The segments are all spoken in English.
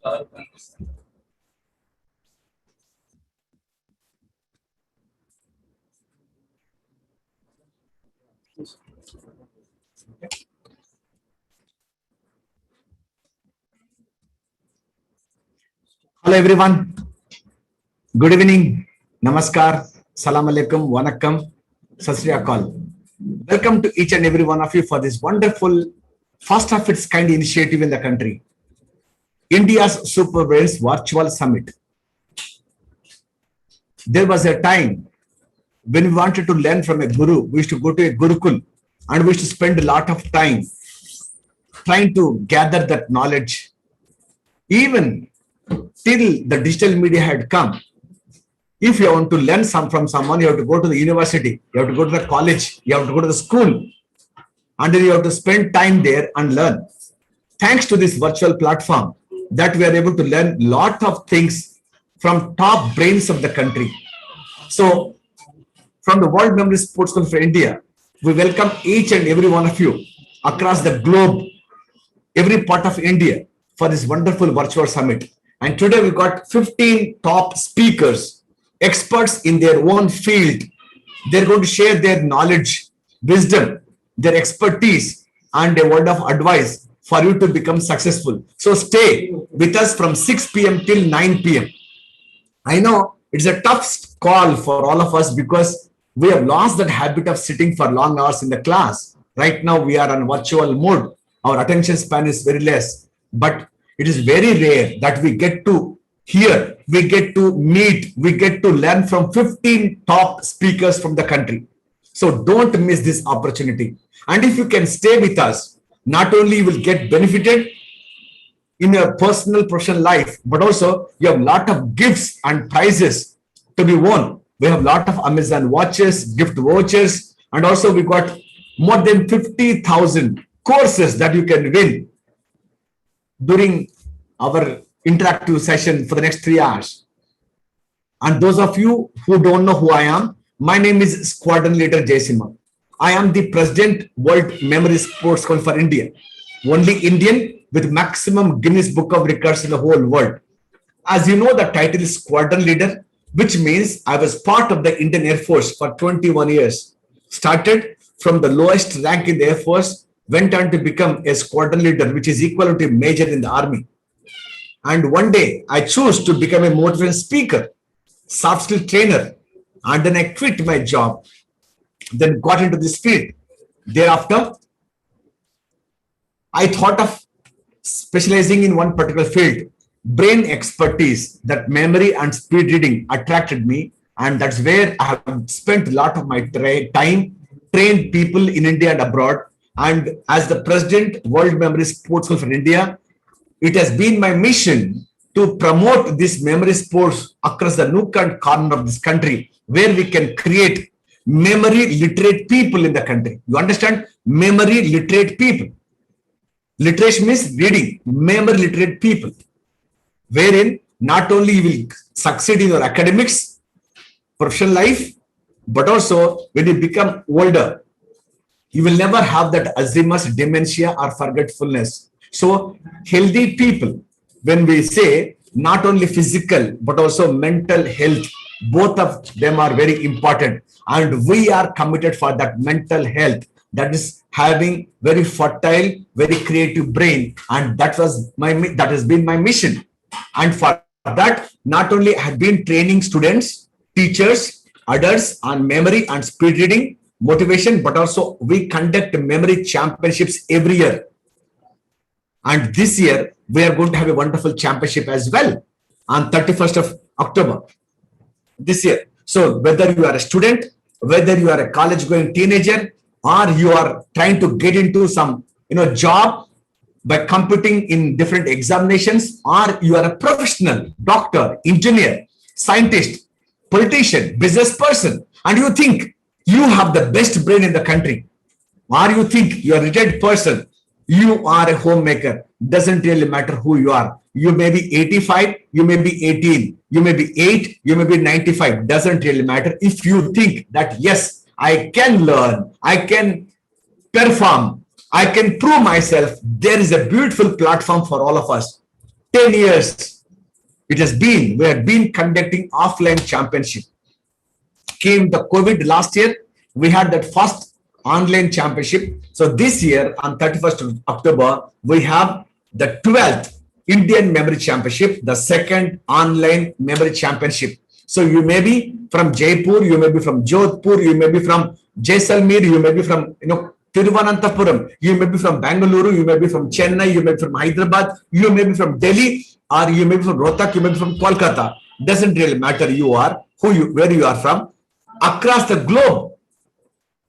Hello everyone. Good evening. Namaskar. Salam alaikum. Wanakkam. Sat Sri Akal. Welcome to each and every one of you for this wonderful, first of its kind initiative in the country, India's Super Brains Virtual Summit. There was a time when we wanted to learn from a guru. We used to go to a Gurukul and we used to spend a lot of time trying to gather that knowledge. Even till the digital media had come, if you want to learn from someone, you have to go to the university, you have to go to the college, you have to go to the school, and then you have to spend time there and learn. Thanks to this virtual platform, that we are able to learn lot of things from top brains of the country. So, from the World Memory Sports School for India, we welcome each and every one of you across the globe, every part of India, for this wonderful virtual summit. And today we got 15 top speakers, experts in their own field. They're going to share their knowledge, wisdom, their expertise, and a word of advice for you to become successful. So stay with us from 6 p.m. till 9 p.m. I know it's a tough call for all of us because we have lost that habit of sitting for long hours in the class. Right now we are on virtual mode. Our attention span is very less, but it is very rare that we get to hear, we get to meet, we get to learn from 15 top speakers from the country. So don't miss this opportunity. And if you can stay with us, not only you will get benefited in your personal professional life, but also you have a lot of gifts and prizes to be won. We have a lot of Amazon watches, gift vouchers, and also we got more than 50,000 courses that you can win during our interactive session for the next 3 hours. And those of you who don't know who I am, my name is Squadron Leader Jaysimha. I am the President World Memory Sports School for India, only Indian with maximum Guinness Book of Records in the whole world. As you know, the title is Squadron Leader, which means I was part of the Indian Air Force for 21 years. Started from the lowest rank in the Air Force, went on to become a squadron leader, which is equivalent to a major in the army. And one day I chose to become a motivational speaker, soft skill trainer, and then I quit my job, then got into this field. Thereafter, I thought of specializing in one particular field, brain expertise, that memory and speed reading attracted me. And that's where I have spent a lot of my time, trained people in India and abroad. And as the President, World Memory Sports School for India, it has been my mission to promote this memory sports across the nook and corner of this country, where we can create memory literate people in the country. You understand? Memory literate people. Literacy means reading, memory literate people, wherein not only you will succeed in your academics, professional life, but also when you become older, you will never have that Alzheimer's, dementia, or forgetfulness. So, healthy people, when we say not only physical but also mental health, both of them are very important. And we are committed for that mental health, that is having very fertile, very creative brain. And that has been my mission. And for that, not only I have been training students, teachers, adults on memory and speed reading, motivation, but also we conduct memory championships every year. And this year, we are going to have a wonderful championship as well on 31st of October this year. So whether you are a student, whether you are a college-going teenager, or you are trying to get into some job by competing in different examinations, or you are a professional, doctor, engineer, scientist, politician, business person, and you think you have the best brain in the country, or you think you are a retired person, you are a homemaker, doesn't really matter who you are. You may be 85, you may be 18, you may be 8, you may be 95, doesn't really matter. If you think that, yes, I can learn, I can perform, I can prove myself, there is a beautiful platform for all of us 10 years it has been, we have been conducting offline championship. Came the COVID last year, we had that first online championship. So this year on 31st of October, we have the 12th Indian Memory Championship, the second online memory championship. So you may be from Jaipur, you may be from Jodhpur, you may be from Jaisalmer, you may be from Tiruvananthapuram, you may be from Bangalore, you may be from Chennai, you may be from Hyderabad, you may be from Delhi, or you may be from Rohtak, you may be from Kolkata. Doesn't really matter you are, where you are from. Across the globe,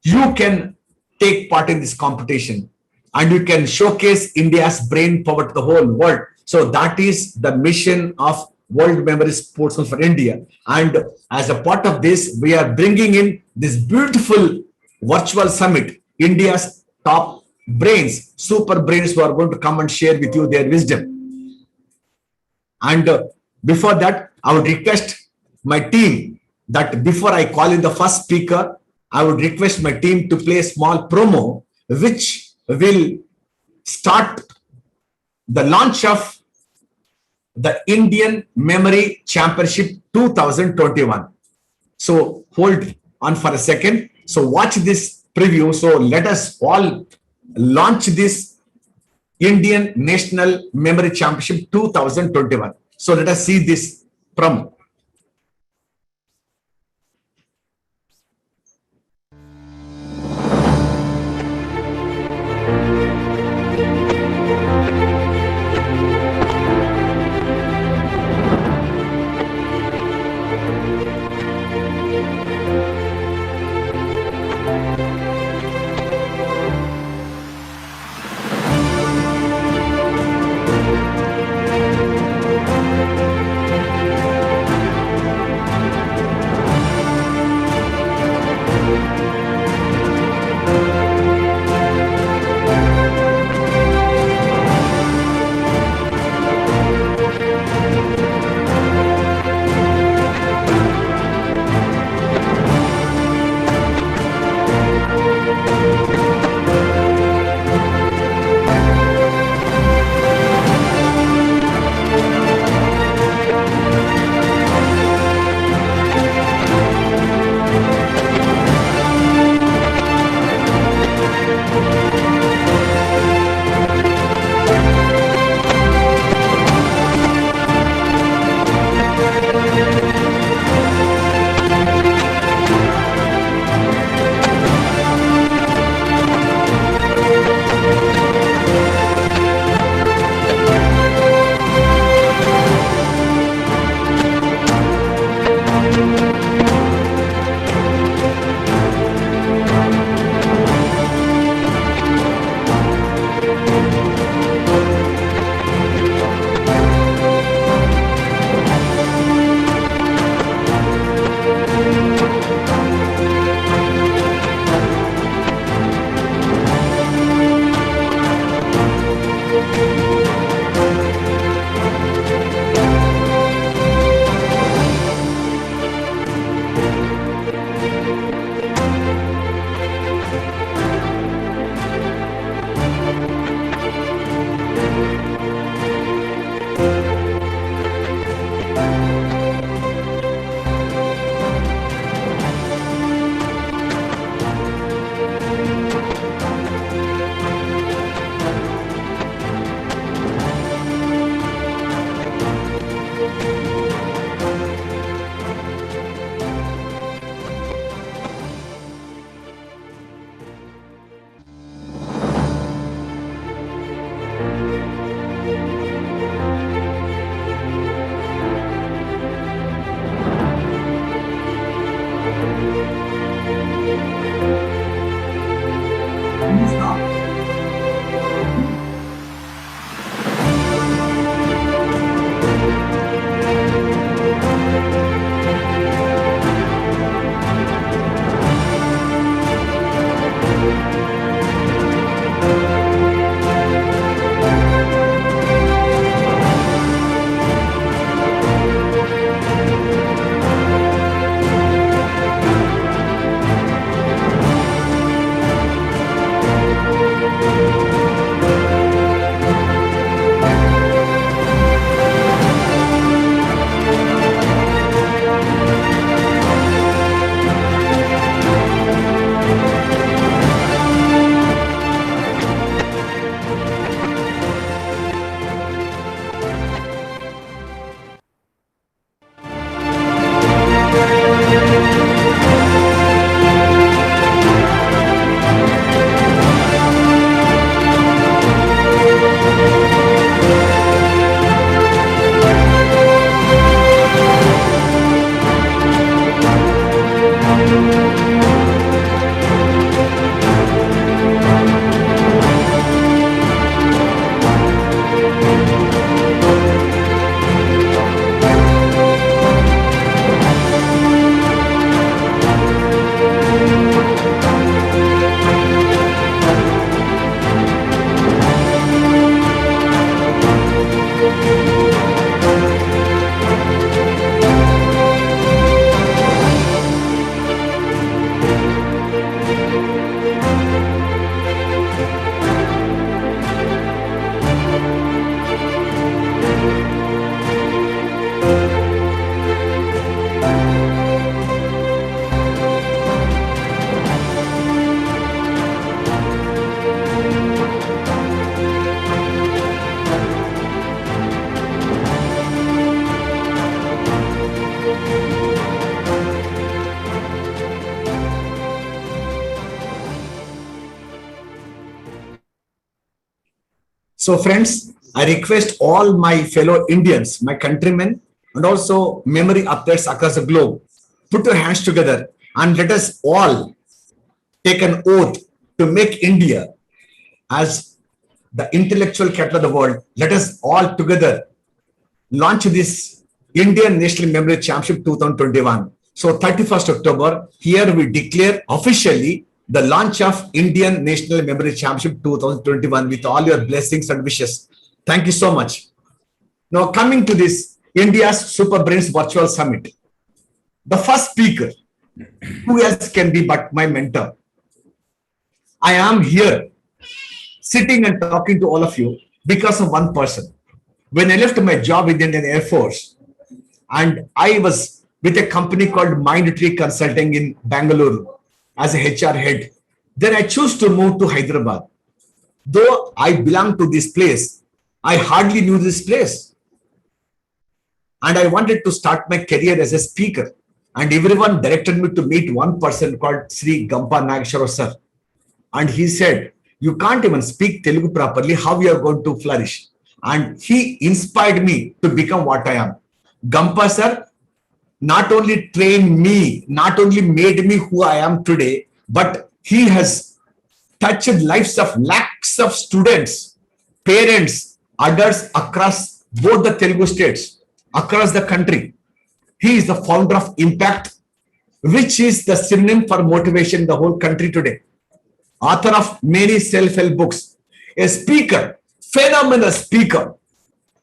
you can take part in this competition and you can showcase India's brain power to the whole world. So that is the mission of World Memory Sports for India. And as a part of this, we are bringing in this beautiful virtual summit, India's top brains, super brains who are going to come and share with you their wisdom. And before that, I would request my team that before I call in the first speaker, I would request my team to play a small promo, which will start the launch of the Indian Memory Championship 2021. So hold on for a second. So watch this preview. So let us all launch this Indian National Memory Championship 2021. So let us see this promo. So friends, I request all my fellow Indians, my countrymen, and also memory athletes across the globe, put your hands together and let us all take an oath to make India as the intellectual capital of the world. Let us all together launch this Indian National Memory Championship 2021. So 31st October, here we declare officially the launch of Indian National Memory Championship 2021 with all your blessings and wishes. Thank you so much. Now coming to this India's Super Brains Virtual Summit. The first speaker, who else can be but my mentor? I am here sitting and talking to all of you because of one person. When I left my job with the Indian Air Force, and I was with a company called Mindtree Consulting in Bangalore as a HR head, then I chose to move to Hyderabad. Though I belong to this place, I hardly knew this place. And I wanted to start my career as a speaker. And everyone directed me to meet one person called Sri Gampa Nageshwara sir. And he said, you can't even speak Telugu properly, how you are going to flourish? And he inspired me to become what I am. Gampa sir not only trained me, not only made me who I am today, but he has touched lives of lakhs of students, parents, adults across both the Telugu states, across the country. He is the founder of Impact, which is the synonym for motivation in the whole country today. Author of many self-help books, a speaker, phenomenal speaker,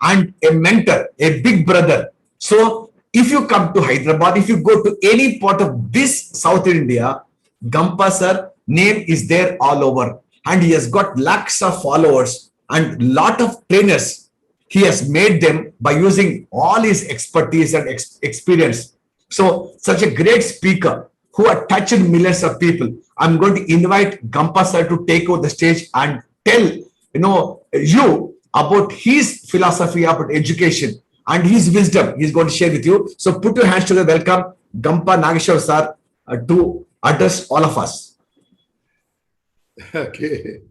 and a mentor, a big brother. So if you come to Hyderabad, if you go to any part of this South India, Gampa sir name is there all over. And he has got lakhs of followers and lot of trainers. He has made them by using all his expertise and experience. So such a great speaker who had touched millions of people. I'm going to invite Gampa sir to take over the stage and tell you about his philosophy about education and his wisdom he's going to share with you. So put your hands together. Welcome Gampa Nageshwara sir to address all of us. Okay.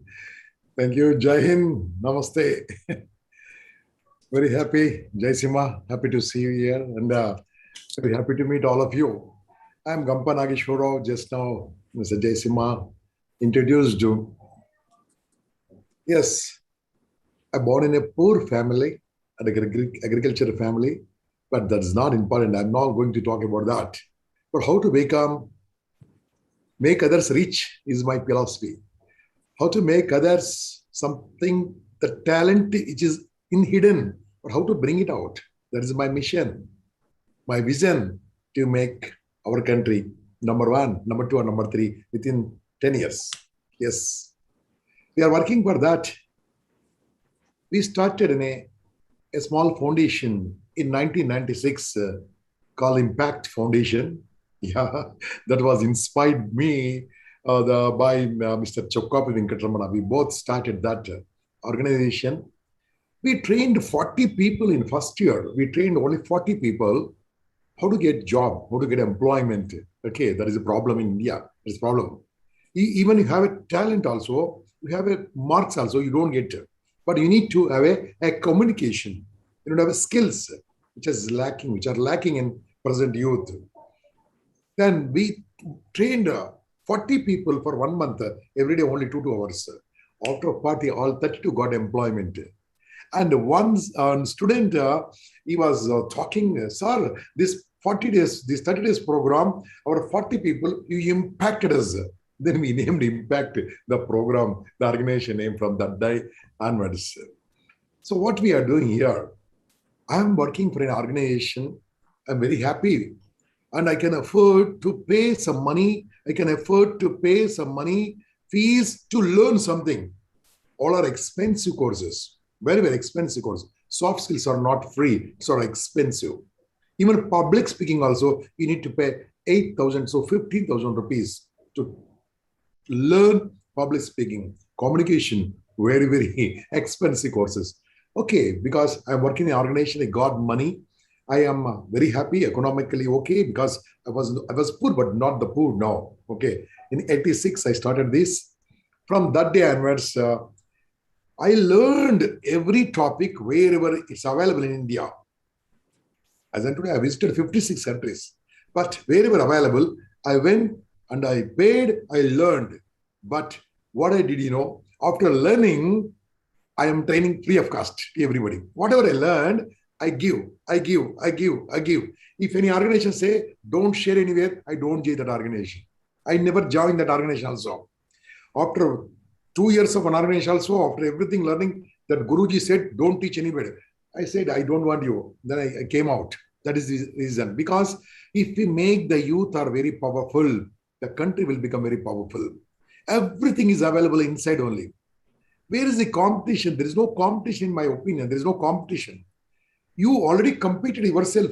Thank you. Jai Hind. Namaste. Very happy, Jai Sima. Happy to see you here and very happy to meet all of you. I'm Gampa Nageshwara. Just now, Mr. Jai Sima introduced you. Yes, I'm born in a poor family, an agricultural family, but that's not important. I'm not going to talk about that. But how to make others rich is my philosophy. How to make others something, the talent which is in hidden, but how to bring it out. That is my mission, my vision to make our country number one, number two, and number three within 10 years. Yes, we are working for that. We started in a small foundation in 1996 called Impact Foundation. Yeah, that was inspired me by Mr. Chokkapu Venkatramana. We both started that organization. We trained 40 people in first year. We trained only 40 people how to get job, how to get employment. Okay, that is a problem in India. It's a problem. Even you have a talent also, you have a marks also, you don't get it. But you need to have a communication. You don't have a skills which are lacking in present youth. Then we trained 40 people for 1 month, every day only 2 hours. After a party, all 32 got employment. And one student, he was talking, sir, this 40 days, this 30 days program, our 40 people, you impacted us. Then we named Impact, the program, the organization name from that day onwards. So what we are doing here, I'm working for an organization. I'm very happy. And I can afford to pay some money. I can afford to pay some money, fees to learn something. All are expensive courses. Very, very expensive course. Soft skills are not free, so are expensive. Even public speaking also, you need to pay 8,000, so 15,000 rupees to learn public speaking, communication, very, very expensive courses. Okay, because I'm working in an organization, I got money. I am very happy, economically okay, because I was poor, but not the poor now. Okay, in 86, I started this. From that day onwards, I learned every topic wherever it's available in India. As of today, I visited 56 countries. But wherever available, I went and I paid, I learned. But what I did, after learning, I am training free of cost to everybody. Whatever I learned, I give, I give, I give, I give. If any organization say, don't share anywhere, I don't join that organization. I never join that organization also. After 2 years of an organization also, after everything learning, that Guruji said, don't teach anybody. I said, I don't want you. Then I came out. That is the reason. Because if we make the youth are very powerful, the country will become very powerful. Everything is available inside only. Where is the competition? There is no competition, in my opinion. There is no competition. You already competed yourself.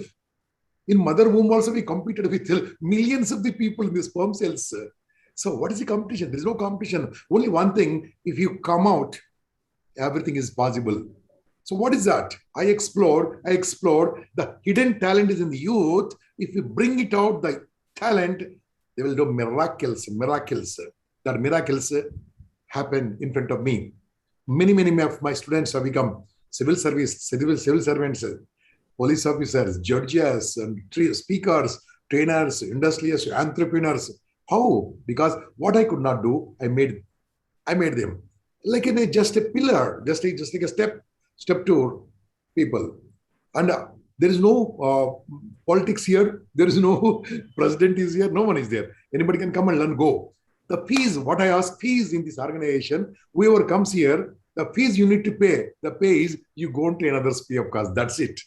In mother womb also, we competed with millions of the people in the sperm cells. So what is the competition? There is no competition. Only one thing, if you come out, everything is possible. So what is that? I explored. The hidden talent is in the youth. If you bring it out, the talent, they will do miracles. That miracles happen in front of me. Many of my students have become civil servants, police officers, judges, and speakers, trainers, industrialists, entrepreneurs. How? Because what I could not do, I made them. Like just a pillar, just like a step to people. And there is no politics here. There is no president is here. No one is there. Anybody can come and learn, go. The fees, what I ask, fees in this organization, whoever comes here, the fees you need to pay. The pay is you go into another free of cost. That's it.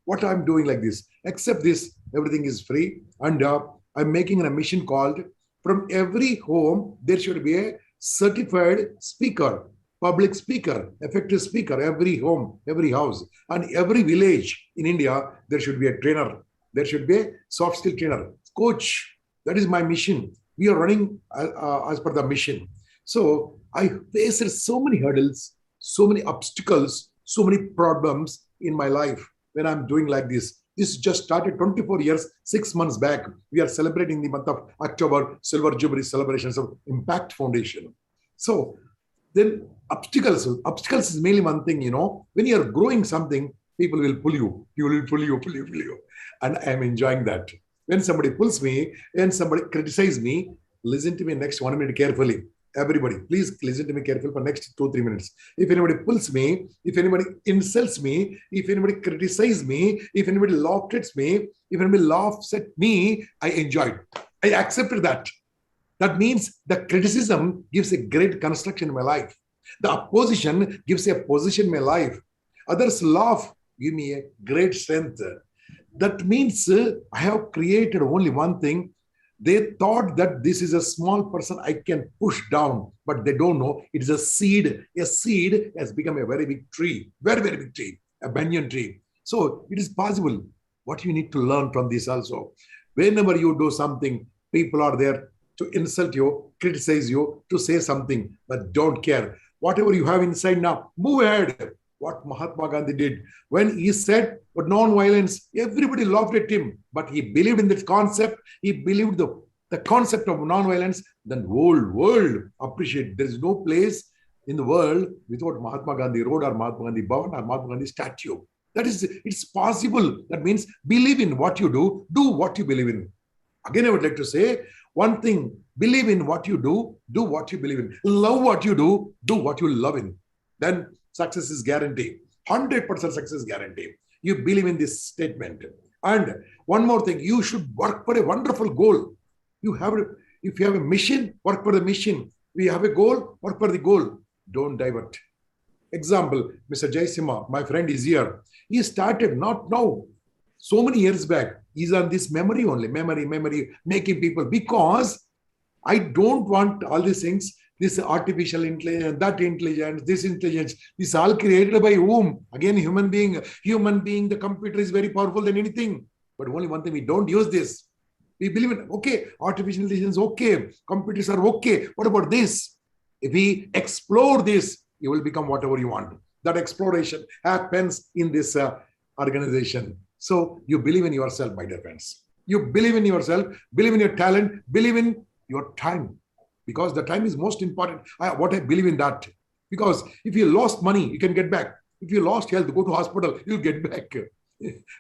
What I'm doing like this, except this, everything is free. And I'm making a mission called, from every home, there should be a certified speaker, public speaker, effective speaker, every home, every house, and every village in India, there should be a trainer. There should be a soft skill trainer, coach. That is my mission. We are running as per the mission. So I faced so many hurdles, so many obstacles, so many problems in my life when I'm doing like this. This just started 24 years, 6 months back. We are celebrating the month of October, Silver Jubilee celebrations of Impact Foundation. So then obstacles is mainly one thing, when you're growing something, people will pull you. People will pull you. And I'm enjoying that. When somebody pulls me, when somebody criticizes me, listen to me next 1 minute carefully. Everybody, please listen to me carefully for next 2-3 minutes. If anybody pulls me, if anybody insults me, if anybody criticizes me, if anybody laughs at me, if anybody laughs at me, I enjoyed. I accepted that. That means the criticism gives a great construction in my life. The opposition gives a position in my life. Others laugh, give me a great strength. That means I have created only one thing. They thought that this is a small person I can push down, but they don't know it is a seed. A seed has become a very big tree, very big tree, a banyan tree. So it is possible. What you need to learn from this also. Whenever you do something, people are there to insult you, criticize you, to say something, but don't care. Whatever you have inside now, move ahead. What Mahatma Gandhi did when he said, but non-violence, everybody laughed at him, but he believed in this concept. He believed the concept of non-violence. Then whole world appreciate. There is no place in the world without Mahatma Gandhi road or Mahatma Gandhi Bhavan or Mahatma Gandhi statue. That is, it's possible. That means believe in what you do what you believe in. Again, I would like to say one thing, believe in what you do what you believe in. Love what you do what you love in. Then success is guaranteed. 100% success guarantee. You believe in this statement. And one more thing, you should work for a wonderful goal. If you have a mission, work for the mission. If you have a goal, work for the goal. Don't divert. Example, Mr. Jaisimha, my friend is here. He started not now, so many years back. He's on this memory only, memory, making people, because I don't want all these things. This artificial intelligence, that intelligence, this intelligence, this all created by whom? Again, human being, the computer is very powerful than anything. But only one thing, we don't use this. We believe in, okay, artificial intelligence, okay, computers are okay. What about this? If we explore this, you will become whatever you want. That exploration happens in this organization. So you believe in yourself, my dear friends. You believe in yourself, believe in your talent, believe in your time. Because the time is most important. What I believe in that. Because if you lost money, you can get back. If you lost health, go to hospital, you'll get back.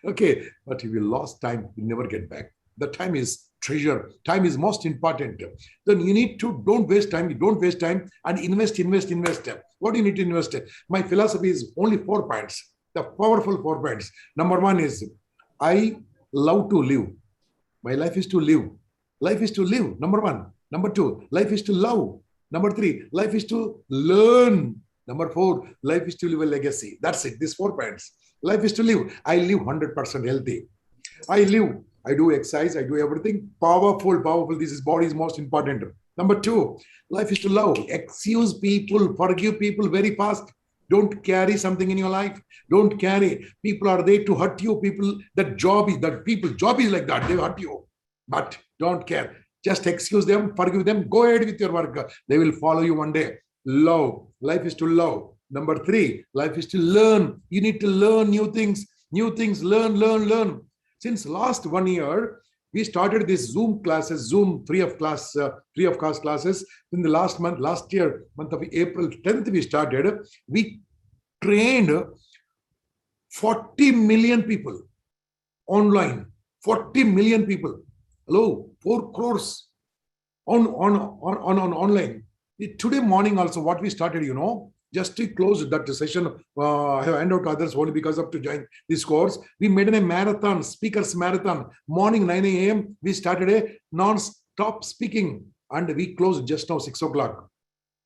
Okay, but if you lost time, you never get back. The time is treasure. Time is most important. Then you need to don't waste time. You don't waste time and invest. What do you need to invest? My philosophy is only 4 points. The powerful 4 points. Number one is I love to live. My life is to live. Life is to live. Number one. Number two, life is to love. Number three, life is to learn. Number four, life is to leave a legacy. That's it. These 4 points. Life is to live. I live 100% healthy. I live. I do exercise. I do everything. Powerful. This is body is most important. Number two, life is to love. Excuse people, forgive people very fast. Don't carry something in your life. Don't carry. People are there to hurt you. Job is like that. They hurt you. But don't care. Just excuse them, forgive them. Go ahead with your work. They will follow you one day. Love. Life is to love. Number three, life is to learn. You need to learn new things. Learn. Since last 1 year, we started this Zoom classes, Zoom free of cost classes. In the last year, month of April 10th, we started. We trained 40 million people online. 40 million people. Hello, 4 crores on online. Today morning also, what we started, just to close that session, I have handed out to others only because of to join this course. We made a marathon, speakers marathon. Morning 9 a.m. we started a non-stop speaking and we closed just now 6 o'clock.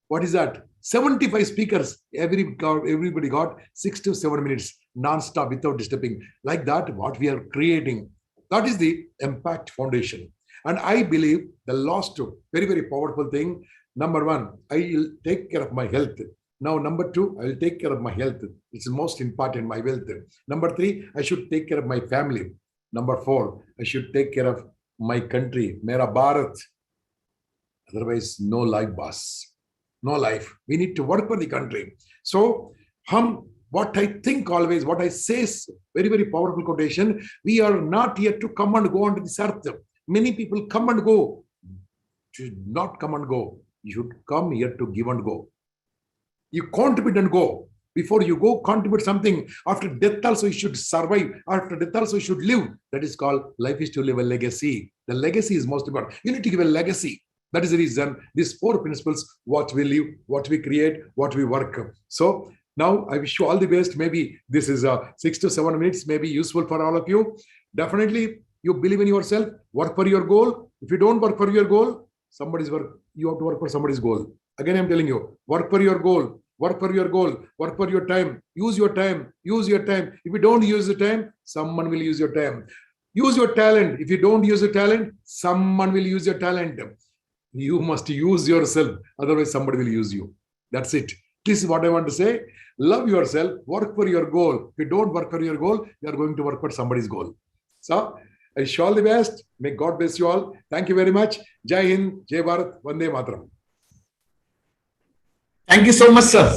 What is that? 75 speakers. Everybody got 6 to 7 minutes non-stop without disturbing. Like that, what we are creating. That is the Impact Foundation. And I believe the last very, very powerful thing. Number one, I will take care of my health. Now, number two, I will take care of my health. It's most important, my wealth. Number three, I should take care of my family. Number four, I should take care of my country, Mera Bharat. Otherwise, no life, boss. No life. We need to work for the country. So, what I think always, what I say is very, very powerful quotation. We are not here to come and go onto this earth. Many people come and go. You should not come and go. You should come here to give and go. You contribute and go. Before you go, contribute something. After death also, you should survive. After death also, you should live. That is called life is to live a legacy. The legacy is most important. You need to give a legacy. That is the reason these 4 principles, what we live, what we create, what we work. So now I wish you all the best. Maybe this is 6 to 7 minutes, maybe useful for all of you. Definitely, you believe in yourself, work for your goal. If you don't work for your goal, you have to work for somebody's goal. Again, I'm telling you, work for your goal. Work for your goal, work for your time, use your time. If you don't use the time, someone will use your time. Use your talent. If you don't use your talent, someone will use your talent. You must use yourself, otherwise somebody will use you. That's it. This is what I want to say. Love yourself, work for your goal. If you don't work for your goal, you are going to work for somebody's goal. So, I wish you all the best. May God bless you all. Thank you very much. Jai Hind, Jai Bharat, Vande Mataram. Thank you so much, sir.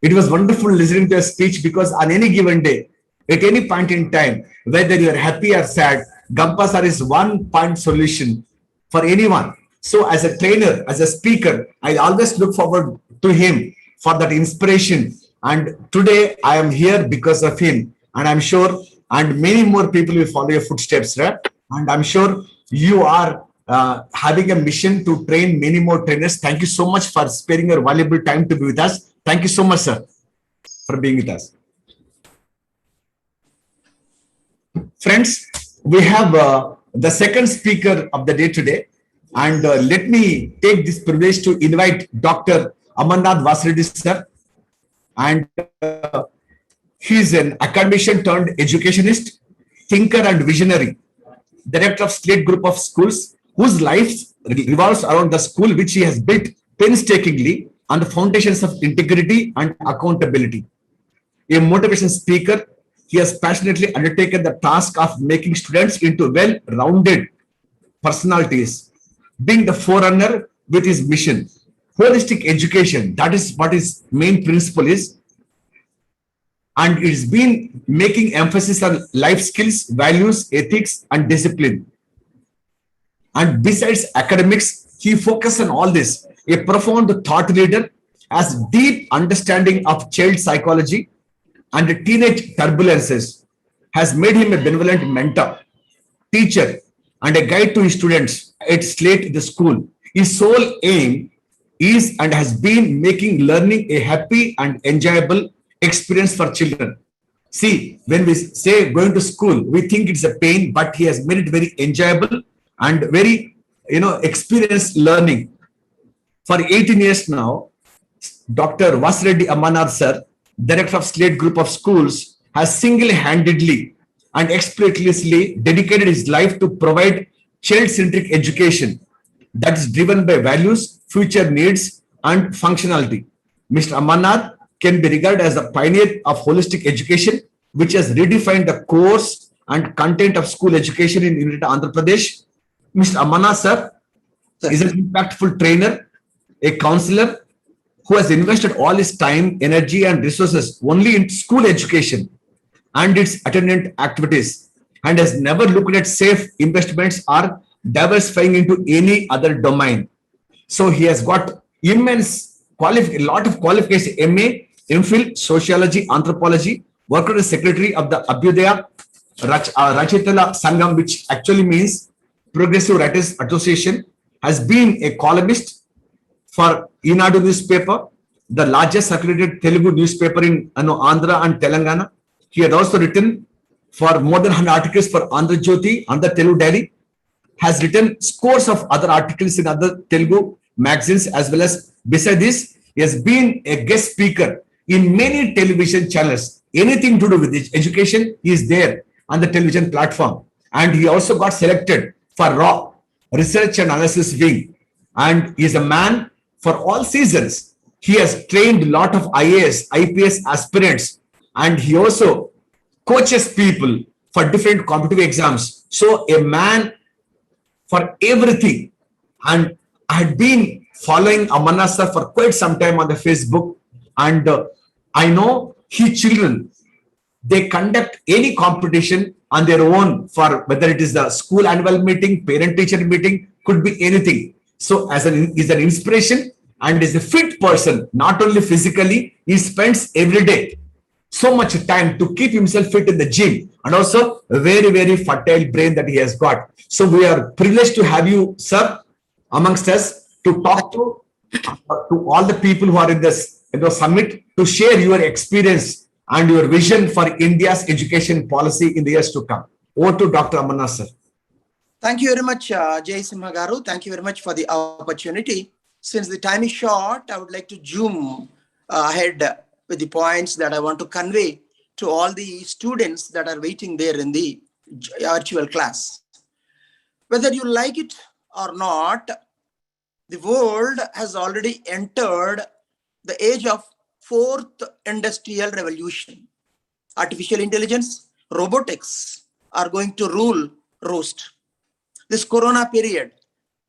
It was wonderful listening to your speech because on any given day, at any point in time, whether you're happy or sad, Gampa sir is one-point solution for anyone. So as a trainer, as a speaker, I always look forward to him for that inspiration. And today I am here because of him. And I'm sure, and many more people will follow your footsteps, right? And I'm sure you are having a mission to train many more trainers. Thank you so much for sparing your valuable time to be with us. Thank you so much, sir, for being with us. Friends, we have the second speaker of the day today. And let me take this privilege to invite Dr. Amarnath Vasireddy, sir. And he's an academician turned educationist, thinker and visionary, director of Slate Group of Schools, whose life revolves around the school which he has built painstakingly on the foundations of integrity and accountability. A motivation speaker, he has passionately undertaken the task of making students into well-rounded personalities, being the forerunner with his mission. Holistic education, that is what his main principle is. And it's been making emphasis on life skills, values, ethics, and discipline. And besides academics, he focused on all this. A profound thought leader, has deep understanding of child psychology and teenage turbulences, has made him a benevolent mentor, teacher, and a guide to his students at Slate the school. His sole aim is and has been making learning a happy and enjoyable experience for children. See, when we say going to school, we think it's a pain, but he has made it very enjoyable and very, experienced learning. For 18 years now, Dr. Vasireddy Ammanar sir, director of Slate Group of Schools, has single-handedly and explicitly dedicated his life to provide child-centric education that is driven by values, future needs, and functionality. Mr. Ammanar can be regarded as the pioneer of holistic education, which has redefined the course and content of school education in Unita, Andhra Pradesh. Mr. Ammanar sir is an impactful trainer, a counselor who has invested all his time, energy, and resources only in school education and its attendant activities, and has never looked at safe investments or diversifying into any other domain. So he has got a lot of qualifications: MA, MPhil, Sociology, Anthropology, worked as secretary of the Abhyudaya Rachitala Sangam, which actually means Progressive Writers Association, has been a columnist for Enadu newspaper, the largest circulated Telugu newspaper in Andhra and Telangana. He had also written for more than 100 articles for Andhra Jyoti, Andhra Telugu Daily, has written scores of other articles in other Telugu magazines as well as beside this, he has been a guest speaker in many television channels. Anything to do with education, he is there on the television platform. And he also got selected for RAW, Research and Analysis Wing. And he is a man for all seasons. He has trained a lot of IAS, IPS aspirants, and he also coaches people for different competitive exams. So a man for everything. And I had been following Ammanar sir for quite some time on the Facebook, and I know his children, they conduct any competition on their own, for whether it is the school annual meeting, parent teacher meeting, could be anything. So as is an inspiration and is a fit person, not only physically, he spends every day so much time to keep himself fit in the gym, and also a very, very fertile brain that he has got. So we are privileged to have you, sir, amongst us to talk to all the people who are in this summit, to share your experience and your vision for India's education policy in the years to come. Over to Dr. Ammanar sir. Thank you very much, Jai Simha Garu. Thank you very much for the opportunity. Since the time is short, I would like to zoom ahead with the points that I want to convey to all the students that are waiting there in the virtual class. Whether you like it or not, the world has already entered the age of fourth industrial revolution. Artificial intelligence, robotics are going to rule roost. This corona period,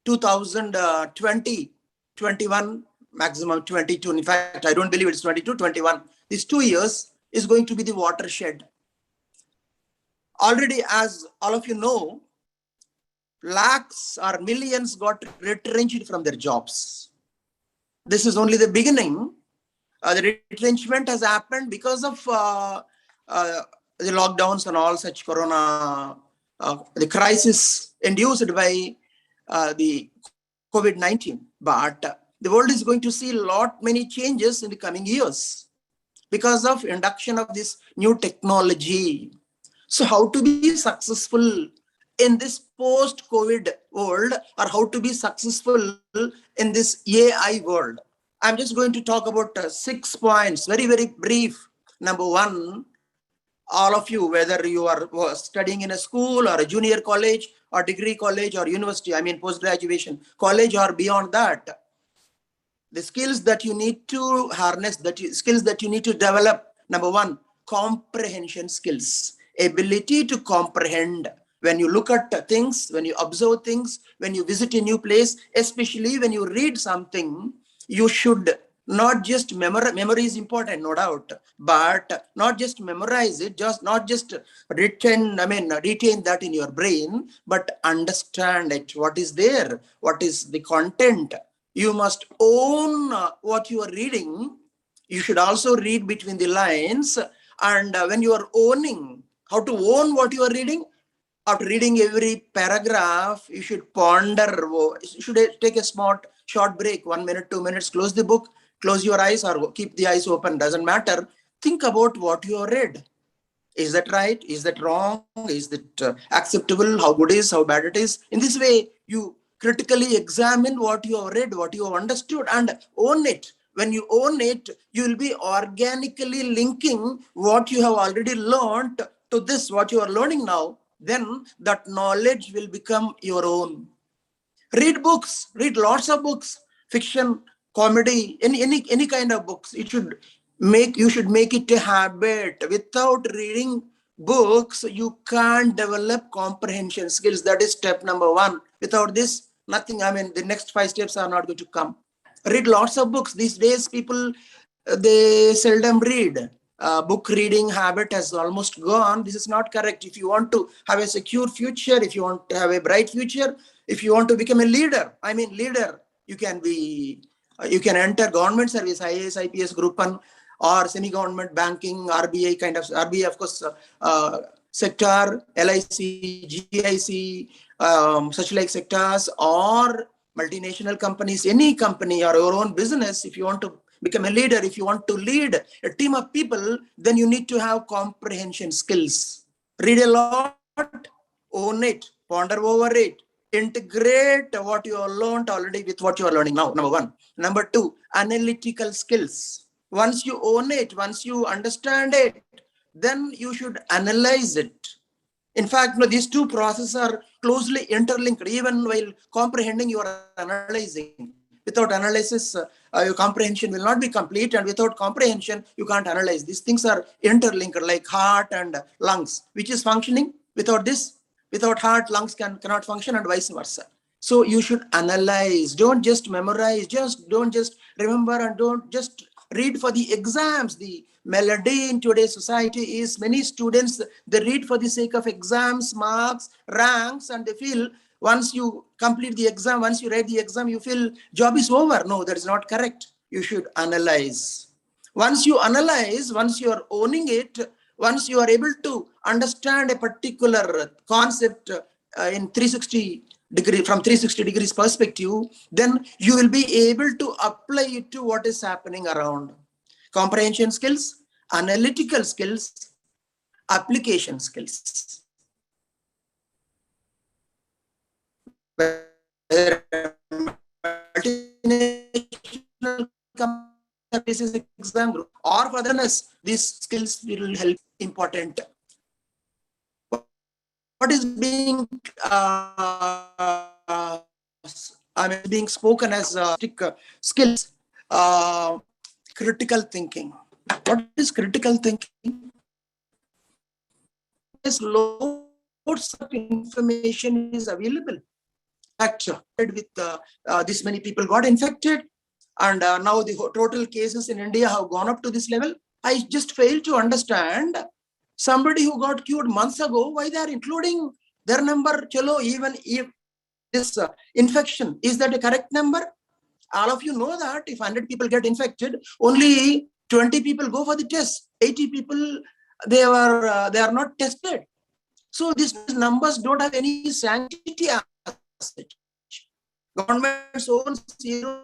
2020, 21, maximum 22. In fact, I don't believe it's 22, 21. These 2 years is going to be the watershed. Already, as all of you know, lakhs or millions got retrenched from their jobs. This is only the beginning. The retrenchment has happened because of the lockdowns and all such corona, the crisis induced by the COVID-19. But the world is going to see many changes in the coming years because of induction of this new technology. So how to be successful in this post-COVID world, or how to be successful in this AI world? I'm just going to talk about 6 points, very, very brief. Number one, all of you, whether you are studying in a school or a junior college or degree college or university, I mean post-graduation college or beyond that, the skills that you need to harness, skills that you need to develop. Number one, comprehension skills, ability to comprehend. When you look at things, when you observe things, when you visit a new place, especially when you read something, you should not just memorize. Memory is important, no doubt, but not just memorize it, not just retain that in your brain, but understand it. What is there? What is the content? You must own what you are reading. You should also read between the lines. And when you are owning, how to own what you are reading? After reading every paragraph, you should ponder. You should take a short break, 1 minute, 2 minutes, close the book, close your eyes or keep the eyes open, doesn't matter. Think about what you have read. Is that right? Is that wrong? Is that acceptable? How good is, how bad it is? In this way, you critically examine what you have read, what you have understood, and own it. When you own it, you will be organically linking what you have already learned to this, what you are learning now. Then that knowledge will become your own. Read books, read lots of books, fiction, comedy, any kind of books. You should make it a habit. Without reading books, you can't develop comprehension skills. That is step number 1. Without this, nothing. I mean, the next 5 steps are not going to come. Read lots of books. These days, people, they seldom read. Book reading habit has almost gone. This is not correct. If you want to have a secure future, if you want to have a bright future, if you want to become a leader, you can be, you can enter government service, IAS, IPS, Group 1, or semi-government banking, RBI kind of, RBI of course, sector, LIC, GIC, such like sectors, or multinational companies, any company or your own business. If you want to become a leader, if you want to lead a team of people, then you need to have comprehension skills. Read a lot, own it, ponder over it, integrate what you have learned already with what you are learning now, number 1. Number 2, analytical skills. Once you own it, once you understand it, then you should analyze it. In fact, these two processes are closely interlinked. Even while comprehending, you are analyzing. Without analysis, your comprehension will not be complete, and without comprehension, you can't analyze. These things are interlinked, like heart and lungs, which is functioning. Without this, without heart, lungs cannot function, and vice versa. So you should analyze. Don't just memorize. Don't just remember, and don't just read for the exams. The melody in today's society is many students, they read for the sake of exams, marks, ranks, and they feel once you complete the exam, once you write the exam, you feel job is over. No, that is not correct. You should analyze. Once you analyze, once you are owning it, once you are able to understand a particular concept in 360 degree, from 360 degrees perspective, then you will be able to apply it to what is happening around. Comprehension skills, analytical skills, application skills. Multinational companies, exam group, or for others, these skills will help important. What is being being spoken as skills? Critical thinking. What is critical thinking? There's loads of information is available. With this many people got infected, and now the total cases in India have gone up to this level. I just fail to understand somebody who got cured months ago, why they are including their number. Chalo, even if this infection, is that a correct number? All of you know that if 100 people get infected, only 20 people go for the test. 80 people, they are not tested. So these numbers don't have any sanctity. Government's own zero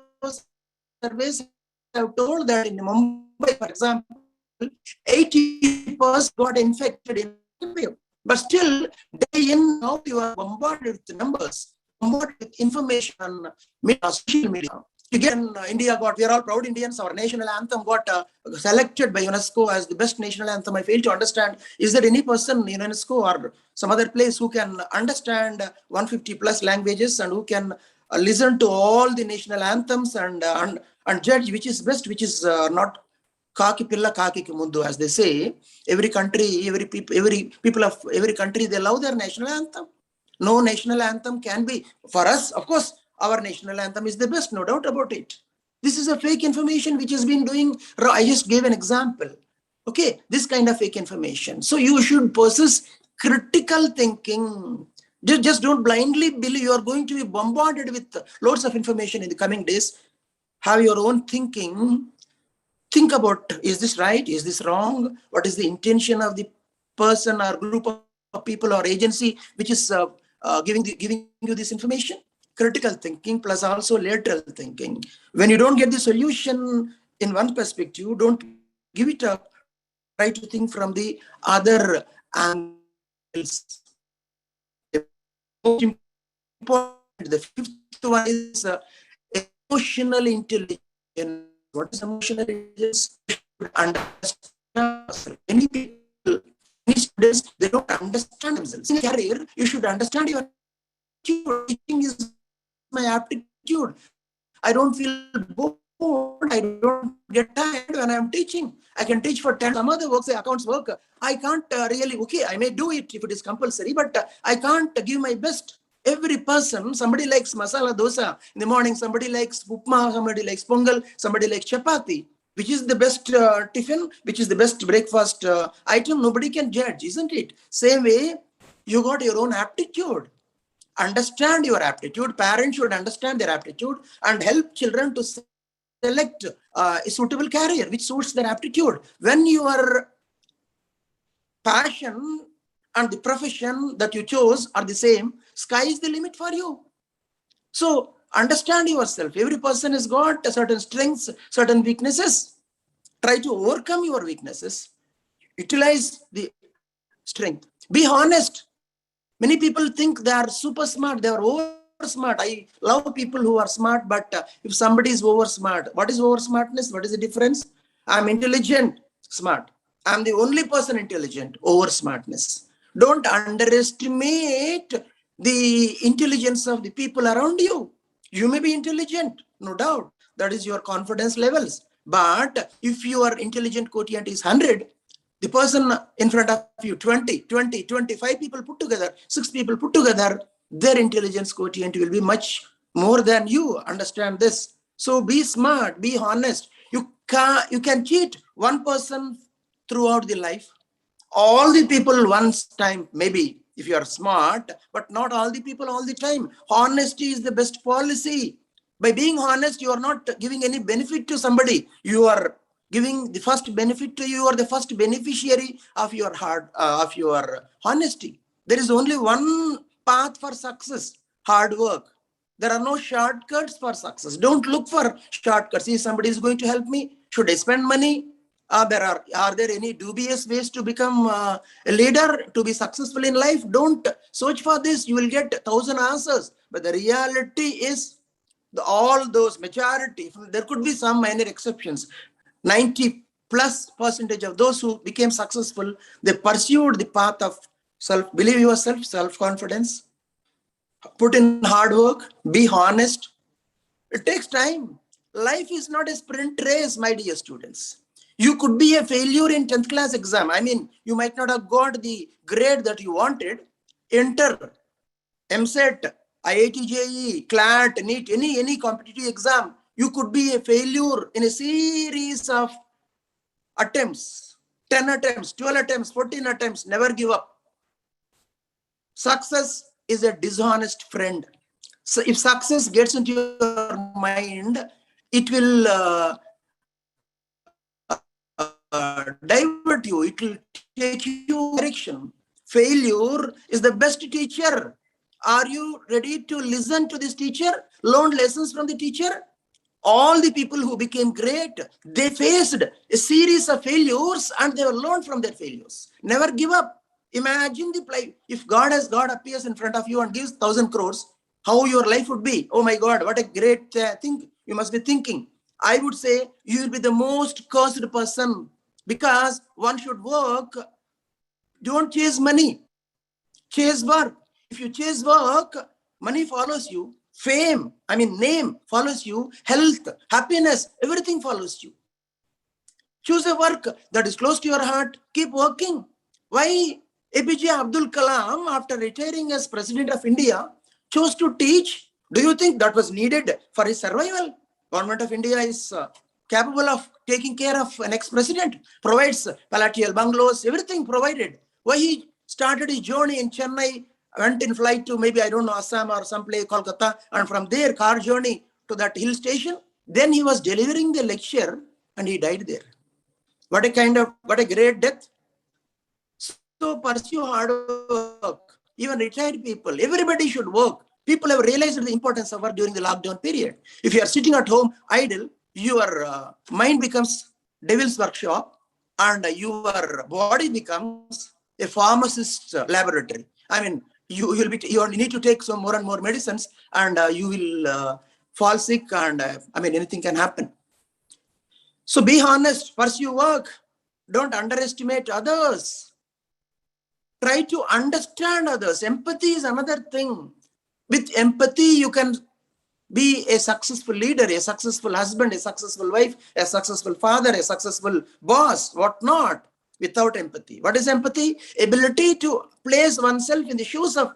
surveys have told that in Mumbai, for example, 80% got infected in Mumbai. But still, day in, now you are bombarded with numbers, bombarded with information on social media. Again, India got, we are all proud Indians, our national anthem got selected by UNESCO as the best national anthem. I fail to understand, is there any person in UNESCO or some other place who can understand 150 plus languages and who can listen to all the national anthems and judge which is best, which is not kaki pilla kaki ki mundu, as they say. Every country, every people of every country, they love their national anthem. No national anthem can be, for us, of course, our national anthem is the best, no doubt about it. This is a fake information which has been doing, I just gave an example. Okay, this kind of fake information. So you should possess critical thinking. Just don't blindly believe. You are going to be bombarded with loads of information in the coming days. Have your own thinking. Think about, is this right? Is this wrong? What is the intention of the person or group of people or agency which is giving you this information? Critical thinking plus also lateral thinking. When you don't get the solution in one perspective, don't give it up. Try to think from the other angles. The most important, the fifth one is emotional intelligence. What is emotional intelligence? You should understand. Many people, many students, they don't understand themselves. In a career, you should understand your aptitude. Teaching is my aptitude. I don't feel bored. I don't get tired when I'm teaching. I can teach for 10. Some other works, say accounts work. I can't really, okay, I may do it if it is compulsory, but I can't give my best. Every person, somebody likes masala dosa in the morning, somebody likes upma, somebody likes pongal, somebody likes chapati. Which is the best tiffin, which is the best breakfast item, nobody can judge, isn't it? Same way, you got your own aptitude. Understand your aptitude. Parents should understand their aptitude and help children to select a suitable career which suits their aptitude. When your passion and the profession that you chose are the same, sky is the limit for you. So understand yourself. Every person has got certain strengths, certain weaknesses. Try to overcome your weaknesses. Utilize the strength. Be honest. Many people think they are super smart. They are over smart. I love people who are smart, but if somebody is over smart, what is over smartness? What is the difference? I'm intelligent, smart. I'm the only person intelligent, over smartness. Don't underestimate the intelligence of the people around you. You may be intelligent, no doubt. That is your confidence levels. But if your intelligent quotient is 100, the person in front of you, 20, 25 people put together, 6 people put together, their intelligence quotient will be much more than you. Understand this. So be smart, be honest. You can cheat one person throughout the life. All the people once time, maybe if you are smart, but not all the people all the time. Honesty is the best policy. By being honest, you are not giving any benefit to somebody. You are giving the first benefit to you, or the first beneficiary of your honesty. There is only one path for success: hard work. There are no shortcuts for success. Don't look for shortcuts. See, somebody is going to help me. Should I spend money? Are there any dubious ways to become a leader, to be successful in life? Don't search for this. You will get 1,000 answers. But the reality is, all those majority, there could be some minor exceptions. 90+% of those who became successful, they pursued the path of believe yourself, self-confidence, put in hard work, be honest. It takes time. Life is not a sprint race, my dear students. You could be a failure in 10th class exam. I mean, you might not have got the grade that you wanted. Enter MSET, IIT JEE, CLAT, NEET, any competitive exam. You could be a failure in a series of attempts. 10 attempts, 12 attempts, 14 attempts. Never give up. Success is a dishonest friend. So if success gets into your mind, it will divert you. It will take you direction. Failure is the best teacher. Are you ready to listen to this teacher? Learn lessons from the teacher? All the people who became great, they faced a series of failures and they learned from their failures. Never give up. Imagine the play. If God appears in front of you and gives 1,000 crores, how your life would be. Oh my God, what a great thing you must be thinking. I would say you will be the most cursed person, because one should work. Don't chase money. Chase work. If you chase work, money follows you. Fame, name follows you. Health, happiness, everything follows you. Choose a work that is close to your heart. Keep working. Why APJ Abdul Kalam, after retiring as President of India, chose to teach? Do you think that was needed for his survival? Government of India is capable of taking care of an ex-president, provides palatial bungalows, everything provided. Why he started his journey in Chennai went in flight to maybe, I don't know, Assam or some place, Kolkata, and from there, car journey to that hill station. Then he was delivering the lecture and he died there. What a great death. So pursue hard work. Even retired people, everybody should work. People have realized the importance of work during the lockdown period. If you are sitting at home idle, your mind becomes devil's workshop and your body becomes a pharmacist's laboratory. I mean, you need to take some more and more medicines, and you will fall sick, and anything can happen. So be honest, pursue work. Don't underestimate others. Try to understand others. Empathy is another thing. With empathy, you can be a successful leader, a successful husband, a successful wife, a successful father, a successful boss, whatnot, without empathy. What is empathy? Ability to place oneself in the shoes of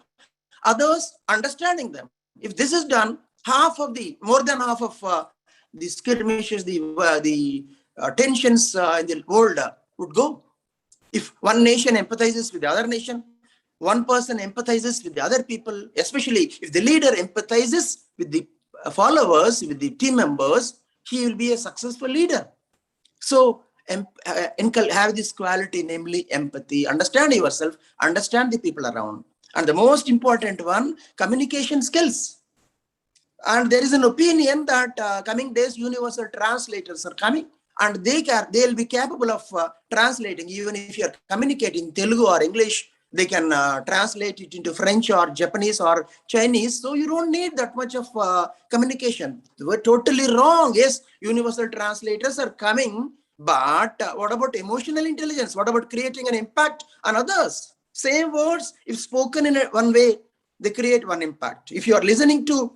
others, understanding them. If this is done, more than half of the skirmishes, the tensions in the world would go. If one nation empathizes with the other nation, one person empathizes with the other people, especially if the leader empathizes with the followers, with the team members, he will be a successful leader. So have this quality, namely empathy. Understand yourself, understand the people around. And the most important one, communication skills. And there is an opinion that coming days, universal translators are coming, and they'll be capable of translating. Even if you're communicating Telugu or English, they can translate it into French or Japanese or Chinese. So you don't need that much of communication. We're totally wrong. Yes, universal translators are coming, but what about emotional intelligence? What about creating an impact on others? Same words, if spoken in one way, they create one impact. If you are listening to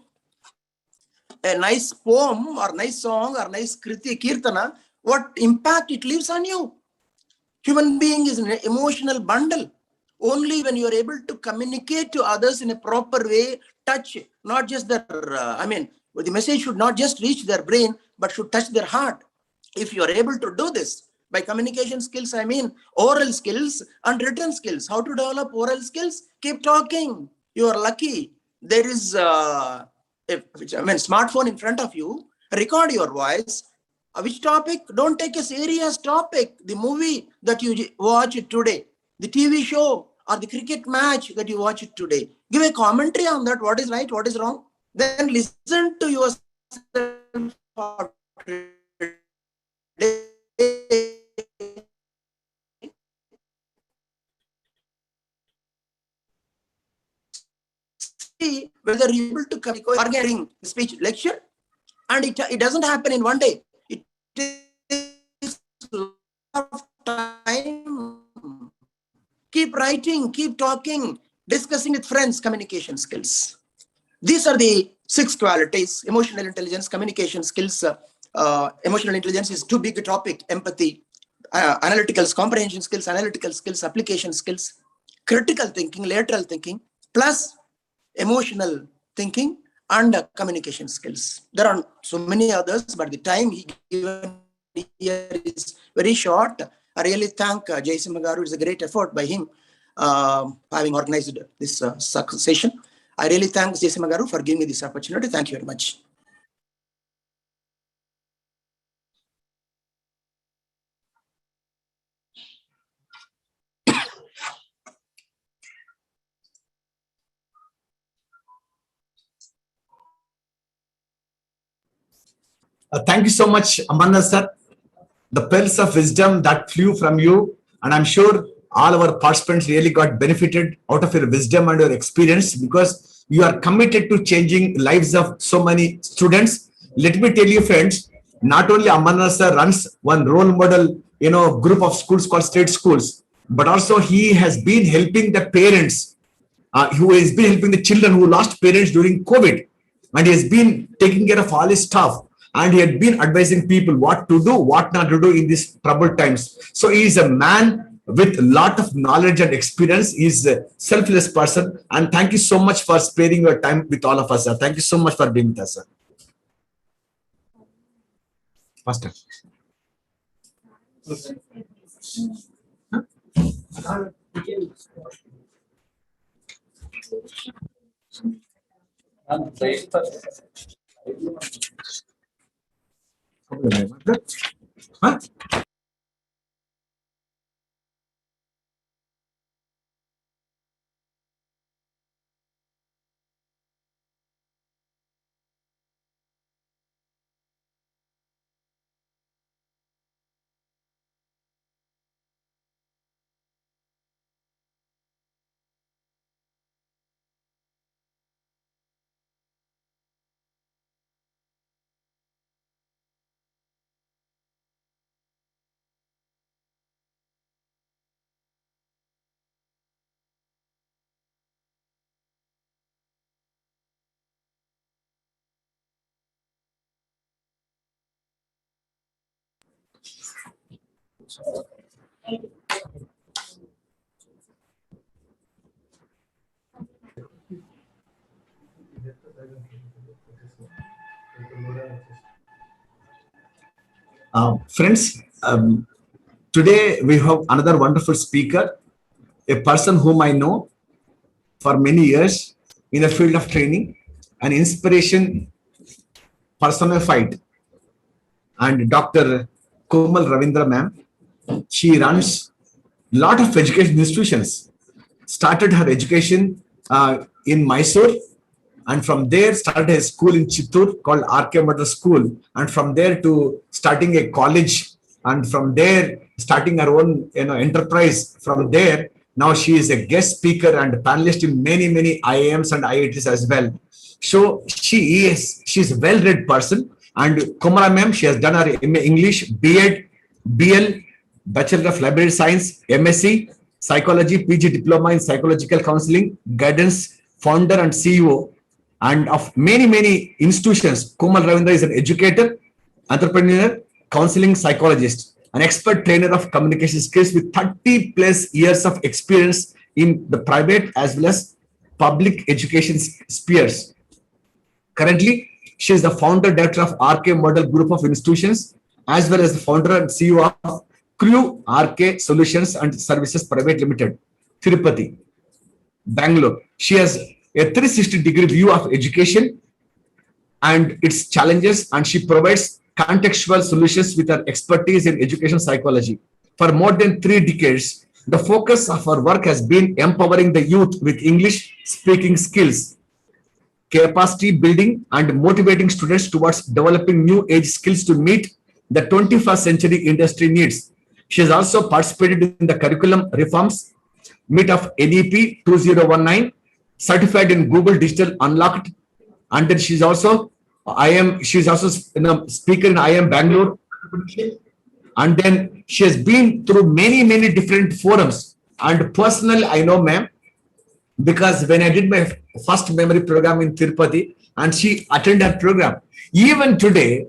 a nice poem or nice song or nice kirtana, what impact it leaves on you? Human being is an emotional bundle. Only when you are able to communicate to others in a proper way, touch, not just their, the message should not just reach their brain, but should touch their heart. If you are able to do this, by communication skills, I mean oral skills and written skills. How to develop oral skills? Keep talking. You are lucky. There is smartphone in front of you. Record your voice. Which topic? Don't take a serious topic. The movie that you watch today, the TV show or the cricket match that you watch today. Give a commentary on that. What is right? What is wrong? Then listen to yourself. See whether you're able to communicate or getting speech lecture, and it doesn't happen in one day. It takes a lot of time. Keep writing, keep talking, discussing with friends, communication skills. These are the 6 qualities: emotional intelligence, communication skills. Emotional intelligence is too big a topic. Empathy, analytical comprehension skills, analytical skills, application skills, critical thinking, lateral thinking, plus emotional thinking and communication skills. There are so many others, but the time given here is very short. I really thank Jayasimha Garu. It's a great effort by him having organized this session. I really thank Jayasimha Garu for giving me this opportunity. Thank you very much. Thank you so much, Amarnath sir. The pearls of wisdom that flew from you, and I'm sure all our participants really got benefited out of your wisdom and your experience, because you are committed to changing lives of so many students. Let me tell you, friends, not only Amarnath sir runs one role model, group of schools called state schools, but also he has been helping the parents, who has been helping the children who lost parents during COVID, and he has been taking care of all his staff. And he had been advising people what to do, what not to do in these troubled times. So he is a man with a lot of knowledge and experience. He is a selfless person. And thank you so much for sparing your time with all of us, sir. Thank you so much for being with us, sir. Pastor. Huh? Friends, today we have another wonderful speaker, a person whom I know for many years in the field of training, an inspiration personified, and Dr. Komal Ravindra ma'am. She runs lot of education institutions. Started her education in Mysore, and from there started a school in Chittoor called RK Model School, and from there to starting a college, and from there starting her own enterprise. From there, now she is a guest speaker and panelist in many IIMs and IITs as well. So she's a well-read person. And Komala ma'am, she has done her MA English, BEd, BL, Bachelor of Library Science, MSc, Psychology, PG Diploma in Psychological Counseling, Guidance, founder and CEO, and of many institutions. Komal Ravindra is an educator, entrepreneur, counseling psychologist, an expert trainer of communication skills with 30 plus years of experience in the private as well as public education spheres. Currently, she is the founder director of RK Model Group of Institutions, as well as the founder and CEO of Crew RK Solutions and Services Private Limited, Tirupati, Bangalore. She has a 360-degree view of education and its challenges, and she provides contextual solutions with her expertise in education psychology. For more than 3 decades, the focus of her work has been empowering the youth with English speaking skills, capacity building, and motivating students towards developing new age skills to meet the 21st century industry needs. She has also participated in the curriculum reforms meet of NEP 2019, certified in Google Digital Unlocked, and then she's also speaker in IIM Bangalore, and then she has been through many different forums. And personally, I know ma'am because when I did my first memory program in Tirupati, and she attended her program. Even today,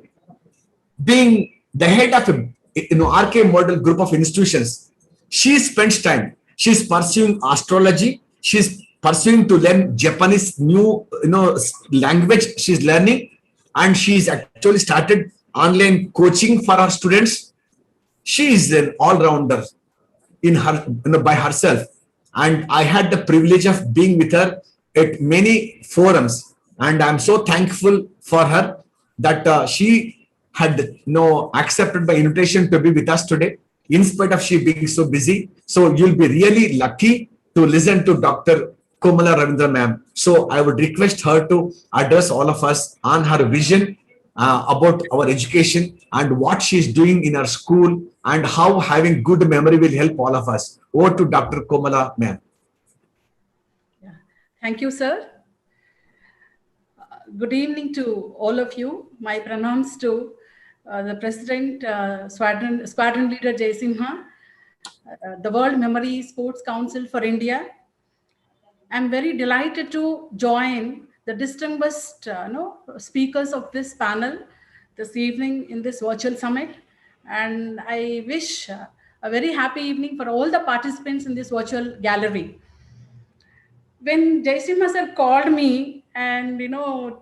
being the head of a RK Model Group of Institutions, she spends time. She's pursuing astrology. She's pursuing to learn Japanese new language. She's learning, and she's actually started online coaching for her students. She is an all-rounder in her by herself, and I had the privilege of being with her at many forums, and I'm so thankful for her that she had accepted my invitation to be with us today in spite of she being so busy. So you'll be really lucky to listen to Dr. Komala Ravindra ma'am. So I would request her to address all of us on her vision about our education and what she's doing in her school and how having good memory will help all of us. Over to Dr. Komala ma'am. Yeah. Thank you, sir. Good evening to all of you. My pronouns to the President, Squadron Leader Jaisimha, the World Memory Sports Council for India. I'm very delighted to join the distinguished speakers of this panel this evening in this virtual summit. And I wish a very happy evening for all the participants in this virtual gallery. When Jaisimha sir called me and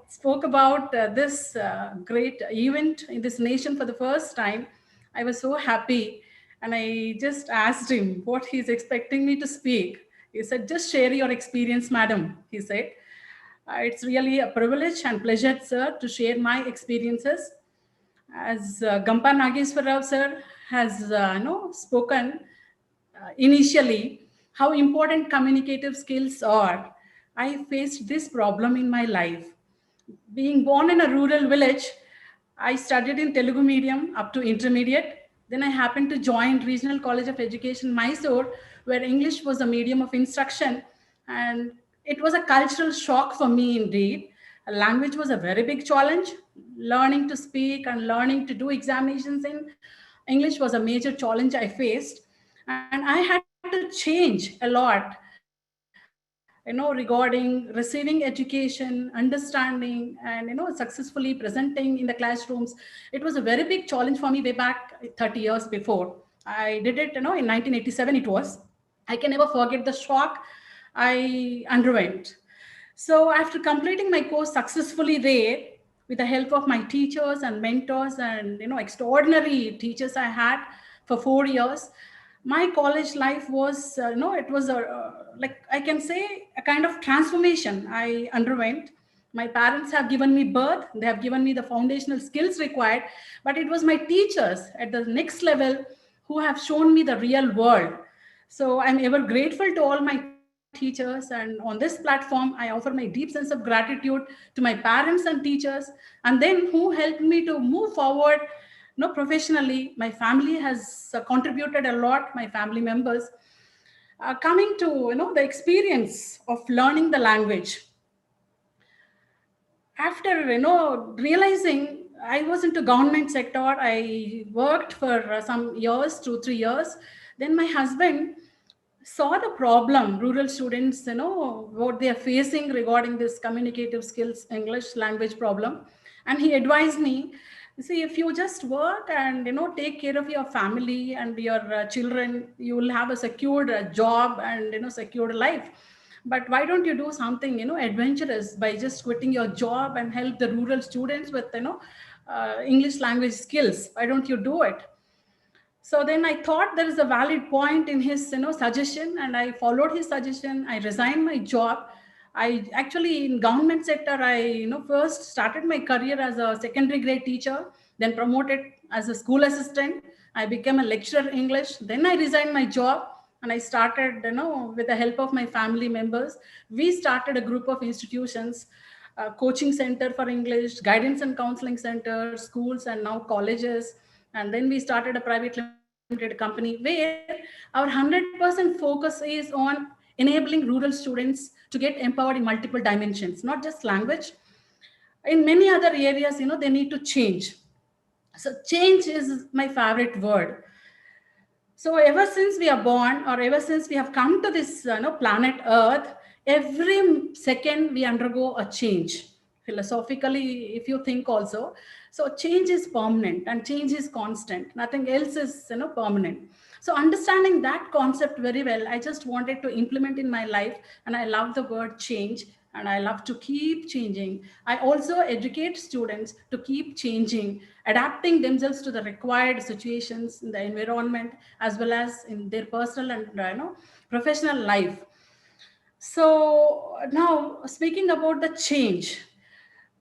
spoke about this great event in this nation for the first time, I was so happy, and I just asked him what he's expecting me to speak. He said, just share your experience, madam, he said. It's really a privilege and pleasure, sir, to share my experiences. As Gampa Nageswar Rao sir has spoken initially, how important communicative skills are. I faced this problem in my life. Being born in a rural village, I studied in Telugu medium up to intermediate. Then I happened to join Regional College of Education, Mysore, where English was a medium of instruction. And it was a cultural shock for me indeed. Language was a very big challenge. Learning to speak and learning to do examinations in English was a major challenge I faced. And I had to change a lot, regarding receiving education, understanding, and successfully presenting in the classrooms. It was a very big challenge for me way back 30 years before. I did it, in 1987 it was. I can never forget the shock I underwent. So after completing my course successfully there, with the help of my teachers and mentors and extraordinary teachers I had for 4 years, my college life was it was a like I can say a kind of transformation I underwent. My parents have given me birth, they have given me the foundational skills required, but it was my teachers at the next level who have shown me the real world. So I'm ever grateful to all my teachers, and on this platform I offer my deep sense of gratitude to my parents and teachers, and then who helped me to move forward. No, professionally, my family has contributed a lot, my family members. Coming to the experience of learning the language, after realizing I was into government sector, I worked for some years, 2 3 years. Then my husband saw the problem rural students what they are facing regarding this communicative skills English language problem, and he advised me, see, if you just work and take care of your family and your children, you will have a secured job and secured life. But why don't you do something adventurous by just quitting your job and help the rural students with English language skills? Why don't you do it? So then I thought there is a valid point in his suggestion, and I followed his suggestion. I resigned my job. I actually, in government sector, I first started my career as a secondary grade teacher, then promoted as a school assistant. I became a lecturer in English. Then I resigned my job and I started, with the help of my family members, we started a group of institutions, coaching center for English, guidance and counseling center, schools, and now colleges. And then we started a private limited company where our 100% focus is on enabling rural students to get empowered in multiple dimensions, not just language. In many other areas, they need to change. So change is my favorite word. So ever since we are born, or ever since we have come to this planet Earth, every second we undergo a change. Philosophically, if you think also, so change is permanent and change is constant. Nothing else is permanent. So understanding that concept very well, I just wanted to implement in my life, and I love the word change. And I love to keep changing. I also educate students to keep changing, adapting themselves to the required situations in the environment, as well as in their personal and professional life. So now, speaking about the change,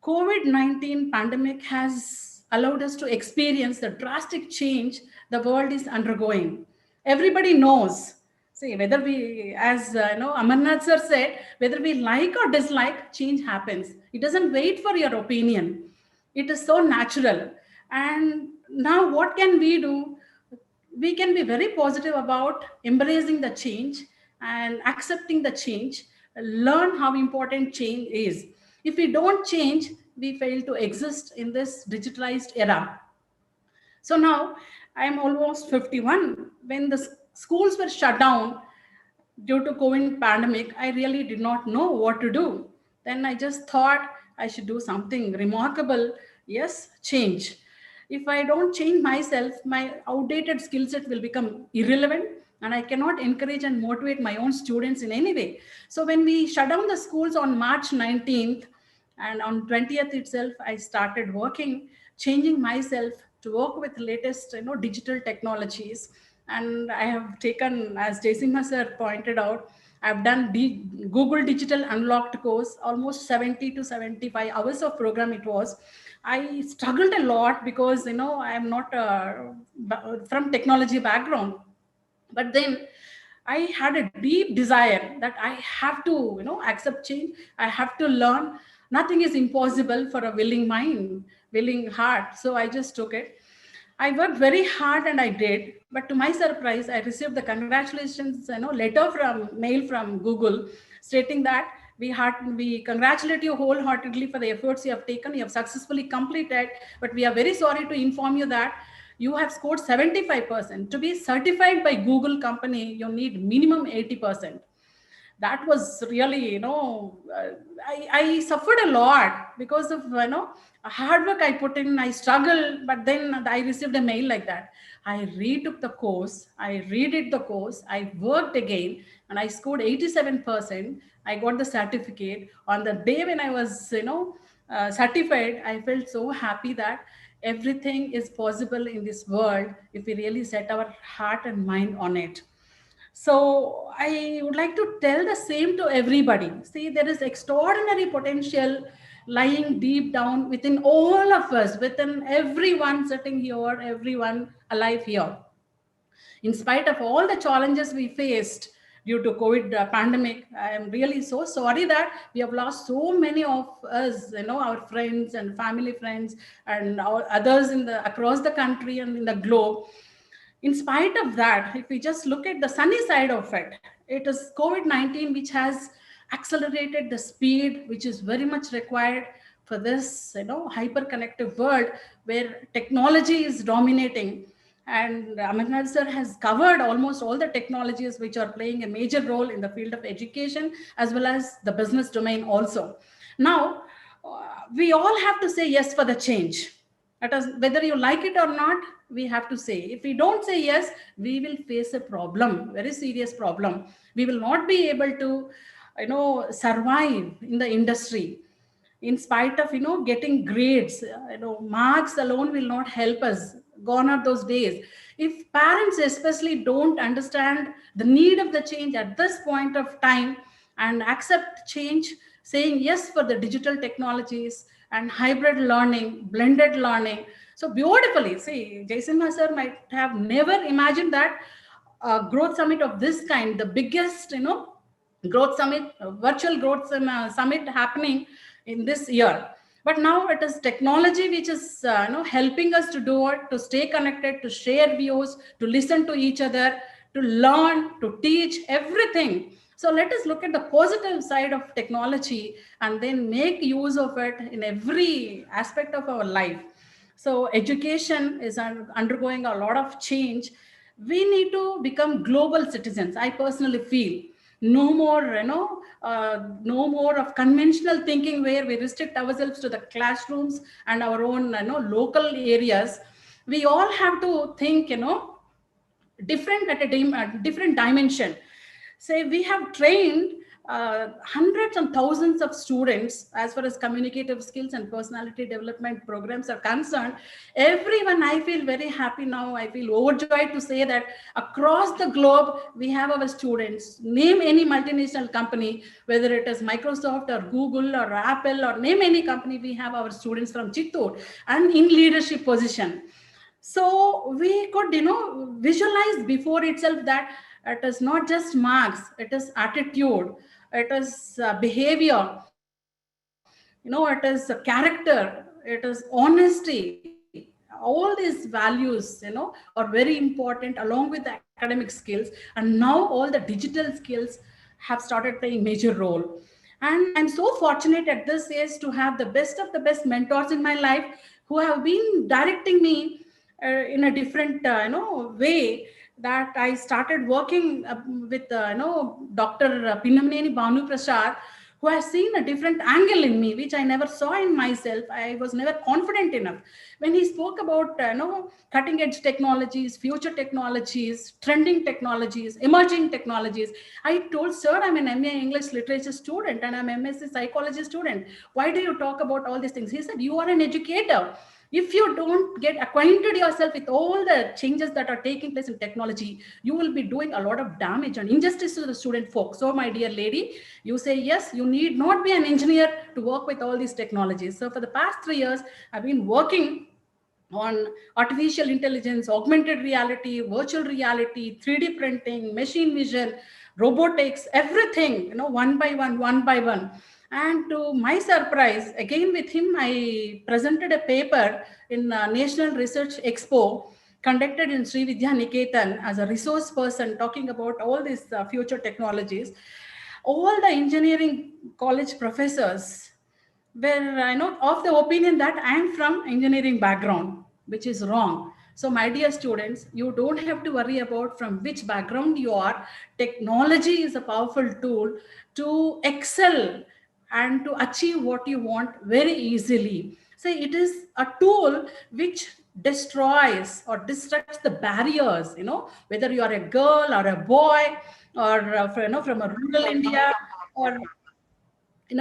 COVID-19 pandemic has allowed us to experience the drastic change the world is undergoing. Everybody knows. See, whether we, as Amarnath sir said, whether we like or dislike, change happens. It doesn't wait for your opinion. It is so natural. And now what can we do? We can be very positive about embracing the change and accepting the change, learn how important change is. If we don't change, we fail to exist in this digitalized era. So now I am almost 51. When the schools were shut down due to COVID pandemic, I really did not know what to do. Then I just thought I should do something remarkable. Yes, change. If I don't change myself, my outdated skill set will become irrelevant, and I cannot encourage and motivate my own students in any way. So when we shut down the schools on March 19th, and on 20th itself, I started working, changing myself to work with latest digital technologies. And I have taken, as Jaisimha sir pointed out, I've done Google Digital Unlocked course, almost 70 to 75 hours of program it was. I struggled a lot because, I am not from technology background. But then I had a deep desire that I have to, accept change. I have to learn. Nothing is impossible for a willing mind, willing heart. So I just took it. I worked very hard and I did. But to my surprise, I received the congratulations, letter from mail from Google stating that we congratulate you wholeheartedly for the efforts you have taken. You have successfully completed, but we are very sorry to inform you that you have scored 75%. To be certified by Google company, you need minimum 80%. That was really, I suffered a lot because of, hard work I put in. I struggled, but then I received a mail like that. I retook the course, I redid the course, I worked again, and I scored 87%. I got the certificate. On the day when I was, certified, I felt so happy that everything is possible in this world if we really set our heart and mind on it. So I would like to tell the same to everybody. See, there is extraordinary potential lying deep down within all of us, within everyone sitting here, everyone alive here. In spite of all the challenges we faced due to COVID pandemic, I am really so sorry that we have lost so many of us, our friends and family friends and our others across the country and in the globe. In spite of that, if we just look at the sunny side of it, it is COVID-19 which has accelerated the speed which is very much required for this, hyper-connected world where technology is dominating. And Amarnath sir has covered almost all the technologies which are playing a major role in the field of education as well as the business domain also. Now, we all have to say yes for the change. Whether you like it or not, we have to say. If we don't say yes, we will face a problem, very serious problem. We will not be able to, survive in the industry. In spite of, getting grades, marks alone will not help us. Gone are those days. If parents especially don't understand the need of the change at this point of time and accept change, saying yes for the digital technologies and hybrid learning, blended learning. So beautifully, see, Jaisimha sir might have never imagined that a growth summit of this kind, the biggest, growth summit, virtual growth summit happening in this year. But now it is technology which is helping us to do it, to stay connected, to share views, to listen to each other, to learn, to teach, everything. So let us look at the positive side of technology and then make use of it in every aspect of our life. So education is undergoing a lot of change. We need to become global citizens. I personally feel no more, no more of conventional thinking where we restrict ourselves to the classrooms and our own, local areas. We all have to think, different at a different dimension. Say we have trained hundreds and thousands of students as far as communicative skills and personality development programs are concerned. Everyone, I feel very happy now. I feel overjoyed to say that across the globe, we have our students. Name any multinational company, whether it is Microsoft or Google or Apple or name any company, we have our students from Chittoor and in leadership position. So we could, visualize before itself that it is not just marks, it is attitude, it is behavior, it is character, it is honesty. All these values, are very important along with the academic skills. And now all the digital skills have started playing major role. And I'm so fortunate at this age to have the best of the best mentors in my life who have been directing me in a different, way, that I started working with, Dr. Pinnamaneni Bhanu Prasad, who has seen a different angle in me, which I never saw in myself. I was never confident enough. When he spoke about, cutting edge technologies, future technologies, trending technologies, emerging technologies, I told, sir, I'm an MA English literature student and I'm MSc psychology student. Why do you talk about all these things? He said, you are an educator. If you don't get acquainted yourself with all the changes that are taking place in technology, you will be doing a lot of damage and injustice to the student folk. So my dear lady, you say, yes, you need not be an engineer to work with all these technologies. So for the past 3 years, I've been working on artificial intelligence, augmented reality, virtual reality, 3D printing, machine vision, robotics, everything, one by one, one by one. And to my surprise, again with him, I presented a paper in National Research Expo conducted in Sri Vidya Niketan as a resource person talking about all these future technologies. All the engineering college professors were of the opinion that I am from engineering background, which is wrong. So my dear students, you don't have to worry about from which background you are. Technology is a powerful tool to excel and to achieve what you want very easily. So it is a tool which destroys or destructs the barriers, whether you are a girl or a boy, or from a rural India, or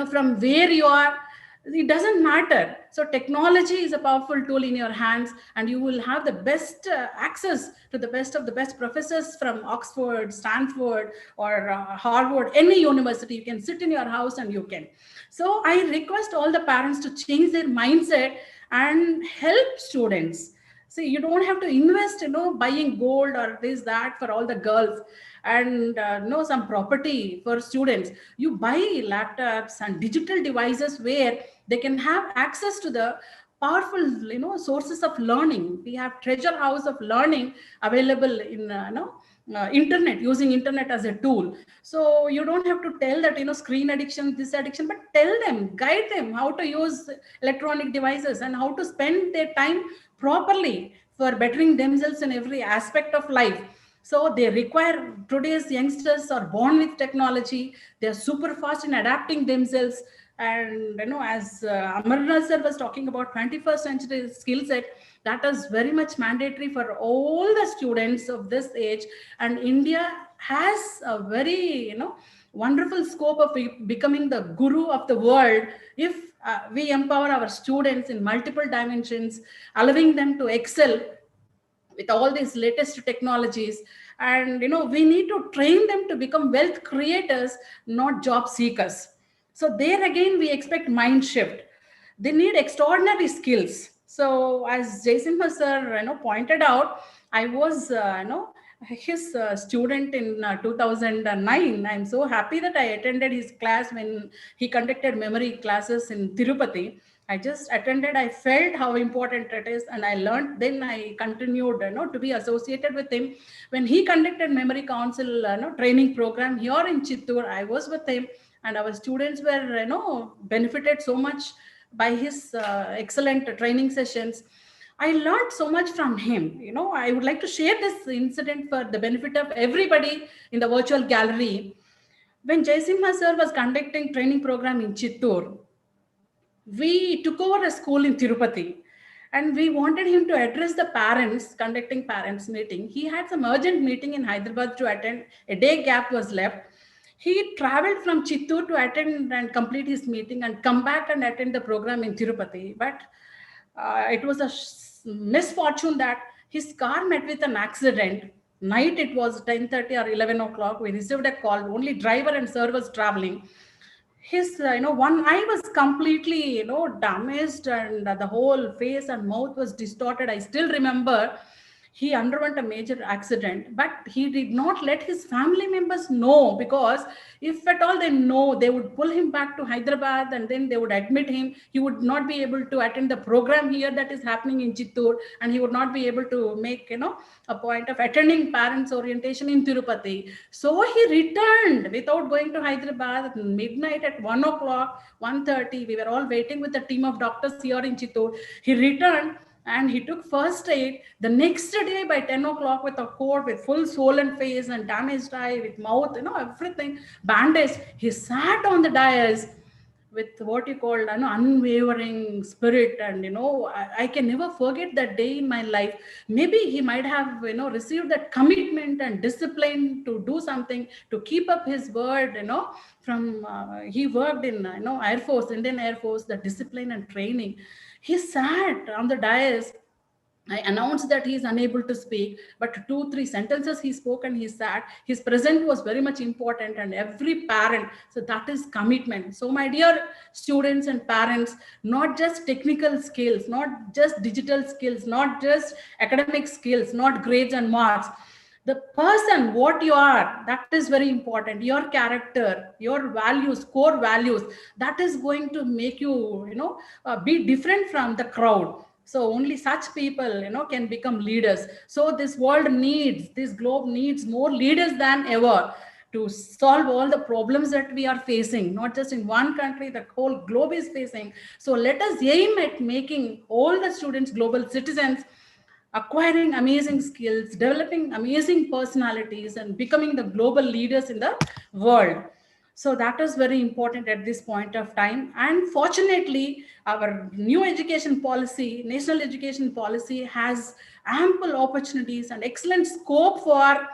from where you are. It doesn't matter. So technology is a powerful tool in your hands, and you will have the best access to the best of the best professors from Oxford, Stanford, or Harvard, any university. You can sit in your house and you can. So I request all the parents to change their mindset and help students. See, you don't have to invest, buying gold or this, that for all the girls, and some property for students. You buy laptops and digital devices where they can have access to the powerful, sources of learning. We have treasure house of learning available in, internet, using internet as a tool. So you don't have to tell that, screen addiction, this addiction, but tell them, guide them how to use electronic devices and how to spend their time properly for bettering themselves in every aspect of life. So they require, today's youngsters are born with technology. They're super fast in adapting themselves. And, as Amarnath sir was talking about 21st century skill set, that is very much mandatory for all the students of this age. And India has a very, wonderful scope of becoming the guru of the world if we empower our students in multiple dimensions, allowing them to excel with all these latest technologies. And we need to train them to become wealth creators, not job seekers. So there again we expect mind shift. They need extraordinary skills. So as Jaisimha sir pointed out, I was his student in 2009. I'm so happy that I attended his class when he conducted memory classes in Tirupati. I just attended. I felt how important it is, and I learned. Then I continued, to be associated with him. When he conducted Memory Council, training program here in Chittoor, I was with him, and our students were, benefited so much by his excellent training sessions. I learned so much from him. I would like to share this incident for the benefit of everybody in the virtual gallery. When Jaisimha sir was conducting training program in Chittoor, we took over a school in Tirupati, and we wanted him to address the parents, conducting parents meeting. He had some urgent meeting in Hyderabad to attend. A day gap was left. He traveled from Chittoor to attend and complete his meeting and come back and attend the program in Tirupati. But it was a misfortune that his car met with an accident. Night, it was 10:30 or 11 o'clock. We received a call. Only driver and sir was traveling. His one eye was completely damaged, and the whole face and mouth was distorted. I still remember he underwent a major accident, but he did not let his family members know, because if at all they know, they would pull him back to Hyderabad and then they would admit him. He would not be able to attend the program here that is happening in Chittoor, and he would not be able to make a point of attending parents orientation in Tirupati. So he returned without going to Hyderabad at midnight at 1 o'clock, 1:30. We were all waiting with a team of doctors here in Chittoor. He returned and he took first aid. The next day by 10 o'clock with a coat, with full swollen face and damaged eye, with mouth, everything bandaged. He sat on the dais with what you call an unwavering spirit. And I can never forget that day in my life. Maybe he might have received that commitment and discipline to do something, to keep up his word. From he worked in Air Force, Indian Air Force, the discipline and training. He sat on the dais. I announced that he is unable to speak, but 2-3 sentences he spoke and he sat. His presence was very much important, and every parent, so that is commitment. So my dear students and parents, not just technical skills, not just digital skills, not just academic skills, not grades and marks. The person, what you are, that is very important. Your character, your values, core values, that is going to make you, be different from the crowd. So only such people, can become leaders. So this world needs, this globe needs more leaders than ever to solve all the problems that we are facing, not just in one country, the whole globe is facing. So let us aim at making all the students global citizens, acquiring amazing skills, developing amazing personalities, and becoming the global leaders in the world. So that is very important at this point of time. And fortunately, our new education policy, national education policy, has ample opportunities and excellent scope for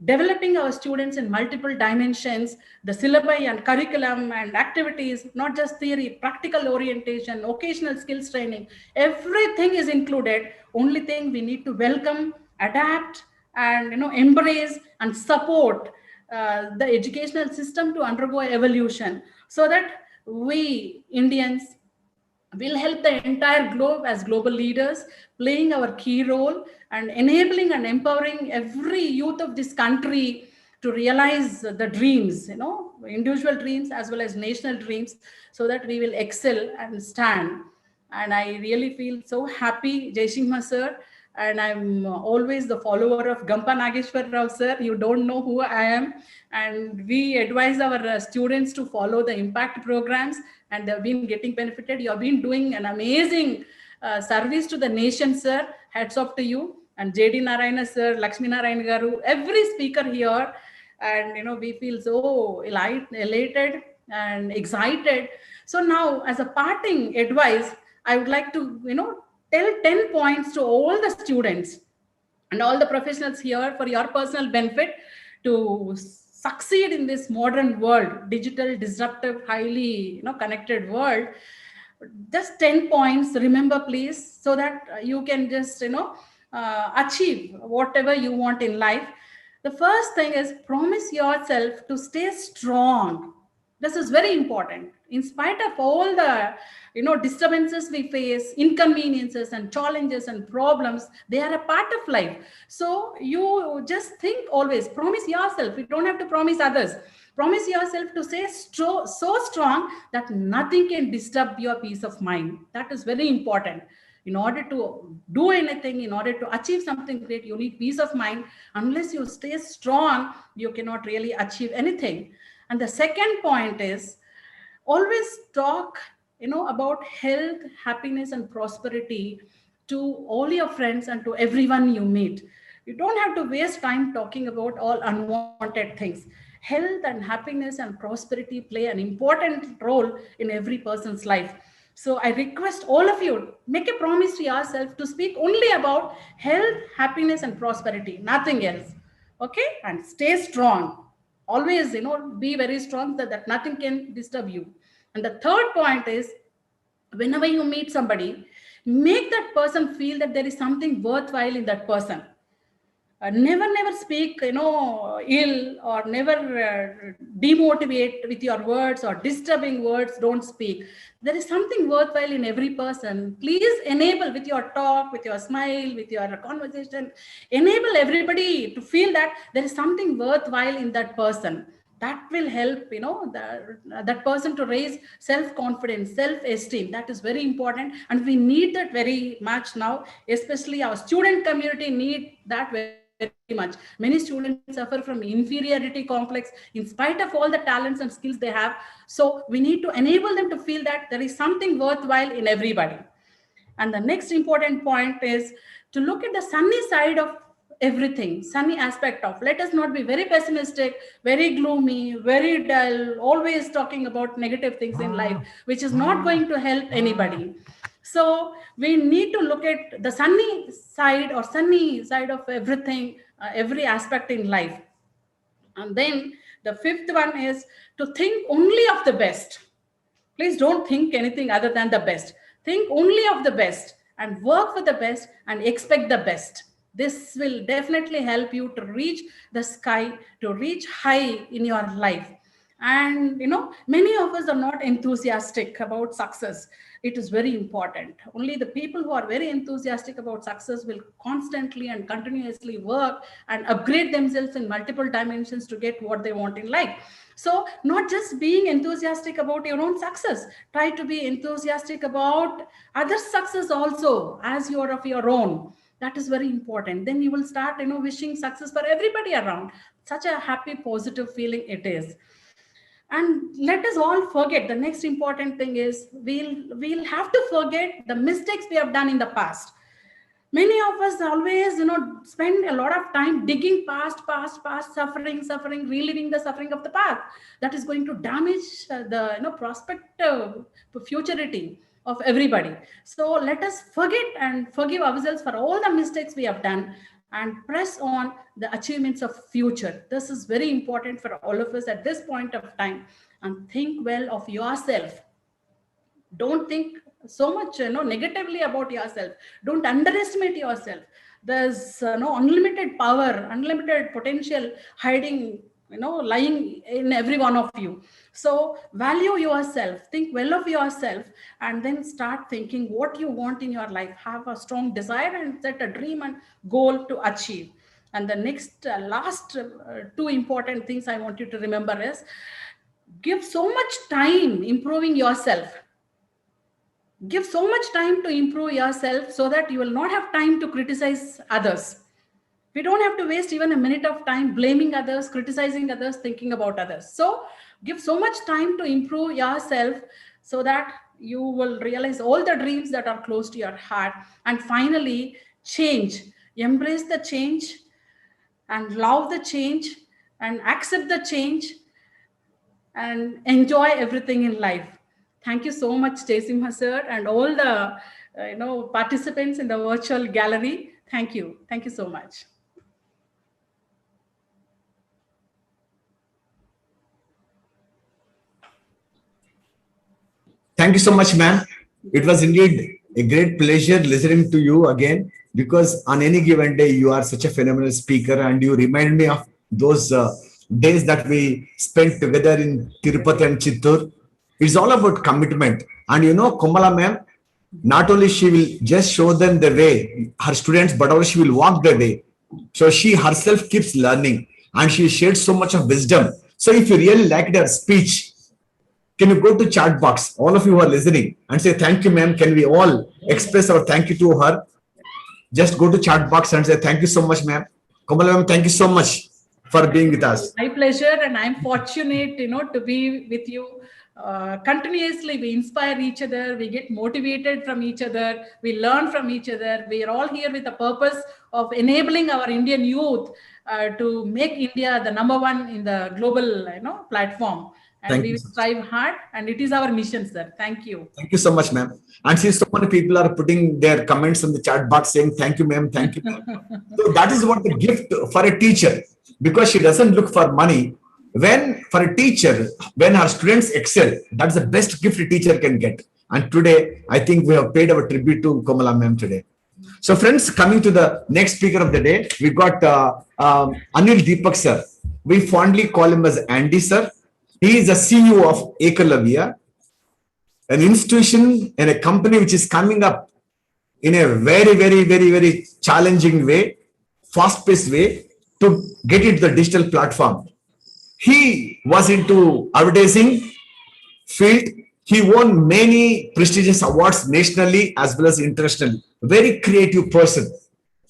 developing our students in multiple dimensions, the syllabi and curriculum and activities, not just theory, practical orientation, occasional skills training, everything is included. Only thing we need to welcome, adapt, and embrace and support the educational system to undergo evolution, so that we Indians will help the entire globe as global leaders, playing our key role and enabling and empowering every youth of this country to realize the dreams, individual dreams as well as national dreams, so that we will excel and stand. And I really feel so happy, Jaisingha sir. And I'm always the follower of Gampa Nageshwar Rao sir. You don't know who I am. And we advise our students to follow the impact programs, and they've been getting benefited. You have been doing an amazing service to the nation, sir. Hats off to you. And JD Narayana sir, Lakshmi Narayana garu, every speaker here. And we feel so elated and excited. So now, as a parting advice, I would like to, tell 10 points to all the students and all the professionals here for your personal benefit to succeed in this modern world, digital, disruptive, highly connected world. Just 10 points, remember please, so that you can just achieve whatever you want in life. The first thing is, promise yourself to stay strong. This is very important. In spite of all the disturbances we face, inconveniences and challenges and problems, they are a part of life. So you just think always, promise yourself. You don't have to promise others. Promise yourself to stay so strong that nothing can disturb your peace of mind. That is very important. In order to do anything, in order to achieve something great, you need peace of mind. Unless you stay strong, you cannot really achieve anything. And the second point is, always talk about health, happiness, and prosperity to all your friends and to everyone you meet. You don't have to waste time talking about all unwanted things. Health and happiness and prosperity play an important role in every person's life. So I request all of you, make a promise to yourself to speak only about health, happiness, and prosperity, nothing else. Okay? And stay strong. Always, be very strong, that nothing can disturb you. And the third point is, whenever you meet somebody, make that person feel that there is something worthwhile in that person. Never speak, ill, or never demotivate with your words, or disturbing words. Don't speak. There is something worthwhile in every person. Please enable with your talk, with your smile, with your conversation. Enable everybody to feel that there is something worthwhile in that person. That will help, that person to raise self-confidence, self-esteem. That is very important. And we need that very much now, especially our student community need that very much. Many students suffer from inferiority complex in spite of all the talents and skills they have. So we need to enable them to feel that there is something worthwhile in everybody. And the next important point is to look at the sunny side of everything, sunny aspect of. Let us not be very pessimistic, very gloomy, very dull, always talking about negative things in life, which is not going to help anybody. So we need to look at the sunny side of everything, every aspect in life. And then the fifth one is to think only of the best. Please don't think anything other than the best. Think only of the best and work for the best and expect the best. This will definitely help you to reach the sky, to reach high in your life. And many of us are not enthusiastic about success. It is very important. Only the people who are very enthusiastic about success will constantly and continuously work and upgrade themselves in multiple dimensions to get what they want in life. So not just being enthusiastic about your own success, try to be enthusiastic about other success also as you are of your own. That is very important. Then you will start wishing success for everybody around. Such a happy, positive feeling it is. And let us all forget, the next important thing is we'll have to forget the mistakes we have done in the past. Many of us always spend a lot of time digging past, suffering, reliving the suffering of the past. That is going to damage the prospective futurity of everybody. So let us forget and forgive ourselves for all the mistakes we have done and press on the achievements of future. This is very important for all of us at this point of time. And think well of yourself. Don't think so much negatively about yourself. Don't underestimate yourself. There's unlimited power, unlimited potential hiding, lying in every one of you. So value yourself, think well of yourself, and then start thinking what you want in your life. Have a strong desire and set a dream and goal to achieve. And the next last two important things I want you to remember is give so much time improving yourself. Give so much time to improve yourself so that you will not have time to criticize others. We don't have to waste even a minute of time blaming others, criticizing others, thinking about others. So give so much time to improve yourself so that you will realize all the dreams that are close to your heart. And finally, change. Embrace the change and love the change and accept the change and enjoy everything in life. Thank you so much, Jaisimha sir, and all the participants in the virtual gallery. Thank you. Thank you so much. Thank you so much, ma'am. It was indeed a great pleasure listening to you again, because on any given day, you are such a phenomenal speaker and you remind me of those days that we spent together in Tirupati and Chittur. It's all about commitment. And Komala ma'am, not only she will just show them the way, her students, but also she will walk the way. So she herself keeps learning and she shared so much of wisdom. So if you really liked her speech, can you go to chat box, all of you who are listening, and say, thank you, ma'am. Can we all express our thank you to her? Just go to chat box and say, thank you so much, ma'am. Komala ma'am, thank you so much for being with us. My pleasure. And I'm fortunate, to be with you. Continuously, we inspire each other. We get motivated from each other. We learn from each other. We are all here with the purpose of enabling our Indian youth to make India the #1 in the global, platform. And we will strive hard, and it is our mission, sir. Thank you. Thank you so much, ma'am. And since so many people are putting their comments in the chat box saying, thank you, ma'am, thank you, ma'am. So that is what the gift for a teacher, because she doesn't look for money. For a teacher, when her students excel, that's the best gift a teacher can get. And today, I think we have paid our tribute to Komala ma'am today. So friends, coming to the next speaker of the day, we got Anil Deepak sir. We fondly call him as Andy sir. He is the CEO of Ekalavya, an institution and a company which is coming up in a very, very, very, very challenging way, fast-paced way to get it to the digital platform. He was into advertising field. He won many prestigious awards nationally as well as internationally. Very creative person.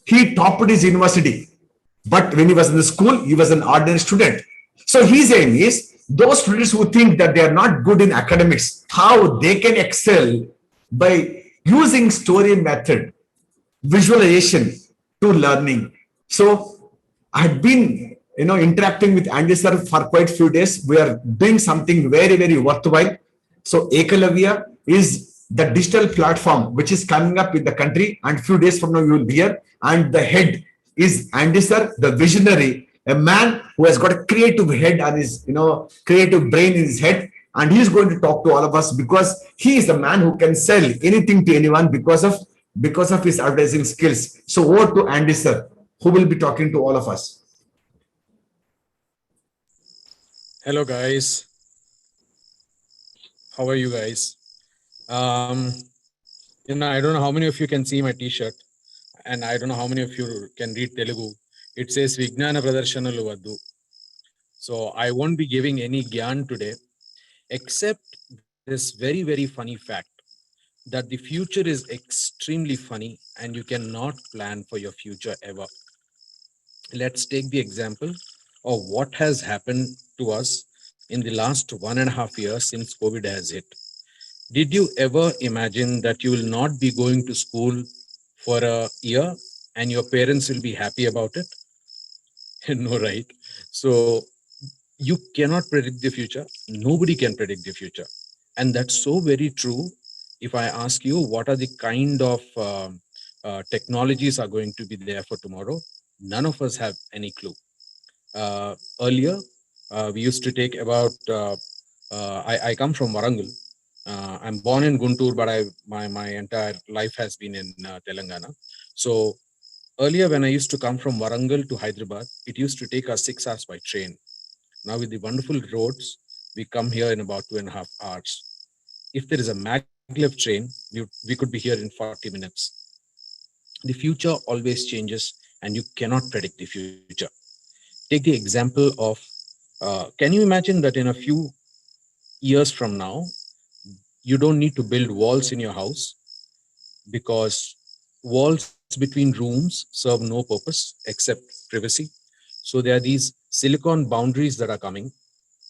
He topped his university, but when he was in the school, he was an ordinary student. So his aim is those students who think that they are not good in academics, how they can excel by using story method, visualization to learning. So I had been, interacting with Andy sir for quite a few days. We are doing something very, very worthwhile. So Ekalavya is the digital platform which is coming up in the country, and few days from now you will be here. And the head is Andy sir, the visionary, a man who has got a creative head on his, creative brain in his head, And he is going to talk to all of us because he is the man who can sell anything to anyone because of his advertising skills. So over to Andy sir, who will be talking to all of us. Hello guys, how are you guys? I don't know how many of you can see my t-shirt, and I don't know how many of you can read Telugu. It says Vijnana Pradarshanalu Vaddu. So I won't be giving any gyan today, except this very, very funny fact that the future is extremely funny and you cannot plan for your future ever. Let's take the example of what has happened to us in the last 1.5 years since COVID has hit. Did you ever imagine that you will not be going to school for a year and your parents will be happy about it? No, right? So you cannot predict the future. Nobody can predict the future. And that's so very true. If I ask you what are the kind of technologies are going to be there for tomorrow, none of us have any clue. Earlier, we used to take about, I come from Warangal. I'm born in Guntur, but my entire life has been in Telangana. So earlier when I used to come from Warangal to Hyderabad, it used to take us 6 hours by train. Now with the wonderful roads, we come here in about 2.5 hours. If there is a maglev train, we could be here in 40 minutes. The future always changes and you cannot predict the future. Take the example of, can you imagine that in a few years from now, you don't need to build walls in your house because walls between rooms serve no purpose except privacy. So there are these silicon boundaries that are coming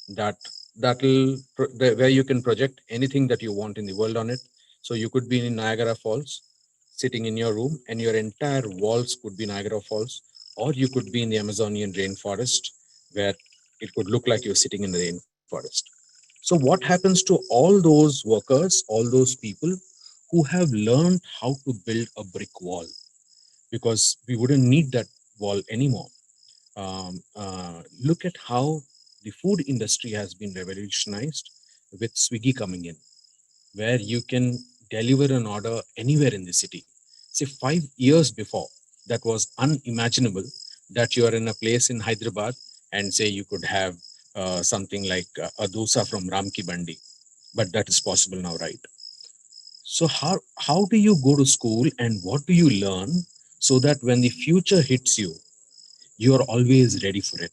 where you can project anything that you want in the world on it. So you could be in Niagara Falls sitting in your room and your entire walls could be Niagara Falls, or you could be in the Amazonian rainforest where it could look like you're sitting in the rainforest. So what happens to all those workers, all those people who have learned how to build a brick wall? Because we wouldn't need that wall anymore. Look at how the food industry has been revolutionized with Swiggy coming in, where you can deliver an order anywhere in the city. Say 5 years before, that was unimaginable that you are in a place in Hyderabad and say you could have something like a dosa from Ramki Bandi, but that is possible now, right? So how do you go to school and what do you learn so that when the future hits you, you are always ready for it?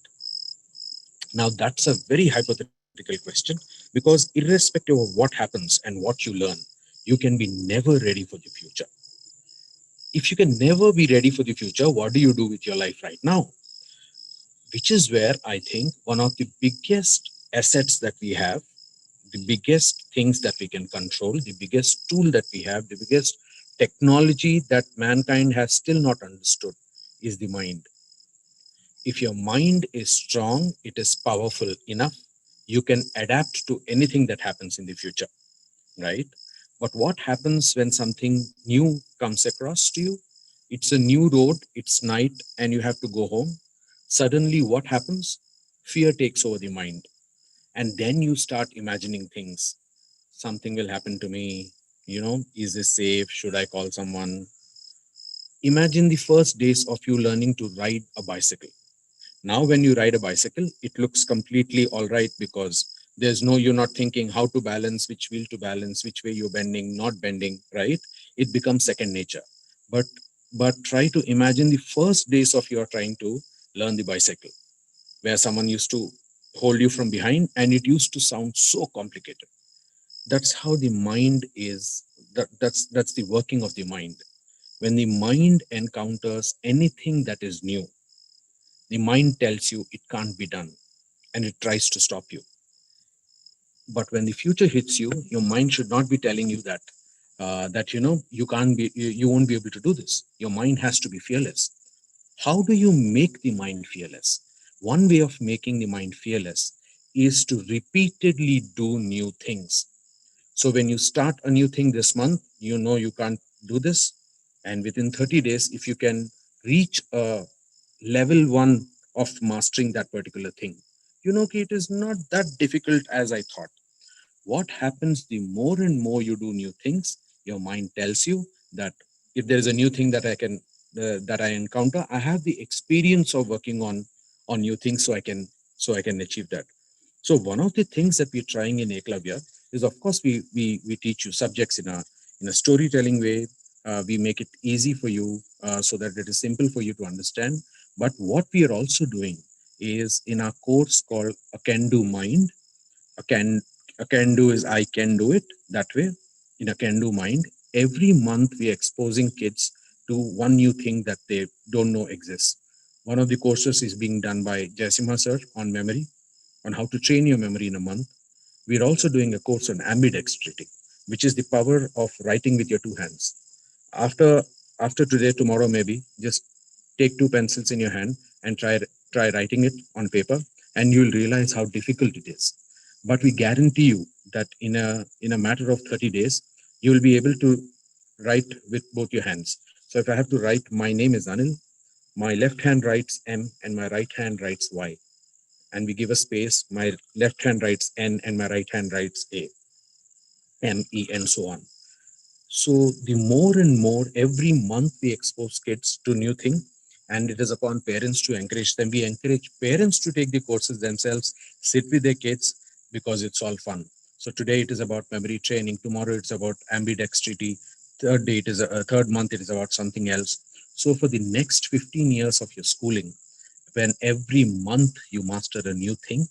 Now that's a very hypothetical question, because irrespective of what happens and what you learn, you can be never ready for the future. If you can never be ready for the future, what do you do with your life right now? Which is where I think one of the biggest assets that we have, the biggest things that we can control, the biggest tool that we have, the biggest technology that mankind has still not understood is the mind. If your mind is strong, it is powerful enough, you can adapt to anything that happens in the future, right? But what happens when something new comes across to you? It's a new road, it's night, and you have to go home. Suddenly, what happens? Fear takes over the mind. And then you start imagining things. Something will happen to me. Is this safe? Should I call someone? Imagine the first days of you learning to ride a bicycle. Now, when you ride a bicycle, it looks completely all right because you're not thinking how to balance, which wheel to balance, which way you're bending, not bending, right? It becomes second nature. But try to imagine the first days of your trying to learn the bicycle, where someone used to hold you from behind and it used to sound so complicated. That's how the mind is. That's the working of the mind. When the mind encounters anything that is new, the mind tells you it can't be done and it tries to stop you. But when the future hits you, your mind should not be telling you that you won't be able to do this. Your mind has to be fearless. How do you make the mind fearless? One way of making the mind fearless is to repeatedly do new things. So when you start a new thing this month, you can't do this. And within 30 days, if you can reach a level 1 of mastering that particular thing, it is not that difficult as I thought. What happens the more and more you do new things, your mind tells you that if there is a new thing that that I encounter, I have the experience of working on new things, so I can achieve that. So one of the things that we're trying in Eklavya is, of course, we teach you subjects in a storytelling way. We make it easy for you so that it is simple for you to understand. But what we are also doing is in our course called a Can Do Mind. A can do is I can do it that way. In a can do mind, every month we are exposing kids to one new thing that they don't know exists. One of the courses is being done by Jaisimha sir on memory, on how to train your memory in a month. We're also doing a course on ambidextrity, which is the power of writing with your two hands. After today, tomorrow, maybe just take two pencils in your hand and try writing it on paper, and you'll realize how difficult it is. But we guarantee you that in a matter of 30 days, you will be able to write with both your hands. So if I have to write, my name is Anil, my left hand writes M and my right hand writes Y. And we give a space, my left hand writes N and my right hand writes A, M, E, and so on. So the more and more every month we expose kids to new thing, and it is upon parents to encourage them. We encourage parents to take the courses themselves, sit with their kids, because it's all fun. So today it is about memory training. Tomorrow it's about ambidextrity. Third day it is a third month it is about something else. So for the next 15 years of your schooling, when every month you master a new thing,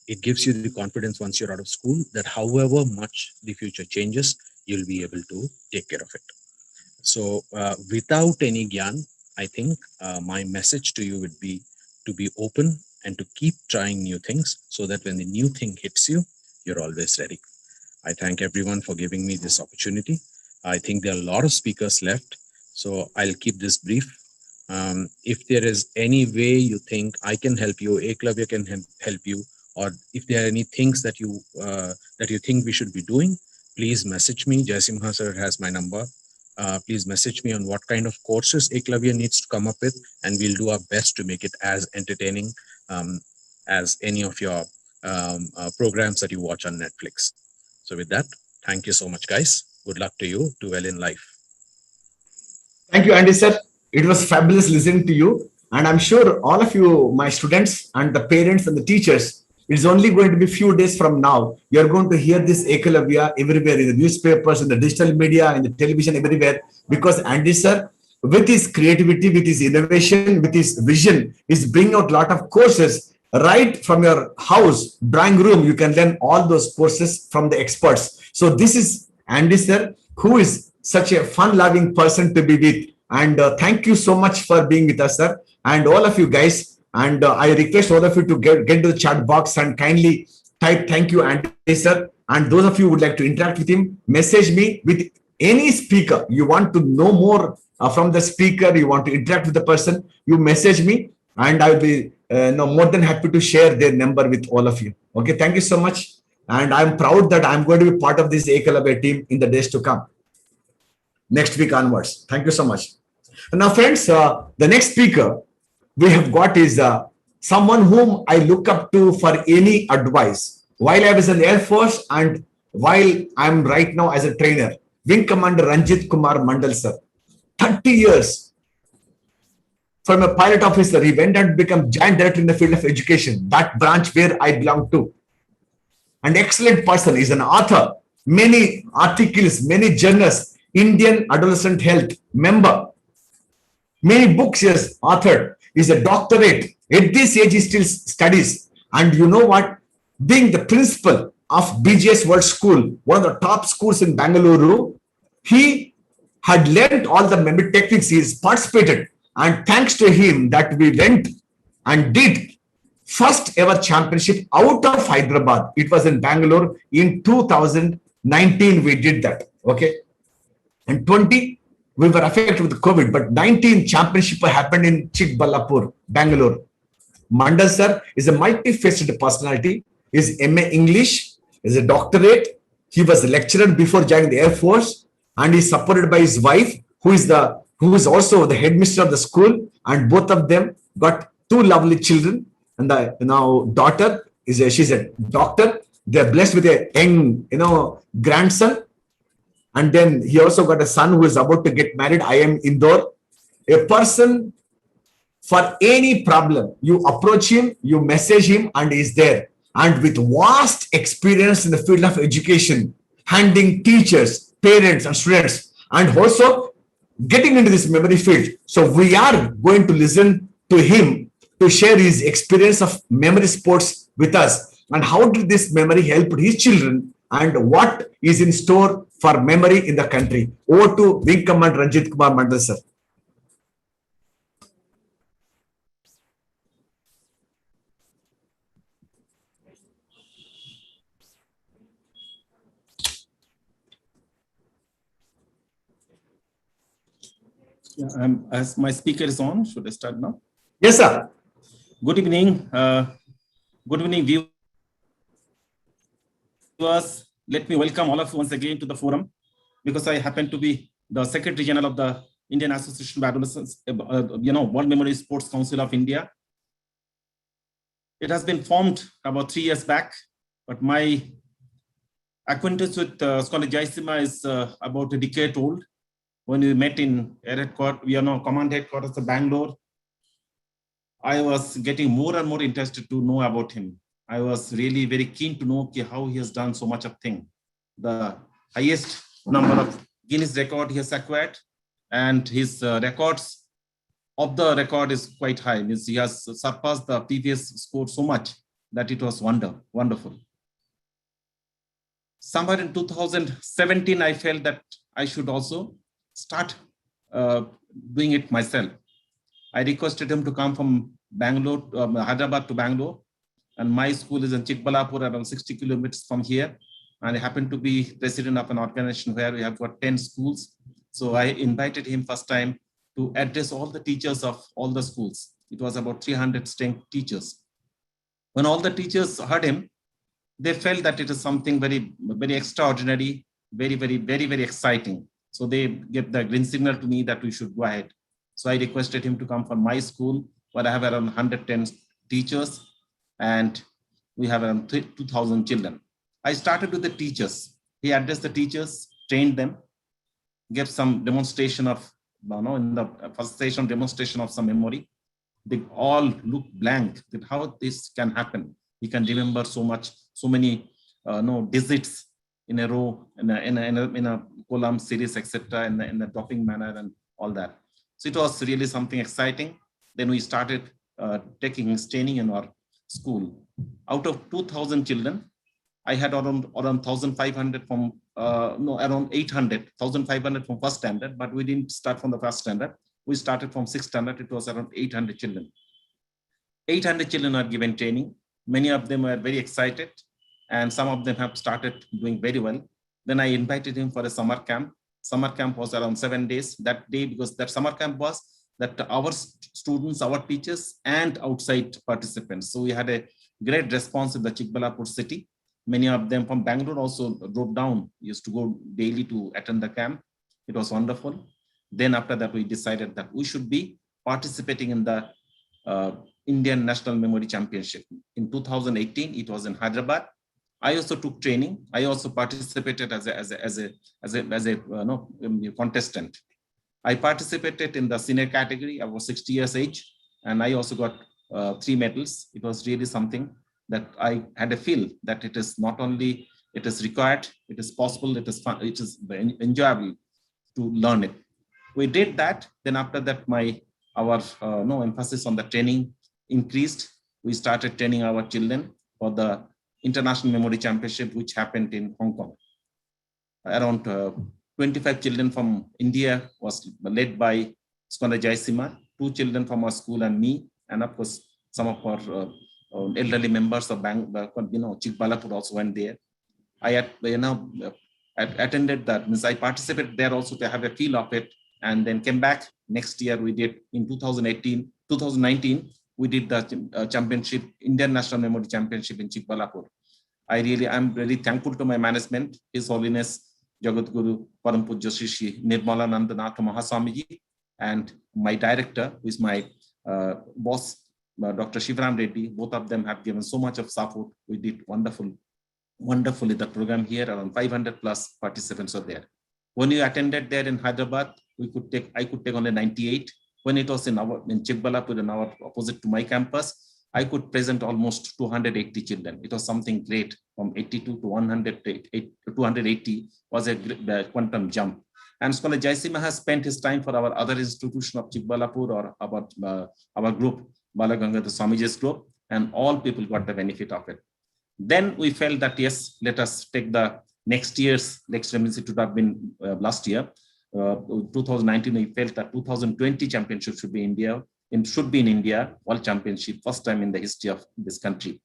it gives you the confidence once you're out of school that however much the future changes, you'll be able to take care of it. So without any gyan, I think my message to you would be to be open and to keep trying new things so that when the new thing hits you, you're always ready. I thank everyone for giving me this opportunity. I think there are a lot of speakers left, so I'll keep this brief. If there is any way you think I can help you, Eklavya can help you, or if there are any things that you think we should be doing, please message me. Jaisimha sir has my number. Please message me on what kind of courses Eklavya needs to come up with, and we'll do our best to make it as entertaining as any of your programs that you watch on Netflix. So with that, thank you so much, guys. Good luck to you. Do well in life. Thank you, Andy sir. It was fabulous listening to you. And I'm sure all of you, my students and the parents and the teachers, it's only going to be a few days from now. You're going to hear this Eklavya everywhere in the newspapers, in the digital media, in the television, everywhere. Because Andy sir, with his creativity, with his innovation, with his vision, is bringing out a lot of courses right from your house, drawing room. You can learn all those courses from the experts. So this is Andy sir, who is such a fun-loving person to be with. And thank you so much for being with us, sir. And all of you guys. And I request all of you to get to the chat box and kindly type thank you, Andy sir. And those of you who would like to interact with him, message me with any speaker. You want to know more from the speaker, you want to interact with the person, you message me, and I will be more than happy to share their number with all of you. Okay, thank you so much. And I'm proud that I'm going to be part of this Eklavya team in the days to come. Next week onwards. Thank you so much. Now, friends, the next speaker we have got is someone whom I look up to for any advice. While I was in the Air Force and while I'm right now as a trainer, Wing Commander Ranjit Kumar Mandal, sir. 30 years from a pilot officer, he went and became giant director in the field of education, that branch where I belong to. An excellent person. He's an author, many articles, many journals, Indian Adolescent Health member, many books he has authored. He's a doctorate. At this age, he still studies. And you know what? Being the principal of BGS World School, one of the top schools in Bangalore, he had learned all the memory techniques. He has participated. And thanks to him that we went and did first ever championship out of Hyderabad. It was in Bangalore in 2019. We did that. Okay. And 20, we were affected with COVID, but 19 championship happened in Chikballapur, Bangalore. Mandal sir is a multifaceted personality. He's MA English, is a doctorate. He was a lecturer before joining the Air Force, and he's supported by his wife, who is also the headmistress of the school, and both of them got two lovely children. And the now daughter she's a doctor, They're blessed with a young, grandson. And then he also got a son who is about to get married. I am Indore. A person, for any problem, you approach him, you message him, and he's there. And with vast experience in the field of education, handling teachers, parents, and students, and also getting into this memory field. So we are going to listen to him to share his experience of memory sports with us, and how did this memory help his children, and what is in store for memory in the country. Over to Wing Commander Ranjit Kumar Mandal, sir. Yeah, as my speaker is on, should I start now? Yes, sir. Good evening. Good evening, viewers. Let me welcome all of you once again to the forum, because I happen to be the Secretary General of the Indian Association of Adolescents, World Memory Sports Council of India. It has been formed about 3 years back, but my acquaintance with Scholar Jaisima is about a decade old. When we met in command headquarters of Bangalore, I was getting more and more interested to know about him. I was really very keen to know how he has done so much of thing. The highest number of Guinness record he has acquired, and his records of the record is quite high. Means he has surpassed the previous score so much that it was wonderful. Somewhere in 2017, I felt that I should also start doing it myself. I requested him to come from Bangalore, Hyderabad to Bangalore, and my school is in Chikbalapur, around 60 kilometers from here. And I happen to be president of an organization where we have got 10 schools. So I invited him first time to address all the teachers of all the schools. It was about 300 teachers. When all the teachers heard him, they felt that it is something very, very extraordinary, very exciting. So they gave the green signal to me that we should go ahead. So I requested him to come from my school, where I have around 110 teachers, and we have around 2,000 children. I started with the teachers. He addressed the teachers, trained them, gave some demonstration of, in the first session, demonstration of some memory. They all looked blank that how this can happen. He can remember so much, so many digits in a row, in a column series, etc., in a dropping manner and all that. So it was really something exciting. Then we started taking his training in our school. Out of 2,000 children, I had around 1,500 from, around 800, 1,500 from first standard, but we didn't start from the first standard. We started from sixth standard. It was around 800 children. 800 children are given training. Many of them were very excited, and some of them have started doing very well. Then I invited him for a summer camp. Summer camp was around 7 days that day, because that summer camp was that our students, our teachers, and outside participants. So we had a great response in the Chikbalapur city. Many of them from Bangalore also drove down, used to go daily to attend the camp. It was wonderful. Then after that, we decided that we should be participating in the Indian National Memory Championship. In 2018, it was in Hyderabad. I also took training. I also participated as a contestant. I participated in the senior category. I was 60 years age, and I also got 3 medals. It was really something that I had a feel that it is not only it is required, it is possible, it is fun, it is enjoyable to learn it. We did that. Then after that, our emphasis on the training increased. We started training our children for the International Memory Championship, which happened in Hong Kong. Around 25 children from India was led by Scholar Jaisima, 2 children from our school and me, and of course some of our elderly members of Chikbalapur also went there. I attended that, means I participated there also to have a feel of it, and then came back. Next year we did in 2019, we did the championship, Indian National Memory Championship in Chikbalapur. I'm really thankful to my management, His Holiness Jagadguru Param Pujya Shri Nirmalananda Nath Mahaswamiji, and my director, who is my boss, Dr. Shivram Reddy. Both of them have given so much of support. We did wonderful wonderfully the program here. Around 500 plus participants are there. When you attended there in Hyderabad, I could take only 98. When it was in Chikbalapur, in our opposite to my campus, I could present almost 280 children. It was something great. From 82 to 280 was a quantum jump. And Scholar Jaisima has spent his time for our other institution of Chikbalapur or about our group, Balagangadhar Swamiji's group, and all people got the benefit of it. Then we felt that, yes, let us take the next year's next remittance. It would have been last year, 2019. We felt that 2020 championship should be India. It should be in India, World Championship, first time in the history of this country.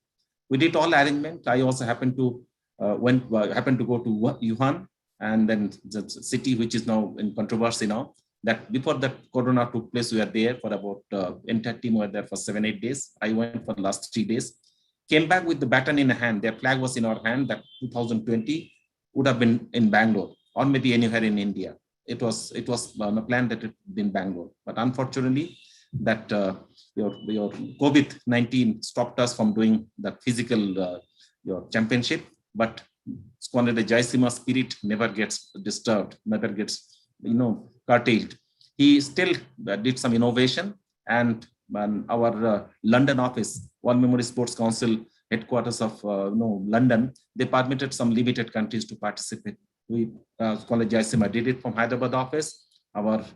We did all arrangement. I also happened to go to Wuhan, and then the city which is now in controversy now. That before that Corona took place, we were there for about entire team were there for 7-8 days. I went for the last 3 days. Came back with the baton in hand. Their flag was in our hand. That 2020 would have been in Bangalore or maybe anywhere in India. It was on a plan that it would be in Bangalore, but unfortunately, that your COVID-19 stopped us from doing that physical your championship. But Scholar Jaisima spirit never gets disturbed, never gets curtailed. He still did some innovation, and our London office, World Memory Sports Council headquarters of London, they permitted some limited countries to participate. We Scholar Jaisima did it from Hyderabad office.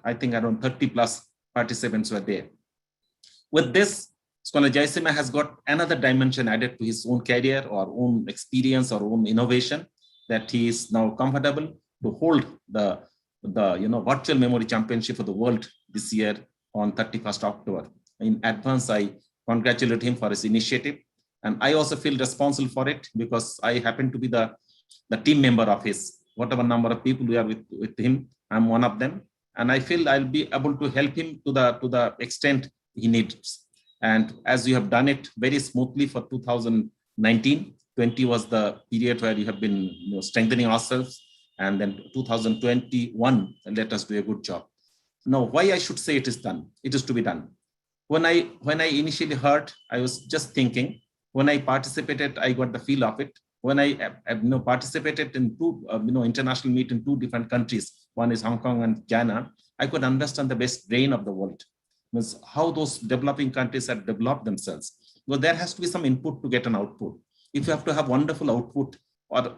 I think around 30 plus participants were there. With this, Scholar Jaisima has got another dimension added to his own career or own experience or own innovation, that he is now comfortable to hold the virtual memory championship for the world this year on 31st October. In advance, I congratulate him for his initiative. And I also feel responsible for it because I happen to be the team member of his. Whatever number of people we are with him, I'm one of them. And I feel I'll be able to help him to the extent he needs. And as you have done it very smoothly for 2019, 20 was the period where you have been strengthening ourselves. And then 2021, let us do a good job. Now, why I should say it is done? It is to be done. When I initially heard, I was just thinking. When I participated, I got the feel of it. When I participated in two international meet in 2 different countries, one is Hong Kong and China, I could understand the best brain of the world. Means how those developing countries have developed themselves. Well, there has to be some input to get an output. If you have to have wonderful output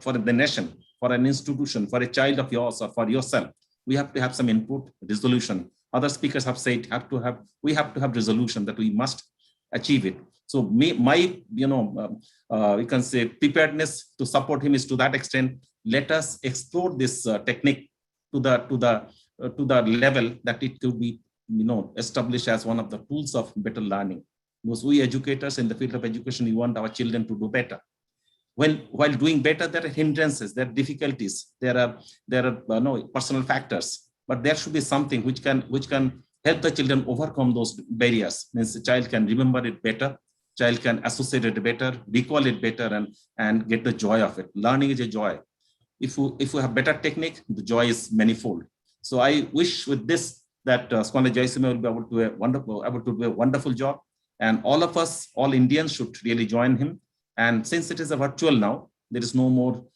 for the nation, for an institution, for a child of yours or for yourself, we have to have some input, resolution. Other speakers have said we have to have resolution that we must achieve it. So we can say preparedness to support him is to that extent. Let us explore this technique to the level that it could be established as one of the tools of better learning. Because we educators in the field of education, we want our children to do better. While doing better, there are hindrances, there are difficulties, there are personal factors, but there should be something which can help the children overcome those barriers. Means the child can remember it better, child can associate it better, recall it better, and get the joy of it. Learning is a joy. If we have better technique, the joy is manifold. So I wish with this that Scholar Jaisima will be able to do a wonderful job, and all of us, all Indians, should really join him. And since it is a virtual now, there is no more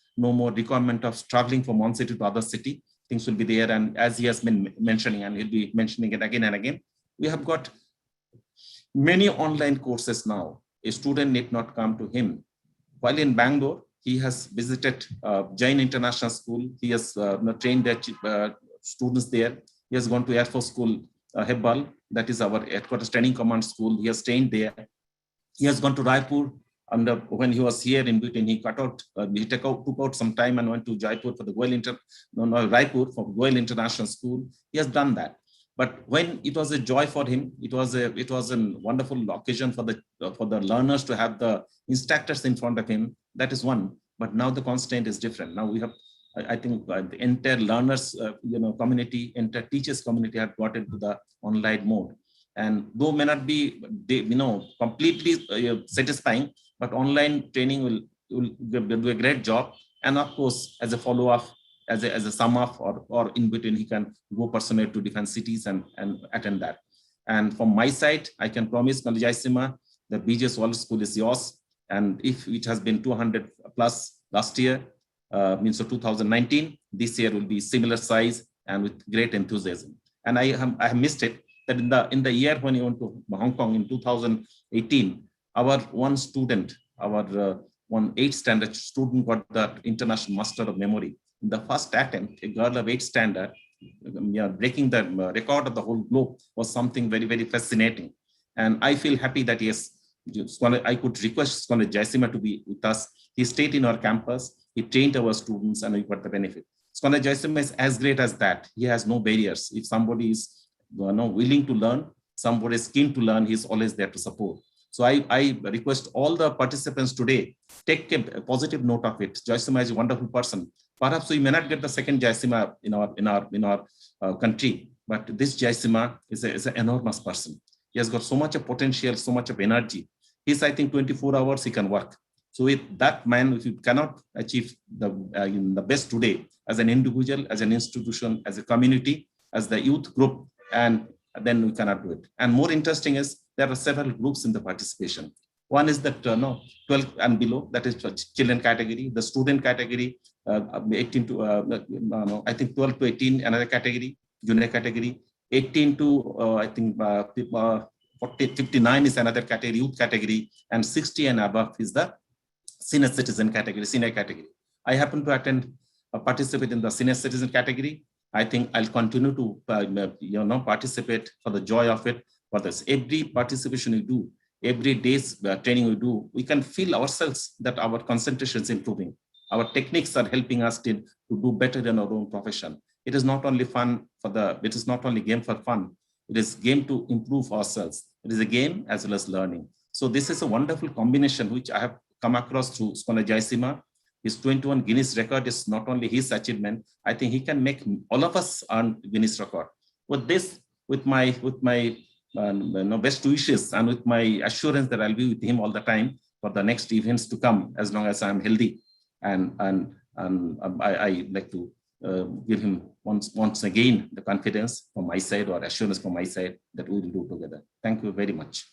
requirement of traveling from one city to other city. Things will be there, and as he has been mentioning, and he'll be mentioning it again and again, we have got many online courses now. A student need not come to him. While in Bangalore, he has visited Jain International School. He has trained their students there. He has gone to Air Force School, Hebbal, that is our headquarters training command school. He has trained there. He has gone to Raipur. And when he was here in between, he took out some time and went to Jaipur for the Raipur for Goel International School. He has done that. But when it was a joy for him, it was a wonderful occasion for the learners to have the instructors in front of him. That is one. But now the constraint is different. Now we have, I think, the entire learners, community, entire teachers community have got into the online mode. And though may not be, completely satisfying, but online training will do a great job. And of course, as a follow-up, as a sum up, or in between, he can go personally to different cities and attend that. And from my side, I can promise Scholar Jaisima, the BJS World School is yours. And if it has been 200 plus last year, means of 2019. This year will be similar size and with great enthusiasm. And I have missed it that in the year when we went to Hong Kong in 2018, our one student, our one 8th standard student got the International Master of Memory. In the first attempt, a girl of 8th standard, breaking the record of the whole globe was something very, very fascinating. And I feel happy that yes, I could request Scholar Jayasimha to be with us. He stayed in our campus, he trained our students, and we got the benefit. Scholar Jayasimha is as great as that. He has no barriers. If somebody is willing to learn, somebody is keen to learn, he's always there to support. So I request all the participants today, take a positive note of it. Jayasimha is a wonderful person. Perhaps we may not get the second Jayasimha in our country, but this Jayasimha is an enormous person. He has got so much of potential, so much of energy. He's, I think, 24 hours he can work. So with that man, if you cannot achieve the best today as an individual, as an institution, as a community, as the youth group, and then we cannot do it. And more interesting is there are several groups in the participation. One is that 12 and below, that is children category, the student category, 18 to I think 12 to 18, another category, junior category, 18 to I think 59 is another category, youth category, and 60 and above is the senior citizen category, senior category. I happen to participate in the senior citizen category. I think I'll continue to participate for the joy of it. For this, every participation we do, every day's training we do, we can feel ourselves that our concentration is improving. Our techniques are helping us to do better in our own profession. It is not only fun it is not only game for fun. It is game to improve ourselves. It is a game as well as learning. So this is a wonderful combination which I have come across through Scholar Jayasimha. His 21 Guinness record is not only his achievement. I think he can make all of us earn Guinness record. With this, with my best wishes and with my assurance that I'll be with him all the time for the next events to come, as long as I'm healthy. And I like to give him once again the confidence from my side or assurance from my side that we will do together. Thank you very much.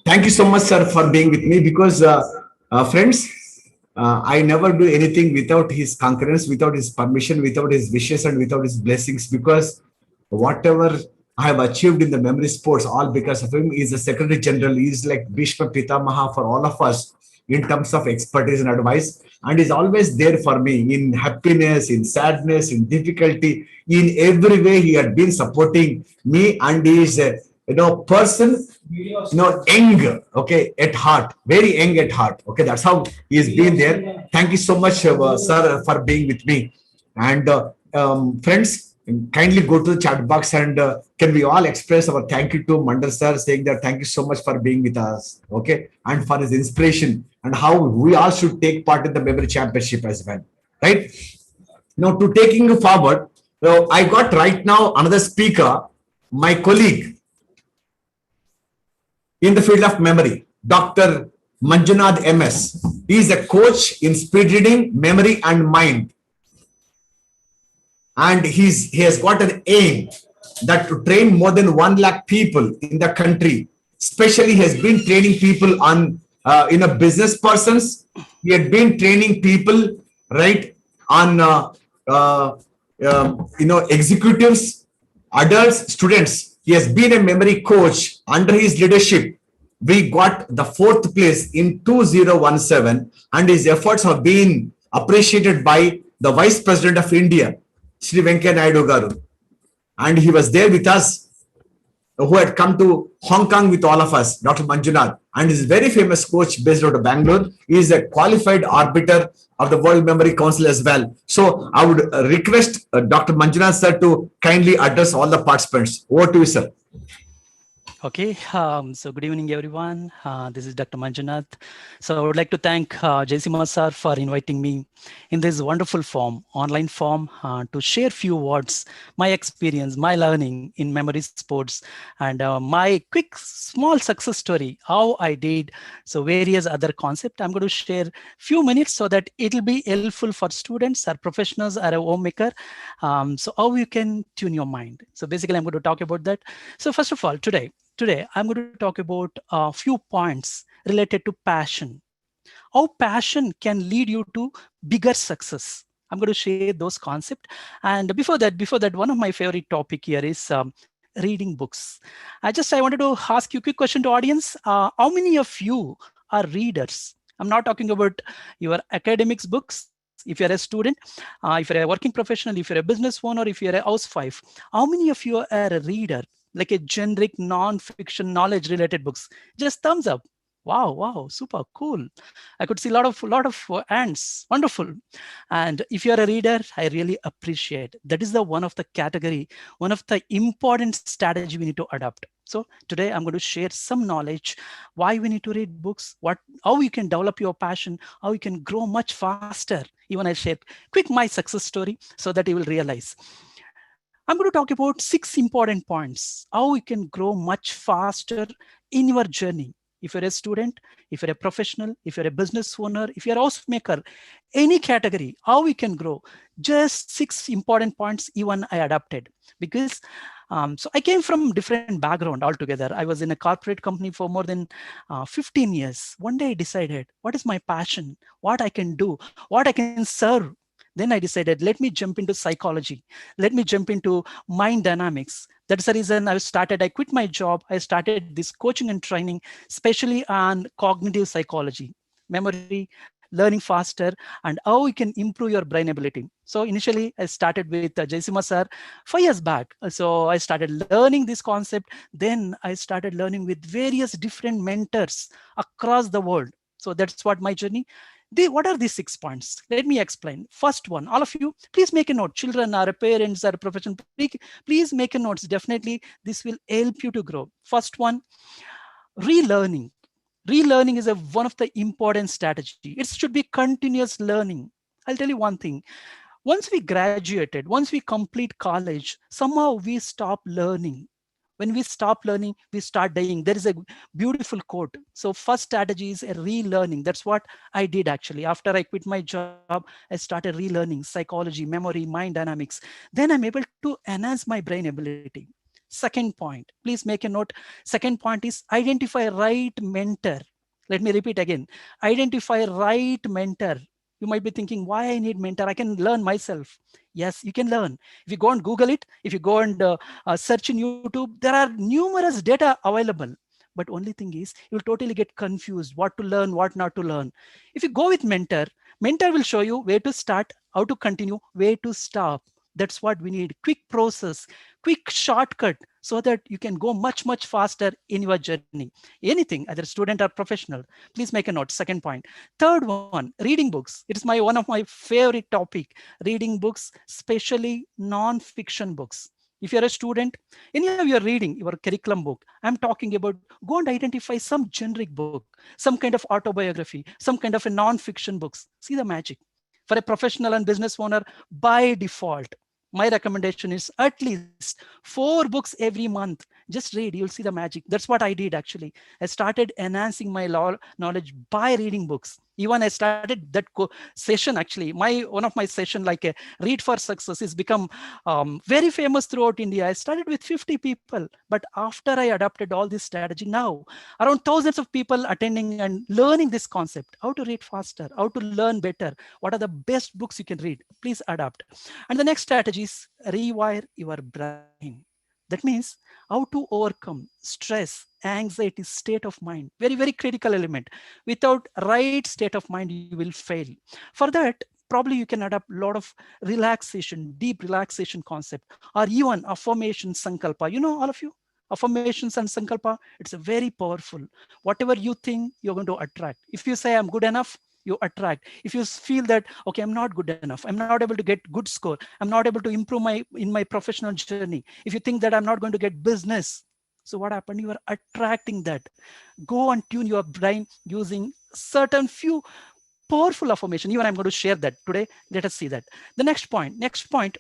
Thank you so much, sir, for being with me, because friends, I never do anything without his concurrence, without his permission, without his wishes, and without his blessings, because whatever I have achieved in the memory sports, all because of him. He is the Secretary General. He is like Bhishma Pitamaha for all of us in terms of expertise and advice, and is always there for me in happiness, in sadness, in difficulty, in every way. He had been supporting me, and he is person, young, okay, at heart, very young at heart. Okay, that's how he has been there. Thank you so much, sir, for being with me. And friends, kindly go to the chat box and can we all express our thank you to Mandal sir, saying that thank you so much for being with us, okay, and for his inspiration and how we all should take part in the memory championship as well, right? Now, to taking you forward, I got right now another speaker, my colleague in the field of memory, Dr. Manjunath MS. He is a coach in speed reading, memory, and mind. And he has got an aim that to train more than 1 lakh people in the country. Especially, he has been training people on business persons. He had been training people right on executives, adults, students. He has been a memory coach. Under his leadership, we got the 4th place in 2017, and his efforts have been appreciated by the Vice President of India, Sri Venkaiah Naidu Garu. And he was there with us, who had come to Hong Kong with all of us, Dr. Manjunath, and is a very famous coach based out of Bangalore. He is a qualified arbiter of the World Memory Council as well. So I would request Dr. Manjunath sir to kindly address all the participants. Over to you, sir. Okay, so good evening, everyone. This is Dr. Manjunath. So I would like to thank Jaisima sir for inviting me in this wonderful form, online form, to share few words, my experience, my learning in memory sports, and my quick, small success story, how I did. So various other concept. I'm going to share few minutes so that it'll be helpful for students or professionals or a homemaker. So how you can tune your mind. So basically, I'm going to talk about that. So first of all, Today, I'm going to talk about a few points related to passion. How passion can lead you to bigger success. I'm going to share those concepts. And before that, one of my favorite topic here is reading books. I wanted to ask you a quick question to audience. How many of you are readers? I'm not talking about your academics books. If you're a student, if you're a working professional, if you're a business owner, if you're a housewife, how many of you are a reader? Like a generic non-fiction knowledge related books? Just thumbs up. Wow, super cool. I could see a lot of ants. Wonderful. And if you're a reader, I really appreciate. That is the one of the category, one of the important strategy we need to adopt. So today I'm going to share some knowledge, why we need to read books, how you can develop your passion, how you can grow much faster. Even I share quick my success story so that you will realize. I'm going to talk about 6 important points, how you can grow much faster in your journey. If you're a student, if you're a professional, if you're a business owner, if you're a house maker, any category, how we can grow. Just 6 important points even I adapted because so I came from different background altogether. I was in a corporate company for more than 15 years. One day I decided, what is my passion? What I can do? What I can serve? Then I decided, let me jump into psychology. Let me jump into mind dynamics. That's the reason I quit my job. I started this coaching and training, especially on cognitive psychology, memory, learning faster, and how you can improve your brain ability. So initially I started with Jaisima sir 5 years back. So I started learning this concept. Then I started learning with various different mentors across the world. So that's what my journey. What are these 6 points? Let me explain. First one, all of you, please make a note. Children or parents or professional, please make a notes. Definitely, this will help you to grow. First one, relearning. Relearning is one of the important strategy. It should be continuous learning. I'll tell you one thing. Once we graduated, once we complete college, somehow we stop learning. When we stop learning, we start dying. There is a beautiful quote. So first strategy is a relearning. That's what I did actually. After I quit my job, I started relearning psychology, memory, mind dynamics. Then I'm able to enhance my brain ability. Second point, please make a note. Second point is identify right mentor. Let me repeat again. Identify right mentor. You might be thinking, why I need mentor? I can learn myself. Yes, you can learn. If you go and Google it, if you go and search in YouTube, there are numerous data available. But only thing is, you'll totally get confused what to learn, what not to learn. If you go with mentor will show you where to start, how to continue, where to stop. That's what we need. Quick process, quick shortcut so that you can go much faster in your journey. Anything, either student or professional, please make a note. Second point. Third one, reading books. It is one of my favorite topic, reading books, especially non-fiction books. If you're a student, any of you're reading your curriculum book, I'm talking about go and identify some generic book, some kind of autobiography, some kind of a non-fiction books. See the magic. For a professional and business owner, by default, my recommendation is at least 4 books every month. Just read, you'll see the magic. That's what I did actually. I started enhancing my knowledge by reading books. Even I started that session actually. One of my session like a Read for Success is become very famous throughout India. I started with 50 people, but after I adopted all this strategy, now around thousands of people attending and learning this concept, how to read faster, how to learn better, what are the best books you can read. Please adapt. And the next strategy is rewire your brain. That means how to overcome stress, anxiety, state of mind. Very critical element. Without right state of mind, you will fail. For that, probably you can adopt a lot of relaxation, deep relaxation concept, or even affirmation sankalpa. You know, all of you, affirmations and sankalpa, it's very powerful. Whatever you think, you're going to attract. If you say I'm good enough, you attract. If you feel that, okay, I'm not good enough, I'm not able to get good score, I'm not able to improve in my professional journey. If you think that I'm not going to get business, So what happened? You are attracting that. Go and tune your brain using certain few powerful affirmation. Even I'm going to share that today. Let us see that. The next point,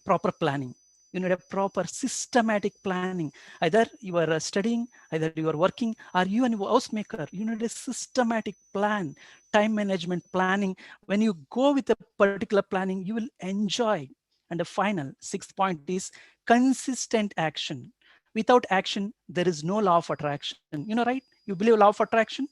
proper planning. You need a proper systematic planning. Either you are studying, either you are working, or you are a housemaker. You need a systematic plan, time management planning. When you go with a particular planning, you will enjoy. And the final 6th point is consistent action. Without action, there is no law of attraction. You know, right? You believe law of attraction?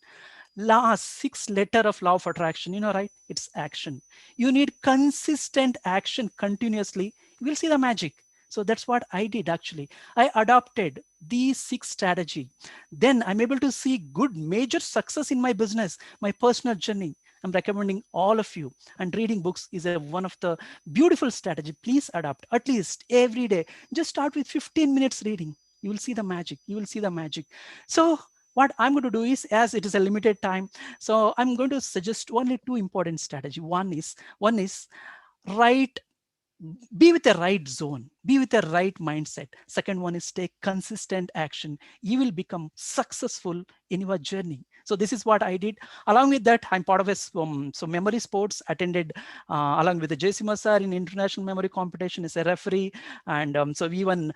Last 6th letter of law of attraction, you know, right? It's action. You need consistent action continuously. You will see the magic. So that's what I did actually. I adopted these 6 strategy. Then I'm able to see good major success in my business, my personal journey. I'm recommending all of you, and reading books is one of the beautiful strategy. Please adopt at least every day. Just start with 15 minutes reading. You will see the magic. You will see the magic. So what I'm going to do is, as it is a limited time, so I'm going to suggest only 2 important strategy. One is be with the right zone, be with the right mindset. Second one is take consistent action. You will become successful in your journey. So this is what I did. Along with that, I'm part of a memory sports, attended along with the Jayasinghe sir in international memory competition as a referee. And so we won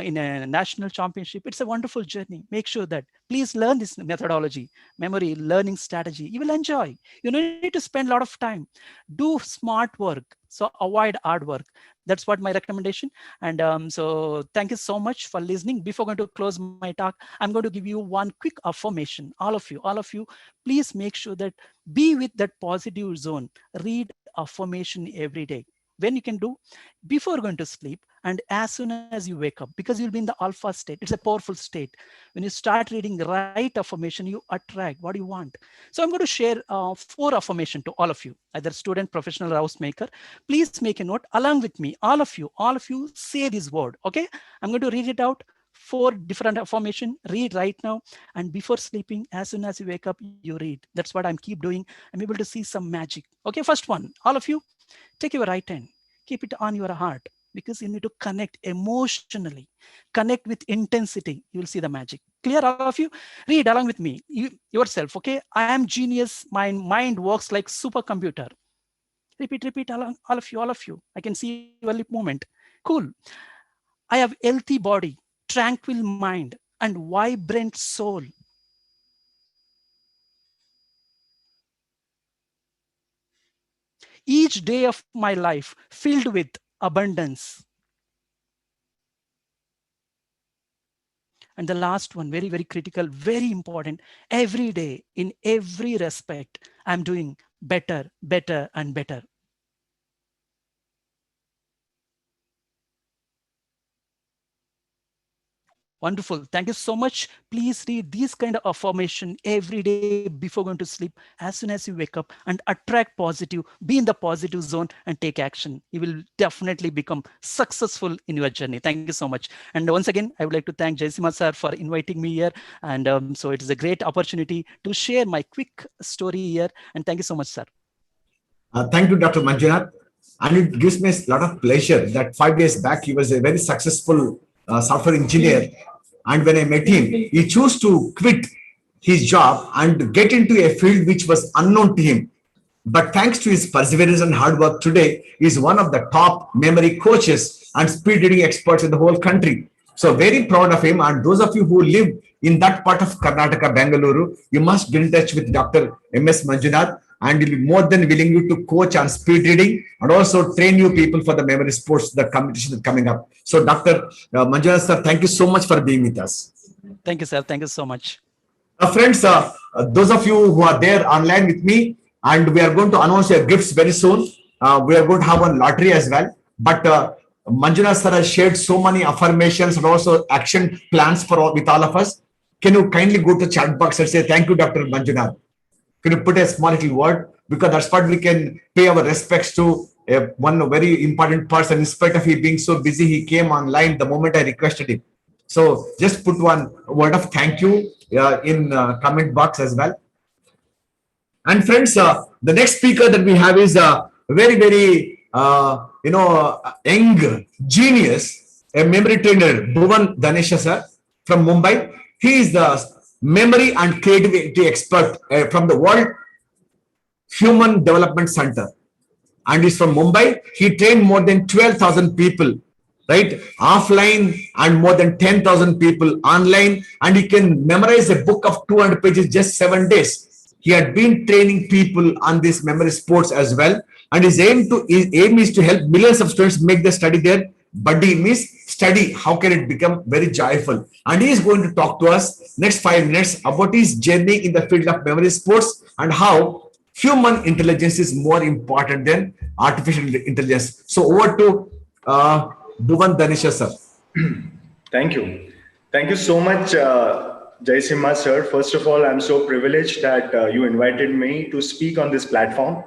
in a national championship. It's a wonderful journey. Make sure that please learn this methodology, memory learning strategy. You will enjoy. You don't need to spend a lot of time. Do smart work. So avoid hard work. That's what my recommendation. And so thank you so much for listening. Before going to close my talk, I'm going to give you one quick affirmation. All of you, please make sure that be with that positive zone. Read affirmation every day. When you can do, before going to sleep and as soon as you wake up, because you'll be in the alpha state. It's a powerful state. When you start reading the right affirmation, you attract what you want. So I'm going to share 4 affirmation to all of you, either student, professional, or housemaker. Please make a note along with me. All of you say this word. Okay, I'm going to read it out. 4 different affirmation. Read right now, and before sleeping, as soon as you wake up, you read. That's what I'm keep doing. I'm able to see some magic. Okay, first one, all of you, take your right hand, keep it on your heart, because you need to connect emotionally, connect with intensity. You will see the magic. Clear, all of you? Read along with me, yourself. Okay, I am genius. My mind works like supercomputer. Repeat along, all of you. I can see your lip movement. Cool. I have healthy body, tranquil mind, and vibrant soul. Each day of my life filled with abundance. And the last one, very, very critical, very important. Every day, in every respect, I'm doing better, and better. Wonderful. Thank you so much. Please read these kind of affirmation every day before going to sleep, as soon as you wake up, and attract positive, be in the positive zone and take action. You will definitely become successful in your journey. Thank you so much. And once again, I would like to thank Jayasinghe sir for inviting me here. And so it is a great opportunity to share my quick story here. And thank you so much, sir. Thank you, Dr. Manjunath. And it gives me a lot of pleasure that 5 years back, he was a very successful software engineer. And when I met him, he chose to quit his job and get into a field which was unknown to him. But thanks to his perseverance and hard work, today he is one of the top memory coaches and speed reading experts in the whole country. So very proud of him. And those of you who live in that part of Karnataka, Bengaluru, you must get in touch with Dr. M.S. Manjunath, and he'll be more than willing you to coach on speed reading and also train new people for the memory sports, the competition is coming up. So Dr. Manjunath sir, thank you so much for being with us. Thank you, sir. Thank you so much. Friends, those of you who are there online with me, and we are going to announce your gifts very soon. We are going to have one lottery as well. But Manjunath sir has shared so many affirmations and also action plans with all of us. Can you kindly go to chat box and say, thank you, Dr. Manjunath? Can you put a small little word? Because that's what we can pay our respects to one very important person. In spite of he being so busy, he came online the moment I requested him. So just put one word of thank you in comment box as well. And friends, the next speaker that we have is a very, very, young genius, a memory trainer, Bhuvan Dhanesha sir. from Mumbai. He is the memory and creativity expert from the World Human Development Center, and he's from Mumbai. He trained more than 12,000 people, right? Offline, and more than 10,000 people online. And he can memorize a book of 200 pages just 7 days. He had been training people on this memory sports as well. And his aim is to help millions of students make the study their buddy, means study. How can it become very joyful? And he is going to talk to us next 5 minutes about his journey in the field of memory sports and how human intelligence is more important than artificial intelligence. So over to Bhuvan Danisha sir. Thank you. Thank you so much, Jaisimha sir. First of all, I'm so privileged that you invited me to speak on this platform.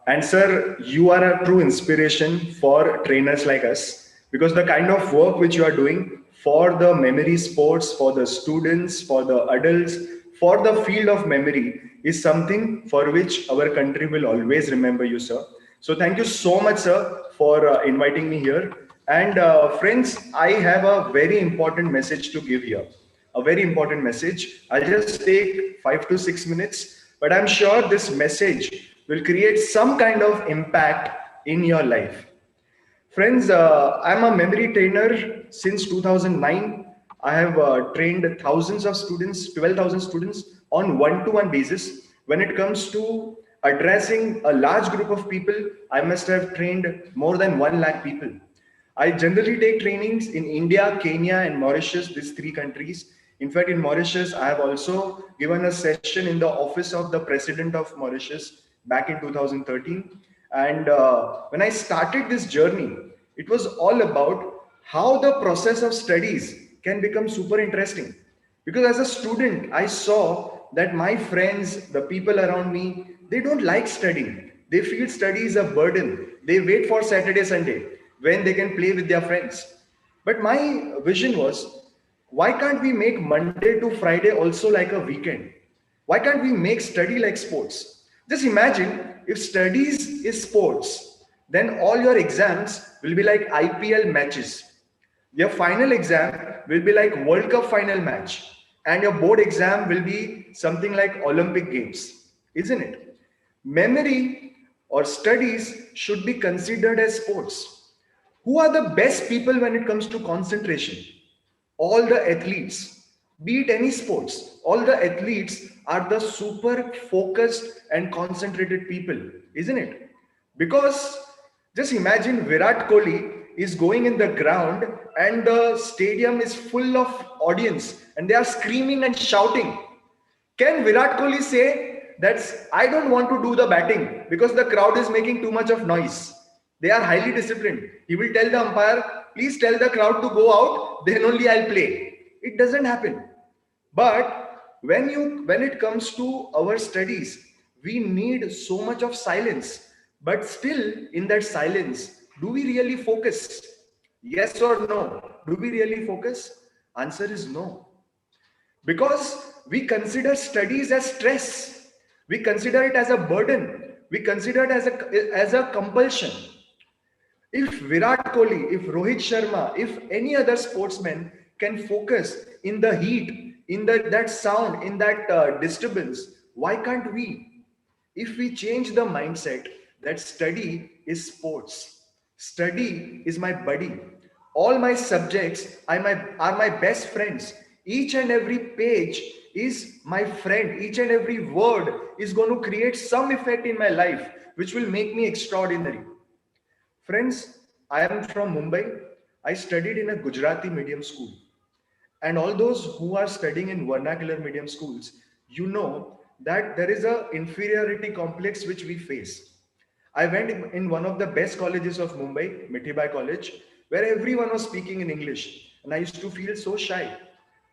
And sir, you are a true inspiration for trainers like us, because the kind of work which you are doing for the memory sports, for the students, for the adults, for the field of memory is something for which our country will always remember you, sir. So thank you so much, sir, for inviting me here. And friends, I have a very important message to give here. A very important message. I'll just take 5 to 6 minutes, but I'm sure this message will create some kind of impact in your life. Friends, I'm a memory trainer since 2009. I have trained thousands of students, 12,000 students on one-to-one basis. When it comes to addressing a large group of people, I must have trained more than 1 lakh people. I generally take trainings in India, Kenya, and Mauritius, these 3 countries. In fact, in Mauritius, I have also given a session in the office of the President of Mauritius back in 2013. And when I started this journey, it was all about how the process of studies can become super interesting. Because as a student, I saw that my friends, the people around me, they don't like studying. They feel study is a burden. They wait for Saturday, Sunday when they can play with their friends. But my vision was, why can't we make Monday to Friday also like a weekend? Why can't we make study like sports? Just imagine if studies is sports, then all your exams will be like IPL matches. Your final exam will be like World Cup final match, and your board exam will be something like Olympic Games, isn't it? Memory or studies should be considered as sports. Who are the best people when it comes to concentration? All the athletes, be it any sports, all the athletes are the super focused and concentrated people, isn't it? Because just imagine Virat Kohli is going in the ground and the stadium is full of audience and they are screaming and shouting. Can Virat Kohli say that I don't want to do the batting because the crowd is making too much of noise? They are highly disciplined. He will tell the umpire, please tell the crowd to go out, then only I'll play. It doesn't happen. But when it comes to our studies, we need so much of silence. But still in that silence, do we really focus? Yes or no? Do we really focus? Answer is no. Because we consider studies as stress. We consider it as a burden. We consider it as a compulsion. If Virat Kohli, if Rohit Sharma, if any other sportsman can focus in the heat, in that sound, in that disturbance, why can't we? If we change the mindset that study is sports, study is my buddy, all my subjects are my best friends, each and every page is my friend, each and every word is going to create some effect in my life which will make me extraordinary. Friends, I am from Mumbai. I studied in a Gujarati medium school. And all those who are studying in vernacular medium schools, you know that there is an inferiority complex which we face. I went in one of the best colleges of Mumbai, Mithibai College, where everyone was speaking in English. And I used to feel so shy.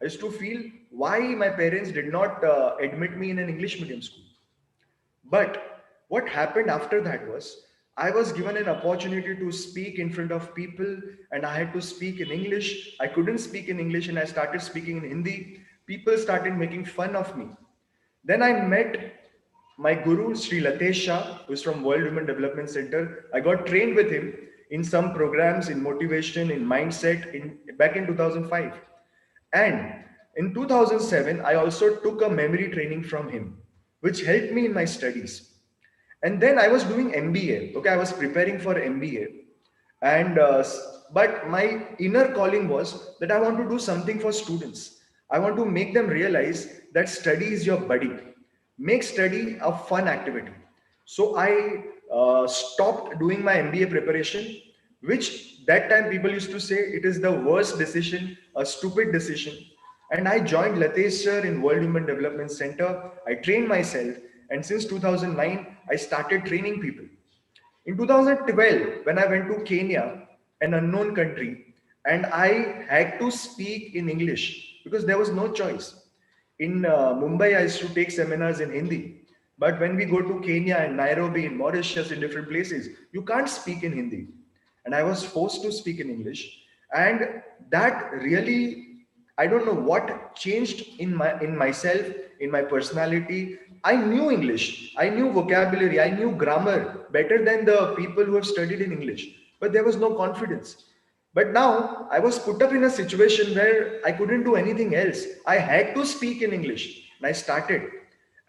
I used to feel why my parents did not admit me in an English medium school. But what happened after that was, I was given an opportunity to speak in front of people and I had to speak in English. I couldn't speak in English and I started speaking in Hindi. People started making fun of me. Then I met my guru, Sri Latesh Shah, who is from World Women Development Center. I got trained with him in some programs, in motivation, in mindset, back in 2005. And in 2007, I also took a memory training from him, which helped me in my studies. And then I was doing MBA. Okay, I was preparing for MBA, and but my inner calling was that I want to do something for students. I want to make them realize that study is your buddy. Make study a fun activity. So I stopped doing my MBA preparation, which that time people used to say it is the worst decision, a stupid decision. And I joined Latesh sir in World Human Development Center. I trained myself, and since 2009, I started training people. In 2012, when I went to Kenya, an unknown country, and I had to speak in English because there was no choice. In Mumbai, I used to take seminars in Hindi. But when we go to Kenya and Nairobi, in Mauritius, in different places, you can't speak in Hindi. And I was forced to speak in English. And that really, I don't know what changed in myself, in my personality. I knew English, I knew vocabulary, I knew grammar better than the people who have studied in English, but there was no confidence. But now I was put up in a situation where I couldn't do anything else. I had to speak in English, and I started.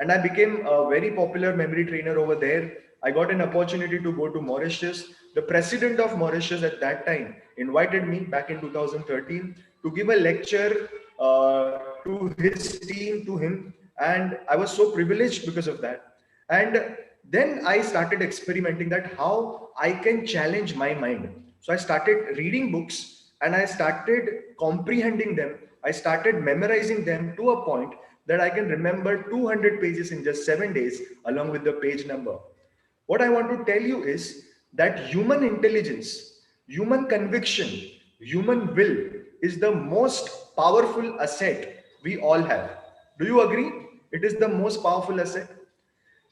And I became a very popular memory trainer over there. I got an opportunity to go to Mauritius. The president of Mauritius at that time invited me back in 2013 to give a lecture to his team, to him. And I was so privileged because of that. And then I started experimenting that how I can challenge my mind. So I started reading books and I started comprehending them. I started memorizing them to a point that I can remember 200 pages in just 7 days along with the page number. What I want to tell you is that human intelligence, human conviction, human will is the most powerful asset we all have. Do you agree? It is the most powerful asset.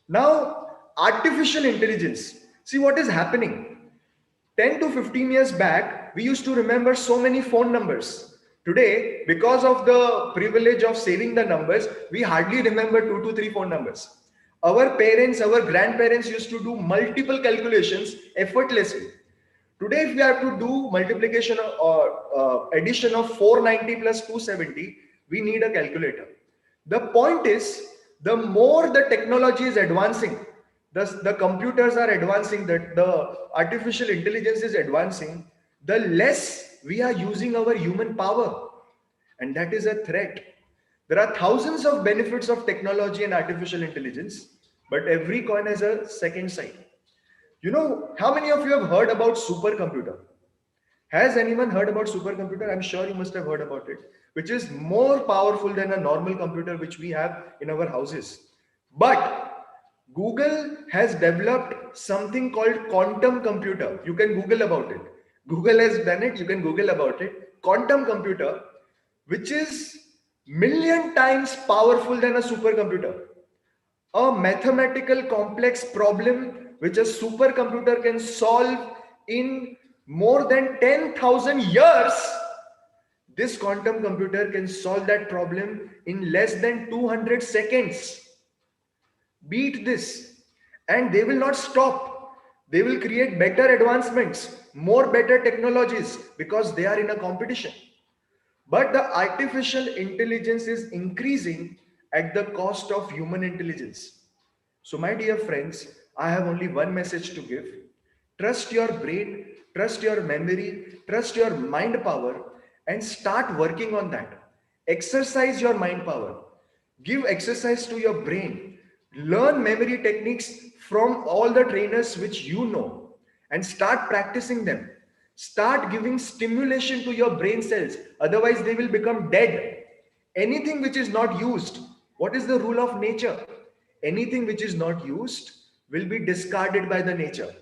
Now, artificial intelligence. See what is happening. 10 to 15 years back, we used to remember so many phone numbers. Today, because of the privilege of saving the numbers, we hardly remember 2 to 3 phone numbers. Our parents, our grandparents used to do multiple calculations effortlessly. Today, if we have to do multiplication or addition of 490 plus 270, we need a calculator. The point is, the more the technology is advancing, the computers are advancing, that the artificial intelligence is advancing, the less we are using our human power. And that is a threat. There are thousands of benefits of technology and artificial intelligence, but every coin has a second side. You know, how many of you have heard about supercomputer? Has anyone heard about supercomputer? I'm sure you must have heard about it, which is more powerful than a normal computer which we have in our houses. But Google has developed something called quantum computer. You can Google about it. Google has done it. You can Google about it. Quantum computer, which is million times powerful than a supercomputer. A mathematical complex problem which a supercomputer can solve in more than 10,000 years. This quantum computer can solve that problem in less than 200 seconds. Beat this. And they will not stop. They will create better advancements, more better technologies, because they are in a competition. But the artificial intelligence is increasing at the cost of human intelligence. So my dear friends, I have only one message to give. Trust your brain, trust your memory, trust your mind power, and start working on that. Exercise your mind power. Give exercise to your brain. Learn memory techniques from all the trainers which you know and start practicing them. Start giving stimulation to your brain cells. Otherwise, they will become dead. Anything which is not used, what is the rule of nature? Anything which is not used will be discarded by the nature.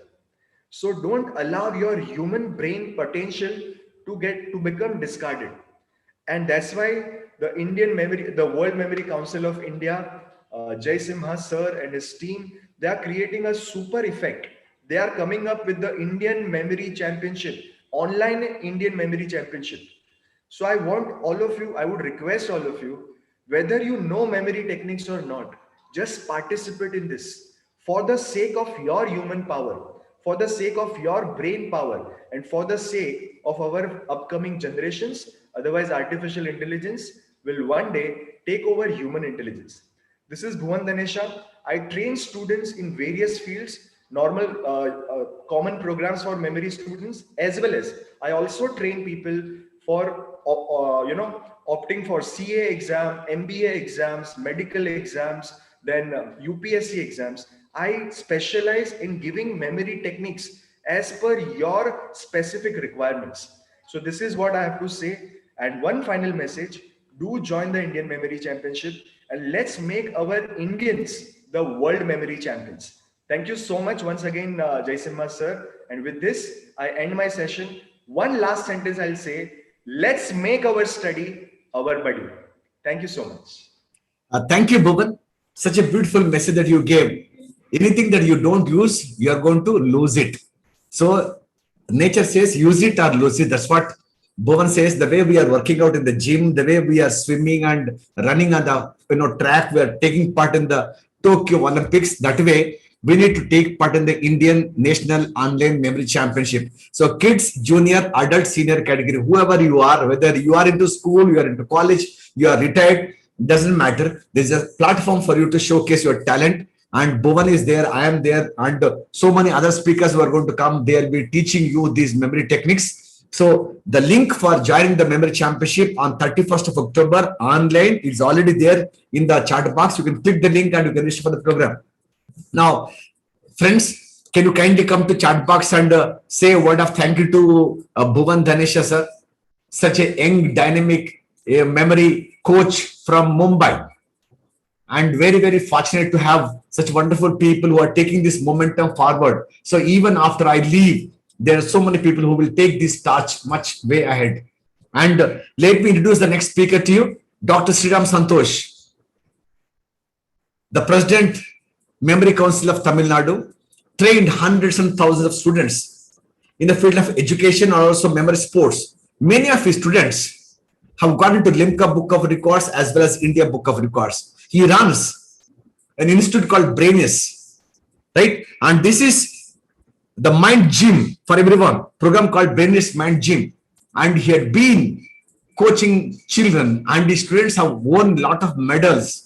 So don't allow your human brain potential to become discarded. And that's why the World Memory Council of India, Jai Simha sir and his team, they are creating a super effect. They are coming up with the Indian Memory Championship, online Indian Memory Championship. So I would request all of you, whether you know memory techniques or not, just participate in this for the sake of your human power, for the sake of your brain power, and for the sake of our upcoming generations. Otherwise, artificial intelligence will one day take over human intelligence. This is Bhuvan Dhanesha. I train students in various fields, normal common programs for memory students, as well as I also train people for opting for CA exam, MBA exams, medical exams, then UPSC exams. I specialize in giving memory techniques as per your specific requirements. So this is what I have to say. And one final message: do join the Indian Memory Championship and let's make our Indians the world memory champions. Thank you so much once again, Jaisimha sir. And with this, I end my session. One last sentence I'll say: let's make our study our buddy. Thank you so much. Thank you, Bhuvan. Such a beautiful message that you gave. Anything that you don't use, you are going to lose it. So nature says use it or lose it. That's what Bhuvan says. The way we are working out in the gym, the way we are swimming and running on the track, we are taking part in the Tokyo Olympics. That way, we need to take part in the Indian National Online Memory Championship. So kids, junior, adult, senior category, whoever you are, whether you are into school, you are into college, you are retired, doesn't matter. There's a platform for you to showcase your talent. And Bhuvan is there, I am there, and so many other speakers who are going to come. They'll be teaching you these memory techniques. So the link for joining the memory championship on 31st of October online is already there in the chat box. You can click the link and you can register for the program. Now, friends, can you kindly come to chat box and say a word of thank you to Bhuvan Dhanesha sir, such a young, dynamic memory coach from Mumbai. And very, very fortunate to have such wonderful people who are taking this momentum forward. So even after I leave, there are so many people who will take this torch much way ahead. And let me introduce the next speaker to you, Dr. Sriram Santosh, the President, Memory Council of Tamil Nadu, trained hundreds and thousands of students in the field of education and also memory sports. Many of his students have got into Limca Book of Records as well as India Book of Records. He runs an institute called Brainius, right? And this is the Mind Gym for everyone, program called Brainius Mind Gym. And he had been coaching children, and his students have won a lot of medals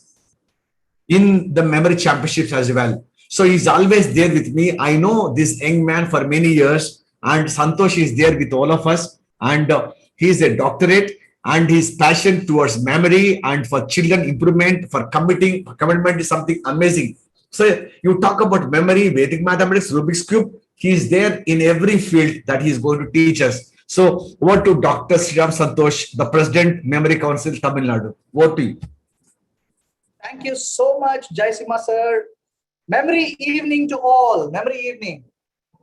in the memory championships as well. So he's always there with me. I know this young man for many years, and Santosh is there with all of us. And he's a doctorate, and his passion towards memory and for children improvement, for commitment is something amazing. So you talk about memory, Vedic mathematics, Rubik's Cube, he is there in every field that he is going to teach us. So over to Dr. Sriram Santosh, the President, Memory Council, Tamil Nadu. Over to you. Thank you so much, Jaisimha sir. Memory evening to all, memory evening.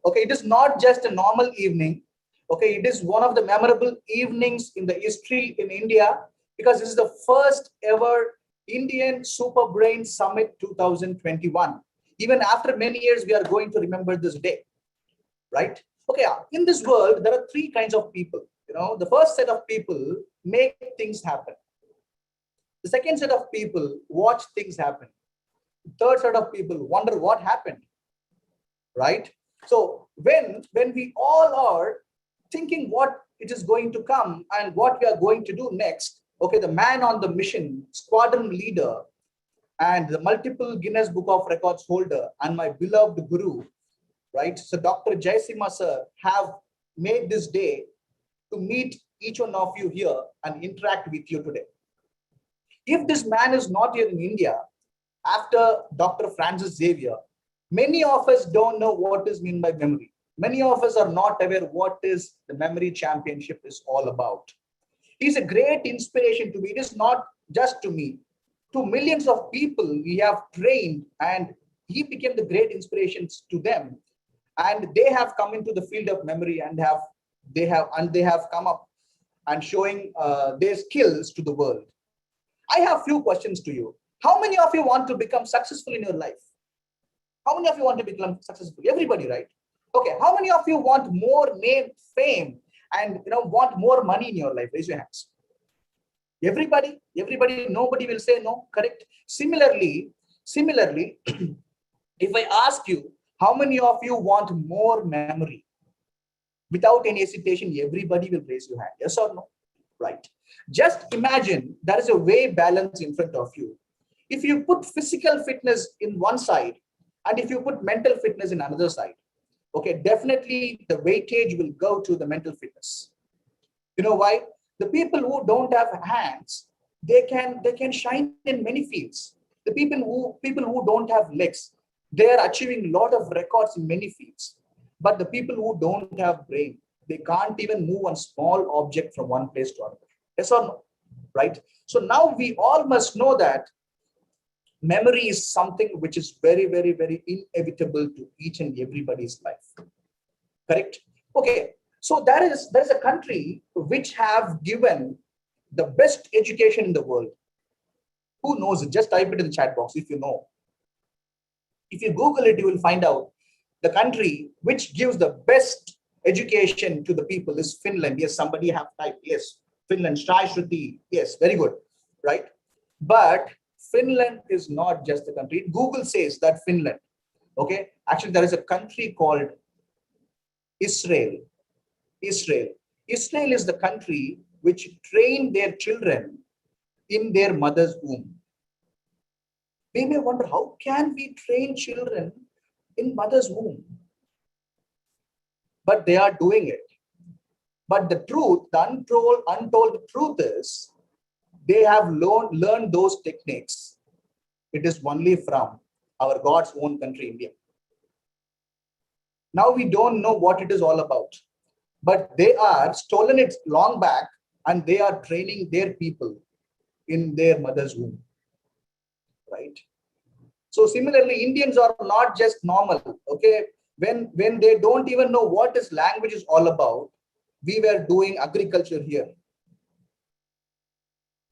Okay, it is not just a normal evening. Okay, it is one of the memorable evenings in the history in India because this is the first ever Indian Super Brain Summit 2021. Even after many years, we are going to remember this day, right? Okay, in this world, there are three kinds of people. The first set of people make things happen. The second set of people watch things happen. The third set of people wonder what happened, right? So when we all are thinking what it is going to come and what we are going to do next, okay, the man on the mission, squadron leader, and the multiple Guinness Book of Records holder, and my beloved guru, right? So Dr. Jaisimha sir have made this day to meet each one of you here and interact with you today. If this man is not here in India, after Dr. Francis Xavier, many of us don't know what is meant by memory. Many of us are not aware what is the Memory Championship is all about. He's a great inspiration to me. It is not just to me. To millions of people we have trained, and he became the great inspirations to them. And they have come into the field of memory and they have come up and showing their skills to the world. I have few questions to you. How many of you want to become successful in your life? How many of you want to become successful? Everybody, right? Okay, how many of you want more name, fame, and want more money in your life? Raise your hands. Everybody, nobody will say no, correct? Similarly, if I ask you, how many of you want more memory? Without any hesitation, everybody will raise your hand. Yes or no? right? Just imagine there is a way balance in front of you. If you put physical fitness in one side, and if you put mental fitness in another side, okay, definitely the weightage will go to the mental fitness. You know why? The people who don't have hands, they can shine in many fields. The people who don't have legs, they are achieving a lot of records in many fields. But the people who don't have brain, they can't even move one small object from one place to another. Yes or no? Right? So now we all must know that memory is something which is very, very, very inevitable to each and everybody's life. Correct? Okay. So there's a country which have given the best education in the world. Who knows it? Just type it in the chat box if you know. If you Google it, you will find out the country which gives the best education to the people is Finland. Yes, somebody have typed. Yes, Finland. Shai Shruti. Yes, very good. Right? But Finland is not just a country. Google says that Finland. Okay. Actually, there is a country called Israel. Israel is the country which trained their children in their mother's womb. We may wonder, how can we train children in mother's womb? But they are doing it. But the truth, the untold truth is, they have learned those techniques. It is only from our God's own country, India. Now we don't know what it is all about. But they are stolen it long back, and they are training their people in their mother's womb, right? So similarly, Indians are not just normal, okay? When they don't even know what this language is all about, we were doing agriculture here,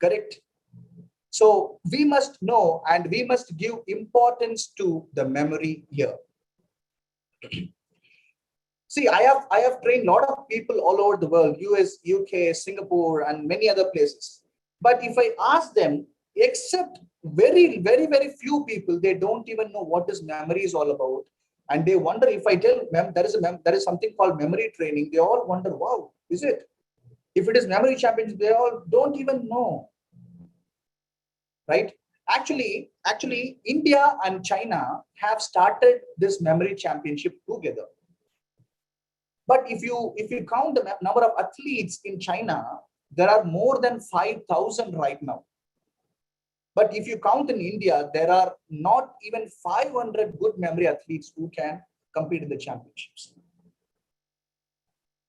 correct? So we must know, and we must give importance to the memory here. See, I have trained a lot of people all over the world, US, UK, Singapore, and many other places. But if I ask them, except very, very, very few people, they don't even know what this memory is all about. And they wonder, if I tell them there is something called memory training, they all wonder, wow, is it? If it is memory championship, they all don't even know, right? Actually, India and China have started this memory championship together. But if you count the number of athletes in China, there are more than 5,000 right now. But if you count in India, there are not even 500 good memory athletes who can compete in the championships.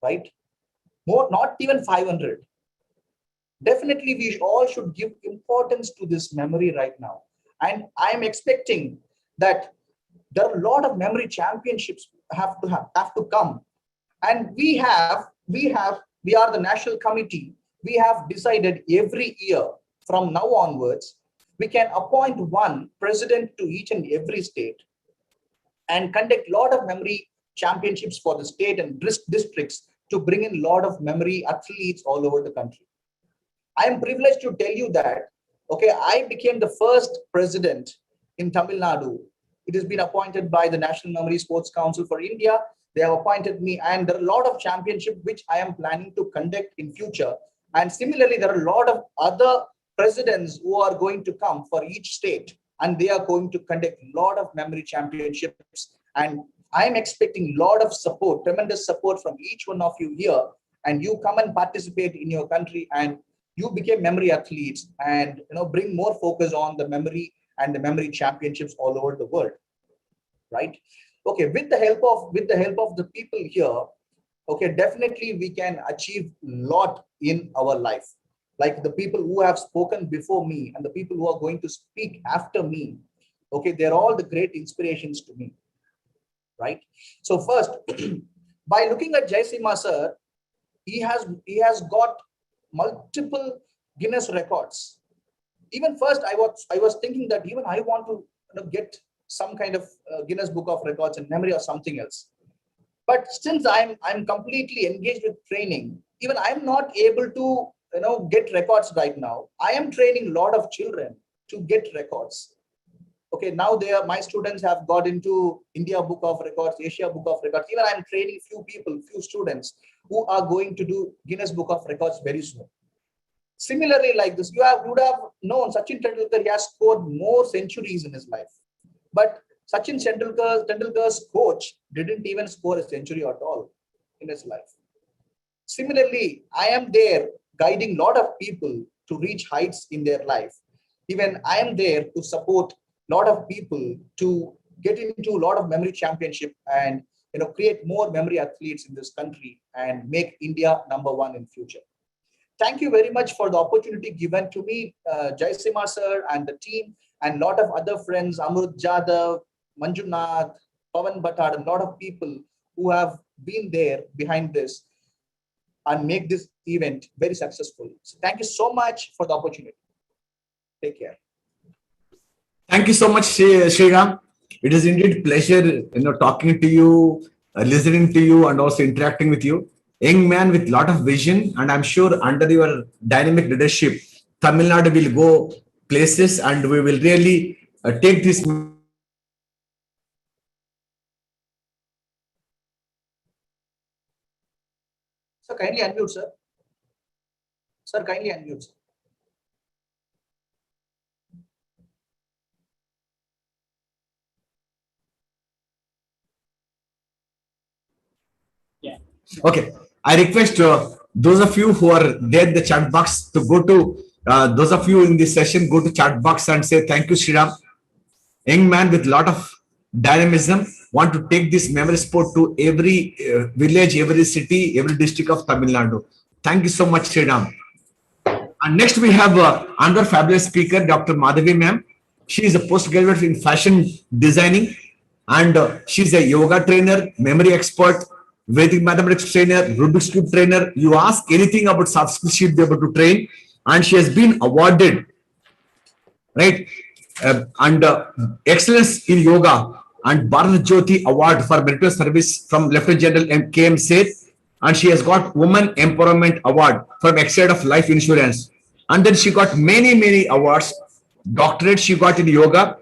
Right? Not even 500. Definitely, we all should give importance to this memory right now. And I'm expecting that there are a lot of memory championships have to come. And we are the national committee. We have decided every year from now onwards, we can appoint one president to each and every state and conduct a lot of memory championships for the state and districts to bring in a lot of memory athletes all over the country. I am privileged to tell you that, okay, I became the first president in Tamil Nadu. It has been appointed by the National Memory Sports Council for India. They have appointed me, and there are a lot of championships which I am planning to conduct in future. And similarly, there are a lot of other presidents who are going to come for each state, and they are going to conduct a lot of memory championships. And I'm expecting a lot of support, tremendous support from each one of you here. And you come and participate in your country, and you become memory athletes, and bring more focus on the memory and the memory championships all over the world, right? Okay, with the help of the people here, okay, definitely we can achieve a lot in our life. Like the people who have spoken before me and the people who are going to speak after me, okay, they're all the great inspirations to me, right? So first, by looking at Jaisimha sir, he has got multiple Guinness records. Even first, I was thinking that even I want to get some kind of Guinness Book of Records in memory or something else. But since I'm completely engaged with training, even I'm not able to get records right now. I am training a lot of children to get records. Okay, now my students have got into India Book of Records, Asia Book of Records. Even I'm training few students who are going to do Guinness Book of Records very soon. Similarly, like this, you would have known Sachin Tendulkar, he has scored more centuries in his life. But Sachin Tendulkar's coach didn't even score a century at all in his life. Similarly, I am there guiding a lot of people to reach heights in their life. Even I am there to support a lot of people to get into a lot of memory championship and create more memory athletes in this country and make India #1 in future. Thank you very much for the opportunity given to me, Jaisimha sir and the team, and a lot of other friends, Amrut Jadhav, Manjunath, Pawan Bhattad, a lot of people who have been there behind this and make this event very successful. So thank you so much for the opportunity. Take care. Thank you so much, Sriram. It is indeed pleasure, talking to you, listening to you, and also interacting with you. Young man with lot of vision, and I'm sure under your dynamic leadership, Tamil Nadu will go places, and we will really take this. Sir, kindly unmute, sir. Sir, kindly unmute, sir. Okay, I request those of you who are there in the chat box to go to, those of you in this session, go to chat box and say, thank you, Sriram. Young man with lot of dynamism, want to take this memory sport to every village, every city, every district of Tamil Nadu. Thank you so much, Sriram. And next we have another fabulous speaker, Dr. Madhavi ma'am. She is a postgraduate in fashion designing, and she's a yoga trainer, memory expert, Vedic mathematics trainer, Rubik's Cube trainer. You ask anything about soft skills, she'll be able to train. And she has been awarded, right? Excellence in Yoga and Bharat Jyoti Award for meritorious service from Lieutenant General K.M. Seth. And she has got Women Empowerment Award from Exide of Life Insurance. And then she got many, many awards. Doctorate she got in Yoga.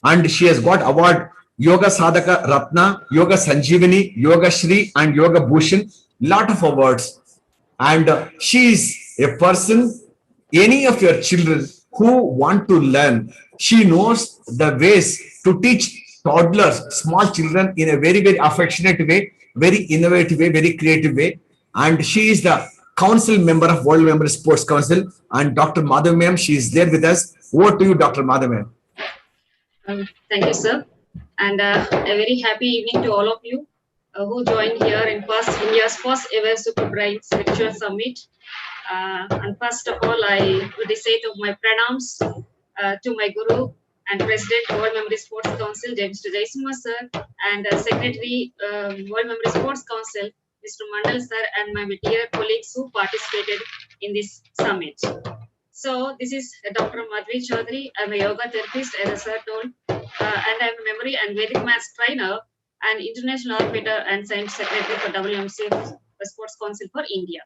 And she has got award Yoga Sadhaka Ratna, Yoga Sanjeevani, Yoga Shri, and Yoga Bhushan. Lot of awards. And she is a person, any of your children who want to learn, she knows the ways to teach toddlers, small children in a very, very affectionate way, very innovative way, very creative way. And she is the council member of World Memory Sports Council. And Dr. Madhav ma'am, she is there with us. Over to you, Dr. Madhav ma'am. Thank you, sir. And a very happy evening to all of you who joined here in India's first ever Super Brains Virtual Summit. And first of all, I would recite of my pranams to my Guru and President World Memory Sports Council, Mr. Jaisimha sir, and Secretary World Memory Sports Council, Mr. Mandal sir, and my dear colleagues who participated in this summit. So this is Dr. Madhavi Chaudhary. I'm a yoga therapist, as sir told, and I'm a memory and Vedic maths trainer and international arbiter and science secretary for WMC Sports Council for India.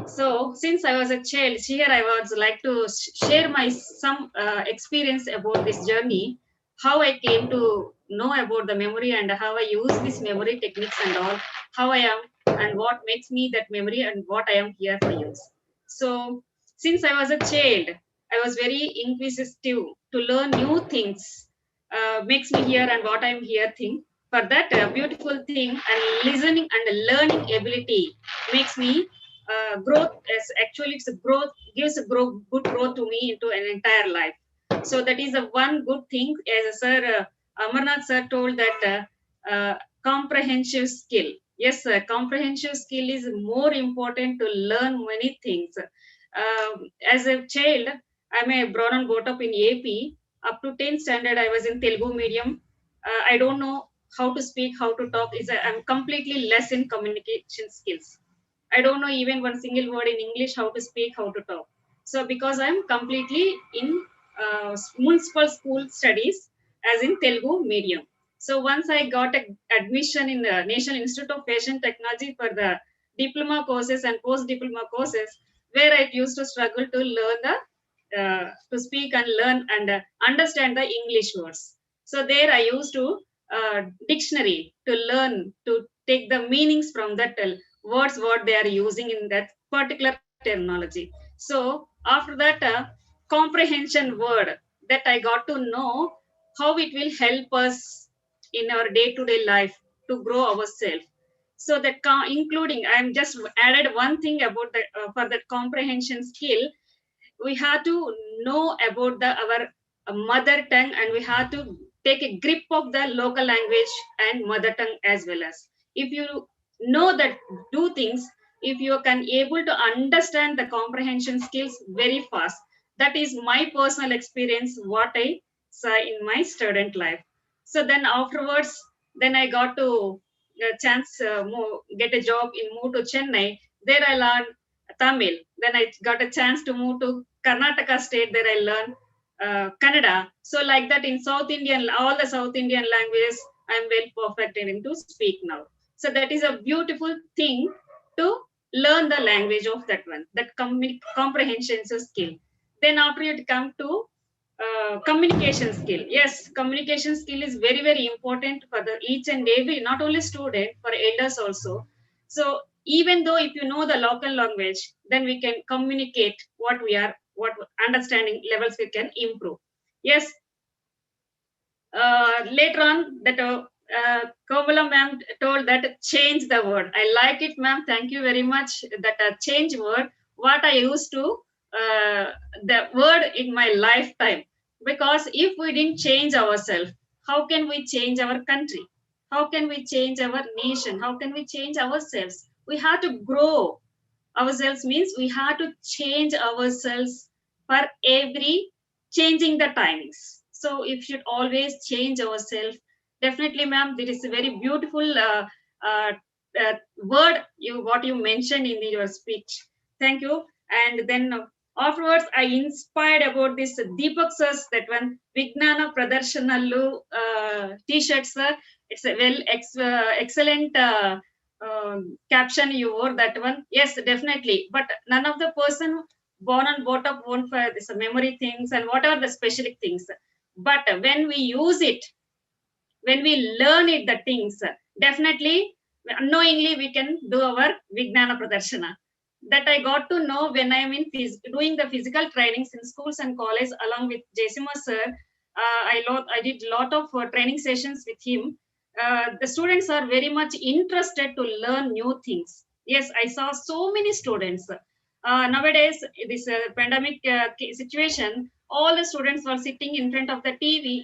So since I was a child, here I would like to share my some experience about this journey, how I came to know about the memory and how I use this memory techniques and all, how I am and what makes me that memory and what I am here to use. So since I was a child, I was very inquisitive to learn new things, makes me here and what I'm here think. For that beautiful thing and listening and learning ability makes me growth. As actually it's a growth, gives a good growth to me into an entire life. So that is a one good thing, as sir Amarnath sir told, that comprehensive skill. Yes, sir, comprehensive skill is more important to learn many things. As a child, I'm born and brought up in AP. Up to 10th standard, I was in Telugu medium. I don't know how to speak, how to talk. I'm completely less in communication skills. I don't know even one single word in English, how to speak, how to talk. So because I'm completely in municipal school studies as in Telugu medium. So once I got an admission in the National Institute of Fashion Technology for the diploma courses and post-diploma courses, where I used to struggle to learn to speak and learn and understand the English words. So there I used to dictionary to learn to take the meanings from that words what they are using in that particular terminology. So after that comprehension word that I got to know how it will help us in our day-to-day life to grow ourselves. So that including, I'm just added one thing about the for that comprehension skill. We have to know about our mother tongue, and we have to take a grip of the local language and mother tongue as well. As if you know that do things, if you can able to understand the comprehension skills very fast. That is my personal experience, what I saw in my student life. So then afterwards, then I got to a chance get a job move to Chennai. There I learned Tamil. Then I got a chance to move to Karnataka state. There I learned Kannada. So like that in South Indian, all the South Indian languages, I'm well perfected in to speak now. So that is a beautiful thing to learn the language of that one, that comprehension skill. Then after it come to communication skill. Yes, communication skill is very, very important for the each and every, not only student, for elders also. So even though if you know the local language, then we can communicate what we are, what understanding levels we can improve. Yes. Later on that Kovala ma'am told that change the word. I like it, ma'am. Thank you very much. That change word, what I used to the word in my lifetime. Because if we didn't change ourselves, how can we change our country? How can we change our nation? How can we change ourselves? We have to grow ourselves, means we have to change ourselves for every changing the timings. So if should always change ourselves. Definitely, ma'am, there is a very beautiful word what you mentioned in your speech. Thank you. And then afterwards, I inspired about this Deepak sir's that one Vignana Pradarshanallu t-shirts. It's a excellent caption you wore that one. Yes, definitely. But none of the person born and brought up won't for this memory things and whatever the specific things. But when we use it, when we learn it, the things, definitely, unknowingly, we can do our Vignana Pradarshana. That I got to know when I'm in doing the physical trainings in schools and college along with Jaisimha sir. I did a lot of training sessions with him. The students are very much interested to learn new things. Yes, I saw so many students. Nowadays, this pandemic situation, all the students were sitting in front of the TV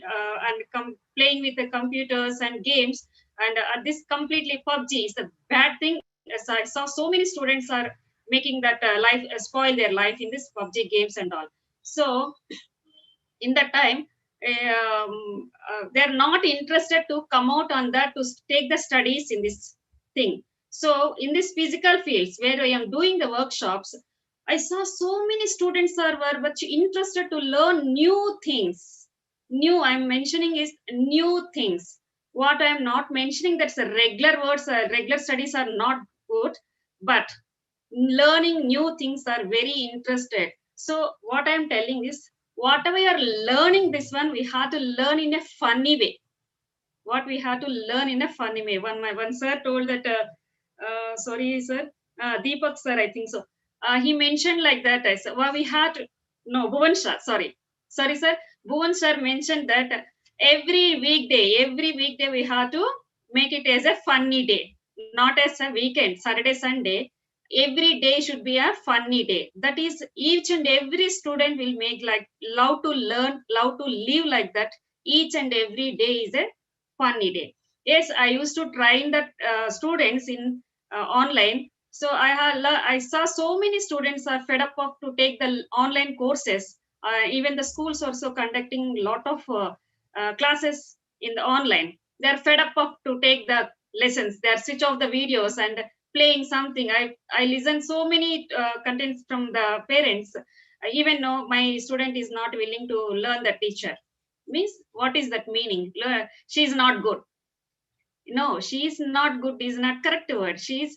and playing with the computers and games. And this completely PUBG is a bad thing. As I saw so many students are making that life spoil their life in this PUBG games and all. So in that time, they're not interested to come out on that to take the studies in this thing. So in this physical fields where I am doing the workshops, I saw so many students were much interested to learn new things. New, I'm mentioning is new things. What I'm not mentioning, that's the regular words, regular studies are not good, but learning new things are very interested. So what I'm telling is, whatever you are learning this one, we have to learn in a funny way. What we have to learn in a funny way. One sir told that, sorry sir, Deepak sir, I think so. He mentioned like that. I said, well, we had to, no, Bhuvan sir, sorry sir. Bhuvan sir mentioned that every weekday we have to make it as a funny day, not as a weekend, Saturday, Sunday. Every day should be a funny day. That is, each and every student will make like love to learn, love to live like that. Each and every day is a funny day. Yes, I used to train that students in online. So I saw so many students are fed up of to take the online courses. Even the schools also conducting a lot of classes in the online. They're fed up of to take the lessons. They're switch off the videos and playing something. I listen so many contents from the parents. Even though my student is not willing to learn the teacher. Means what is that meaning? She's not good. No, she's not good is not correct word. She's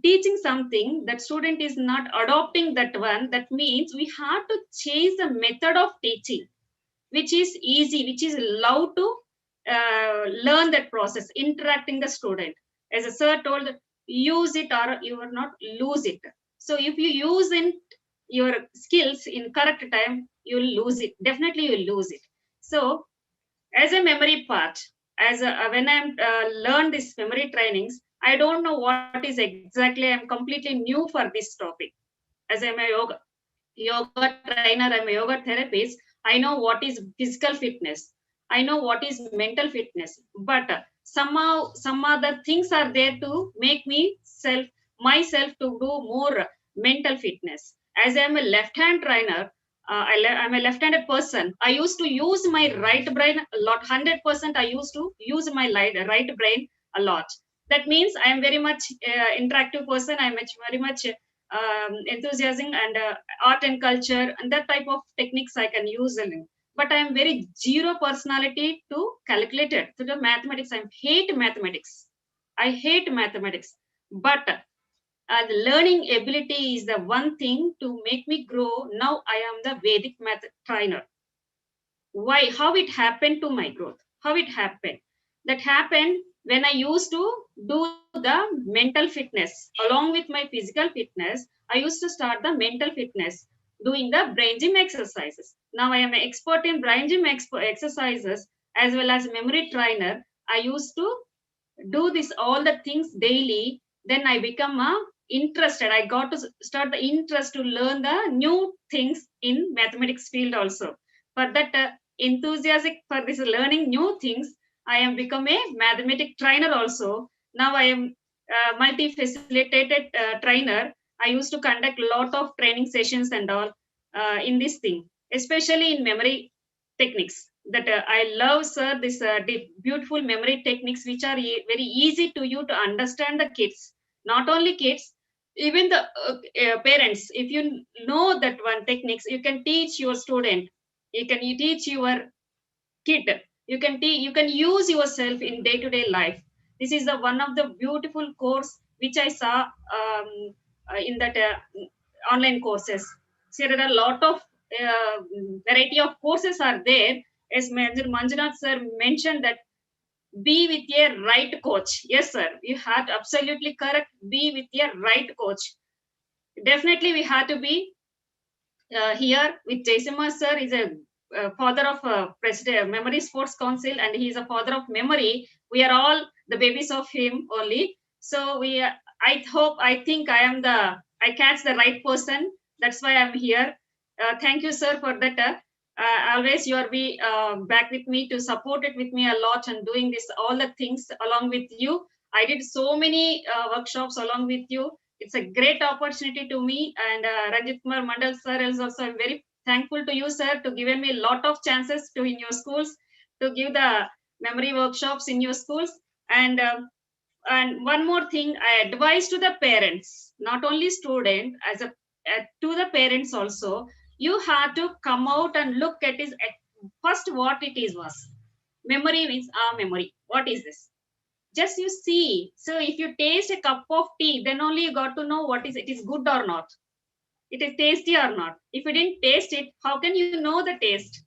teaching something that student is not adopting that one. That means we have to change the method of teaching, which is easy, which is allowed to learn that process, interacting the student. As a sir told, use it or you will not lose it. So if you use it your skills in correct time, you'll lose it. Definitely you'll lose it. So as a memory part, when I'm learned this memory trainings, I don't know what is exactly. I'm completely new for this topic. As I'm a yoga trainer, I'm a yoga therapist. I know what is physical fitness. I know what is mental fitness. But somehow some other things are there to make myself to do more mental fitness. As I'm a left-hand trainer, I'm a left-handed person. I used to use my right brain a lot. 100% I used to use my right brain a lot. That means I am very much interactive person. I'm very much enthusiasm and art and culture and that type of techniques I can use. But I am very zero personality to calculate it. To the mathematics, I hate mathematics. I hate mathematics. But the learning ability is the one thing to make me grow. Now I am the Vedic math trainer. Why? How it happened to my growth? How it happened? That happened when I used to do the mental fitness along with my physical fitness. I used to start the mental fitness doing the brain gym exercises. Now I am an expert in brain gym exercises as well as memory trainer. I used to do this all the things daily. Then I become interested. I got to start the interest to learn the new things in mathematics field also. For that enthusiastic for this learning new things, I am become a mathematic trainer also. Now I am multi-facilitated trainer. I used to conduct a lot of training sessions and all in this thing, especially in memory techniques. That I love, sir, this beautiful memory techniques, which are very easy to you to understand the kids. Not only kids, even the parents. If you know that one techniques, you can teach your student. You teach your kid. You can use yourself in day-to-day life. This is the one of the beautiful course which I saw in that online courses. So there are a lot of variety of courses are there. As Manjunath sir mentioned that be with a right coach. Yes, sir, you had absolutely correct. Be with a right coach. Definitely, we had to be here with Jaisimha sir. Is a father of president Memory Sports Council, and he is a father of memory. We are all the babies of him only. So I think I catch the right person. That's why I'm here. Thank you, sir, for that. Always you are back with me to support it with me a lot and doing this all the things along with you. I did so many workshops along with you. It's a great opportunity to me, and Ranjit Kumar Mandal sir is also. I'm very thankful to you, sir, to giving me a lot of chances to in your schools to give the memory workshops in your schools. And one more thing, I advise to the parents, not only student, to the parents also. You have to come out and look at it first what it is was. Memory means memory. What is this? Just you see. So if you taste a cup of tea, then only you got to know what is it is good or not. It is tasty or not. If you didn't taste it, how can you know the taste?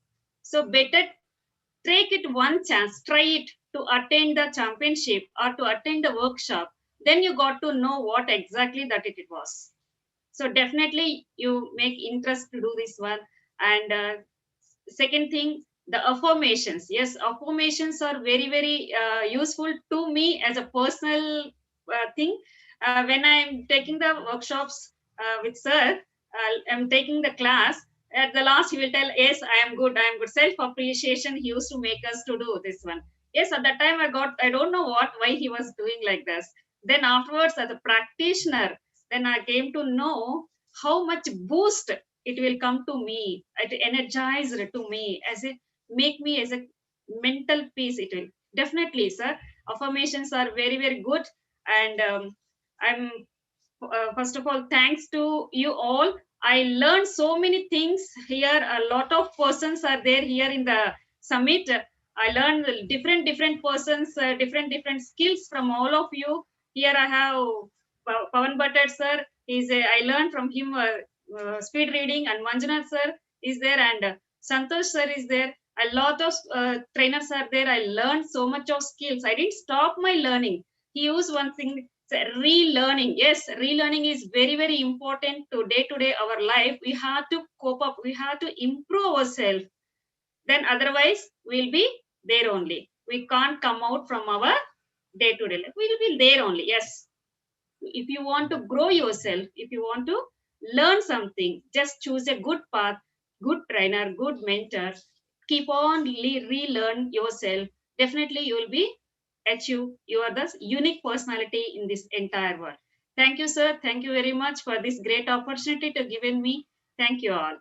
So better take it one chance, try it to attend the championship or to attend the workshop. Then you got to know what exactly that it was. So definitely you make interest to do this one. And second thing, the affirmations. Yes, affirmations are very, very useful to me as a personal thing. When I'm taking the workshops with sir, I'm taking the class. At the last, he will tell, yes, I am good. Self-appreciation, he used to make us to do this one. Yes, at that time I don't know why he was doing like this. Then afterwards, as a practitioner, then I came to know how much boost it will come to me. It energized to me make me as a mental peace. It will definitely, sir. Affirmations are very, very good. And I'm first of all, thanks to you all. I learned so many things here. A lot of persons are there here in the summit. I learned different persons, different skills from all of you. Here I have Pawan Bhattad sir. I learned from him speed reading, and Manjunath sir is there, and Santosh sir is there. A lot of trainers are there. I learned so much of skills. I didn't stop my learning. He used one thing. So relearning, yes, relearning is very, very important to day our life. We have to cope up, we have to improve ourselves. Then otherwise we'll be there only. We can't come out from our day-to-day life. We'll be there only. Yes. If you want to grow yourself, if you want to learn something, just choose a good path, good trainer, good mentor. Keep on relearn yourself. Definitely you will be achieve. You are the unique personality in this entire world. Thank you, sir. Thank you very much for this great opportunity to given me. Thank you all.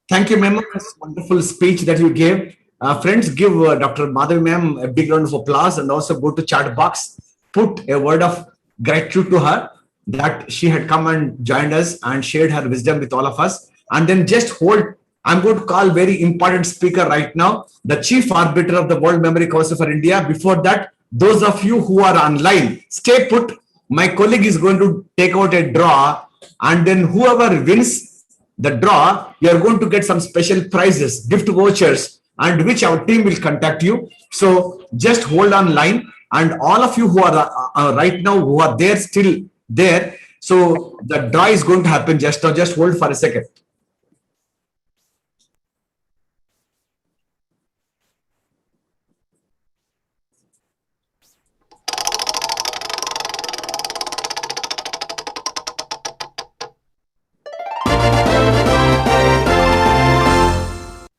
Thank you, ma'am, for this wonderful speech that you gave. Friends, give Dr. Madhavi ma'am a big round of applause, and also go to chat box, put a word of gratitude to her that she had come and joined us and shared her wisdom with all of us. And then just hold. I'm going to call very important speaker right now, the chief arbiter of the World Memory Council for India. Before that, those of you who are online, stay put. My colleague is going to take out a draw, and then whoever wins the draw, you are going to get some special prizes, gift vouchers, and which our team will contact you. So just hold on line, and all of you who are right now, who are there, still there. So the draw is going to happen just now. Just hold for a second.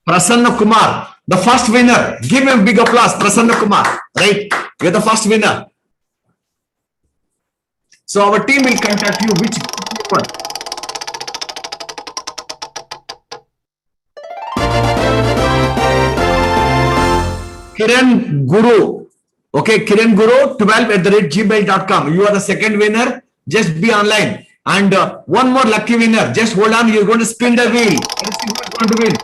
Prasanna Kumar, the first winner. Give him a big applause, Prasanna Kumar. Right? You're the first winner. So our team will contact you. Which one? Kiran Guru. Okay, Kiran Guru 12@gmail.com. You are the second winner. Just be online. And one more lucky winner. Just hold on. You're going to spin the wheel. Let's see who's going to win.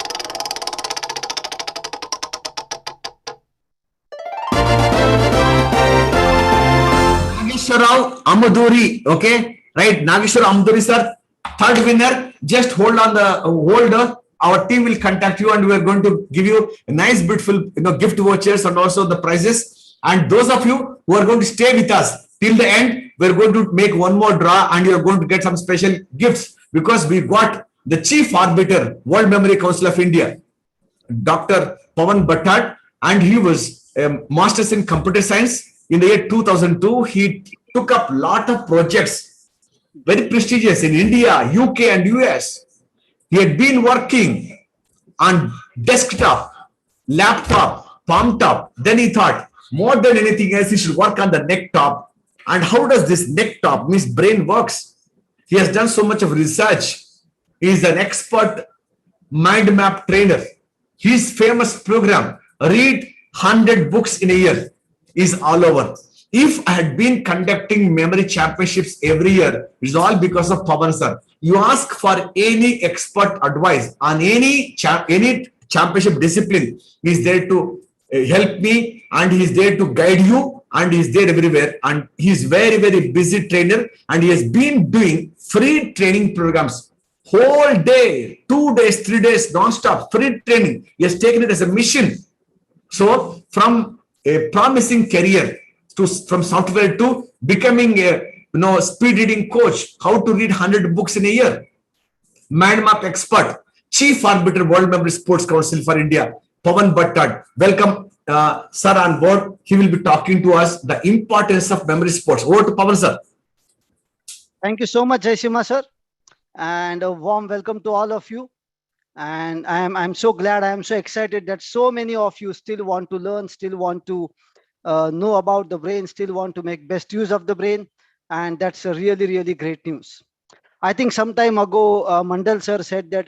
Nageshwarrao Amaduri, okay, right? Nageshwarrao Amaduri, sir, third winner. Just hold on the holder. Our team will contact you, and we are going to give you a nice, beautiful, gift vouchers and also the prizes. And those of you who are going to stay with us till the end, we're going to make one more draw, and you're going to get some special gifts because we got the chief arbiter, World Memory Council of India, Dr. Pawan Bhattad, and he was a master's in computer science. In the year 2002, he took up a lot of projects, very prestigious in India, UK, and US. He had been working on desktop, laptop, palm top. Then he thought, more than anything else, he should work on the neck top. And how does this neck top, means brain, works? He has done so much of research. He is an expert mind map trainer. His famous program, Read 100 Books in a Year, is all over. If I had been conducting memory championships every year, it's all because of Pawan sir. You ask for any expert advice on any championship discipline, he's there to help me, and he's there to guide you, and he's there everywhere. And he's very, very busy trainer, and he has been doing free training programs whole day, 2 days, 3 days, non-stop free training. He has taken it as a mission. So from a promising career from software to becoming a speed reading coach, how to read 100 books in a year, mind map expert, chief arbiter, World Memory Sports Council for India, Pawan Bhattad. Welcome, sir, on board. He will be talking to us the importance of memory sports. Over to Pawan sir. Thank you so much, Jaisima sir, and a warm welcome to all of you. And I'm so glad, I am so excited that so many of you still want to learn, still want to know about the brain, still want to make best use of the brain. And that's a really, really great news. I think some time ago, Mandal sir said that,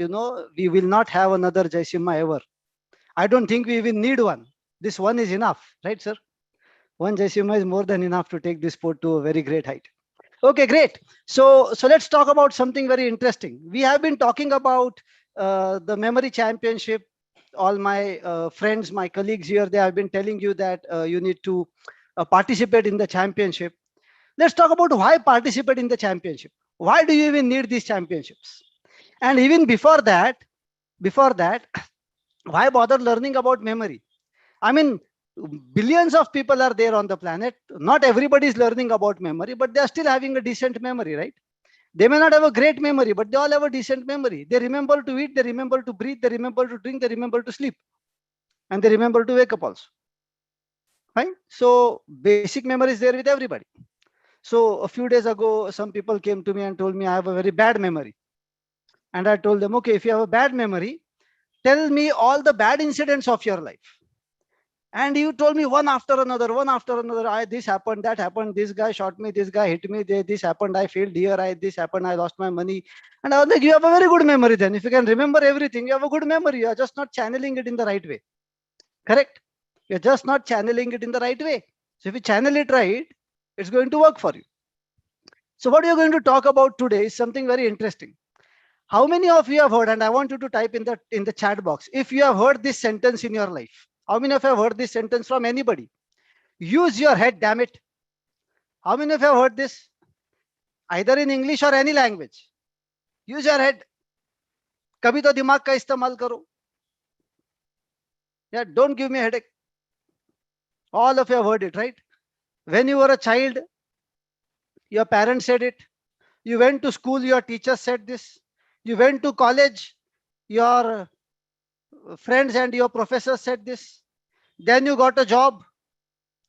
we will not have another Jaisima ever. I don't think we even need one. This one is enough, right, sir? One Jaisima is more than enough to take this sport to a very great height. Okay, great. So let's talk about something very interesting. We have been talking about the memory championship. All my friends, my colleagues here, they have been telling you that you need to participate in the championship. Let's talk about why participate in the championship. Why do you even need these championships? And even before that, why bother learning about memory? I mean, billions of people are there on the planet. Not everybody is learning about memory, but they are still having a decent memory, right? They may not have a great memory, but they all have a decent memory. They remember to eat, they remember to breathe, they remember to drink, they remember to sleep, and they remember to wake up also. Right? So basic memory is there with everybody. So a few days ago, some people came to me and told me I have a very bad memory. And I told them, okay, if you have a bad memory, tell me all the bad incidents of your life. And you told me one after another, this happened, that happened, this guy shot me, this guy hit me, this happened, I failed here, this happened, I lost my money. And I was like, you have a very good memory then. If you can remember everything, you have a good memory. You are just not channeling it in the right way. Correct? You're just not channeling it in the right way. So if you channel it right, it's going to work for you. So what you're going to talk about today is something very interesting. How many of you have heard, and I want you to type in the chat box, if you have heard this sentence in your life. How many of you have heard this sentence from anybody? Use your head, damn it. How many of you have heard this? Either in English or any language. Use your head. Kabhi to dimag ka istemal karo. Yeah, don't give me a headache. All of you have heard it, right? When you were a child, your parents said it. You went to school, your teacher said this. You went to college, your friends and your professors said this. Then you got a job,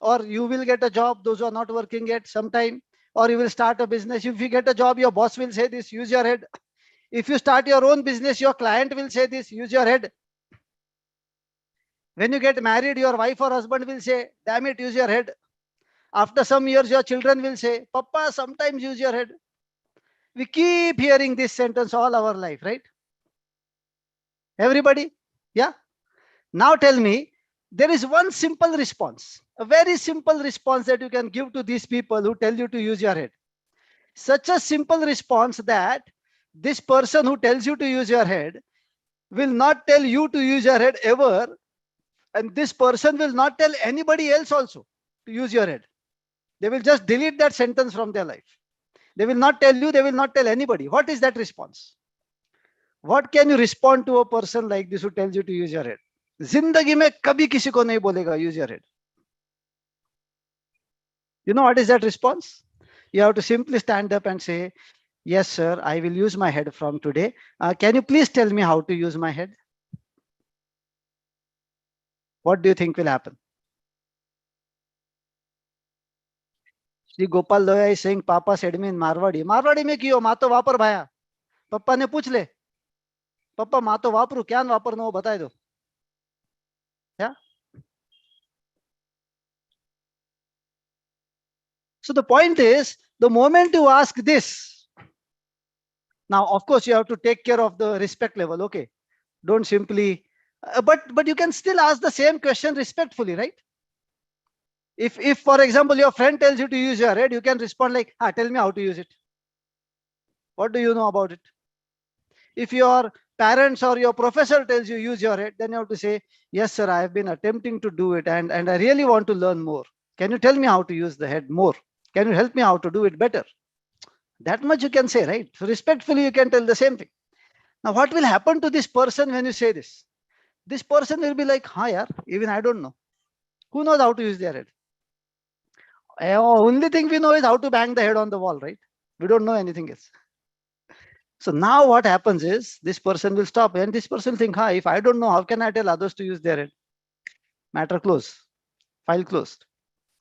or you will get a job, those who are not working yet sometime, or you will start a business. If you get a job, your boss will say this, use your head. If you start your own business, your client will say this, use your head. When you get married, your wife or husband will say, damn it, use your head. After some years, your children will say, Papa, sometimes use your head. We keep hearing this sentence all our life, right? Everybody? Yeah? Now tell me, there is one simple response, a very simple response that you can give to these people who tell you to use your head. Such a simple response that this person who tells you to use your head will not tell you to use your head ever. And this person will not tell anybody else also to use your head. They will just delete that sentence from their life. They will not tell you, they will not tell anybody. What is that response? What can you respond to a person like this who tells you to use your head? Zindagi mein kabhi kisi ko nahi bolega, use your head. You know what is that response? You have to simply stand up and say, yes, sir, I will use my head from today. Can you please tell me how to use my head? What do you think will happen? Shri Gopal Loya is saying, Papa said me in Marwadi. Marwadi mein kiyo, maa to vapar bhaya. Papa ne puch le. Papa, maa to vapru, kyan vaparno ho batai do. Yeah. So the point is, the moment you ask this, now of course you have to take care of the respect level. Okay, don't simply, but you can still ask the same question respectfully, right? If for example your friend tells you to use your head, you can respond like, tell me how to use it. What do you know about it? If your parents or your professor tells you use your head, then you have to say, yes sir, I have been attempting to do it and I really want to learn more. Can you tell me how to use the head more? Can you help me how to do it better? That much you can say, right? So respectfully you can tell the same thing. Now what will happen to this person when you say this? This person will be like, yaar, even I don't know. Who knows how to use their head? Only thing we know is how to bang the head on the wall, right? We don't know anything else. So now what happens is this person will stop and this person will think, if I don't know, how can I tell others to use their head? Matter closed, file closed.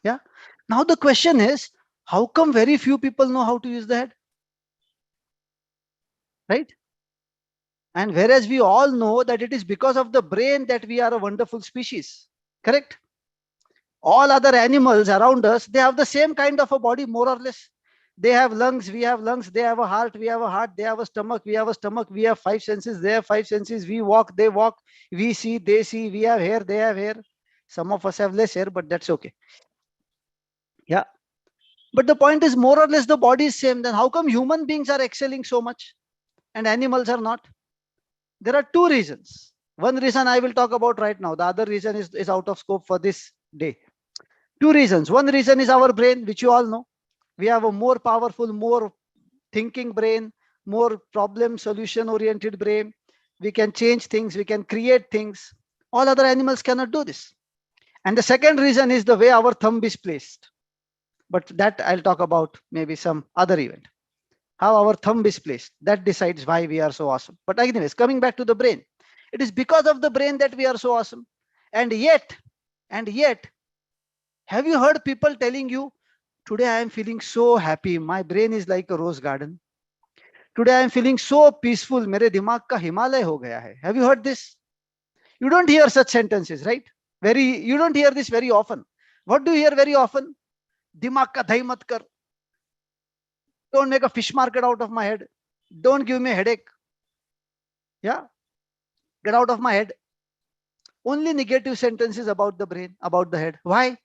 Yeah. Now the question is, how come very few people know how to use the head? Right? And whereas we all know that it is because of the brain that we are a wonderful species. Correct? All other animals around us, they have the same kind of a body, more or less. They have lungs, we have lungs. They have a heart, we have a heart. They have a stomach, we have a stomach. We have 5 senses, they have 5 senses. We walk, they walk. We see, they see. We have hair, they have hair. Some of us have less hair, but that's okay. Yeah. But the point is, more or less the body is same. Then how come human beings are excelling so much and animals are not? There are 2 reasons. One reason I will talk about right now. The other reason is out of scope for this day. 2 reasons. One reason is our brain, which you all know. We have a more powerful, more thinking brain, more problem solution oriented brain. We can change things. We can create things. All other animals cannot do this. And the second reason is the way our thumb is placed. But that I'll talk about maybe some other event. How our thumb is placed, that decides why we are so awesome. But anyways, coming back to the brain, it is because of the brain that we are so awesome. And yet, have you heard people telling you, today I am feeling so happy, my brain is like a rose garden. Today I am feeling so peaceful, mere dimag ka Himalaya ho gaya hai. Have you heard this? You don't hear such sentences, right? You don't hear this very often. What do you hear very often? Dimag ka dahi mat kar. Don't make a fish market out of my head. Don't give me a headache. Yeah. Get out of my head. Only negative sentences about the brain, about the head. Why?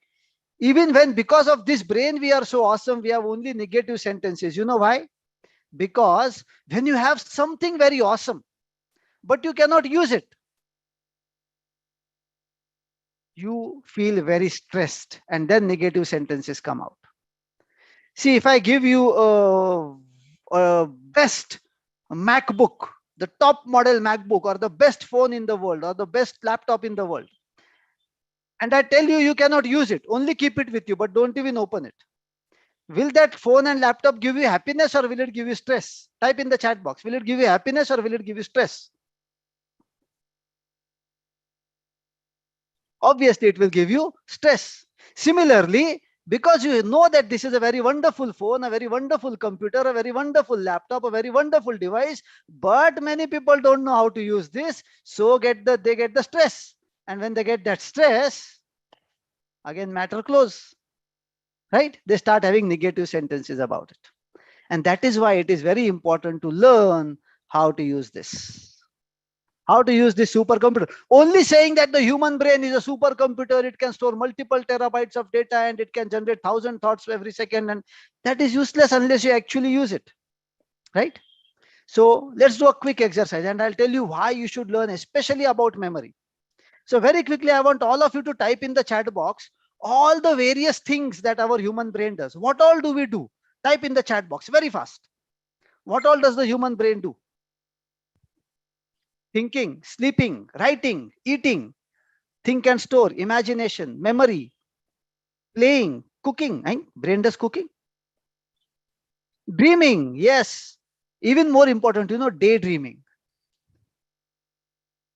Even when because of this brain we are so awesome, we have only negative sentences. You know why? Because when you have something very awesome, but you cannot use it, you feel very stressed, and then negative sentences come out. See, if I give you a best MacBook, the top model MacBook, or the best phone in the world, or the best laptop in the world, and I tell you, you cannot use it, only keep it with you, but don't even open it. Will that phone and laptop give you happiness, or will it give you stress? Type in the chat box. Will it give you happiness, or will it give you stress? Obviously, it will give you stress. Similarly, because you know that this is a very wonderful phone, a very wonderful computer, a very wonderful laptop, a very wonderful device, but many people don't know how to use this, so they get the stress. And when they get that stress, again, matter close, right? They start having negative sentences about it. And that is why it is very important to learn how to use this. How to use this supercomputer. Only saying that the human brain is a supercomputer, it can store multiple terabytes of data and it can generate 1,000 thoughts every second, and that is useless unless you actually use it, right? So let's do a quick exercise, and I'll tell you why you should learn, especially about memory. So very quickly, I want all of you to type in the chat box all the various things that our human brain does. What all do we do? Type in the chat box very fast. What all does the human brain do? Thinking, sleeping, writing, eating, think and store, imagination, memory, playing, cooking. Brain does cooking. Dreaming, yes. Even more important, daydreaming.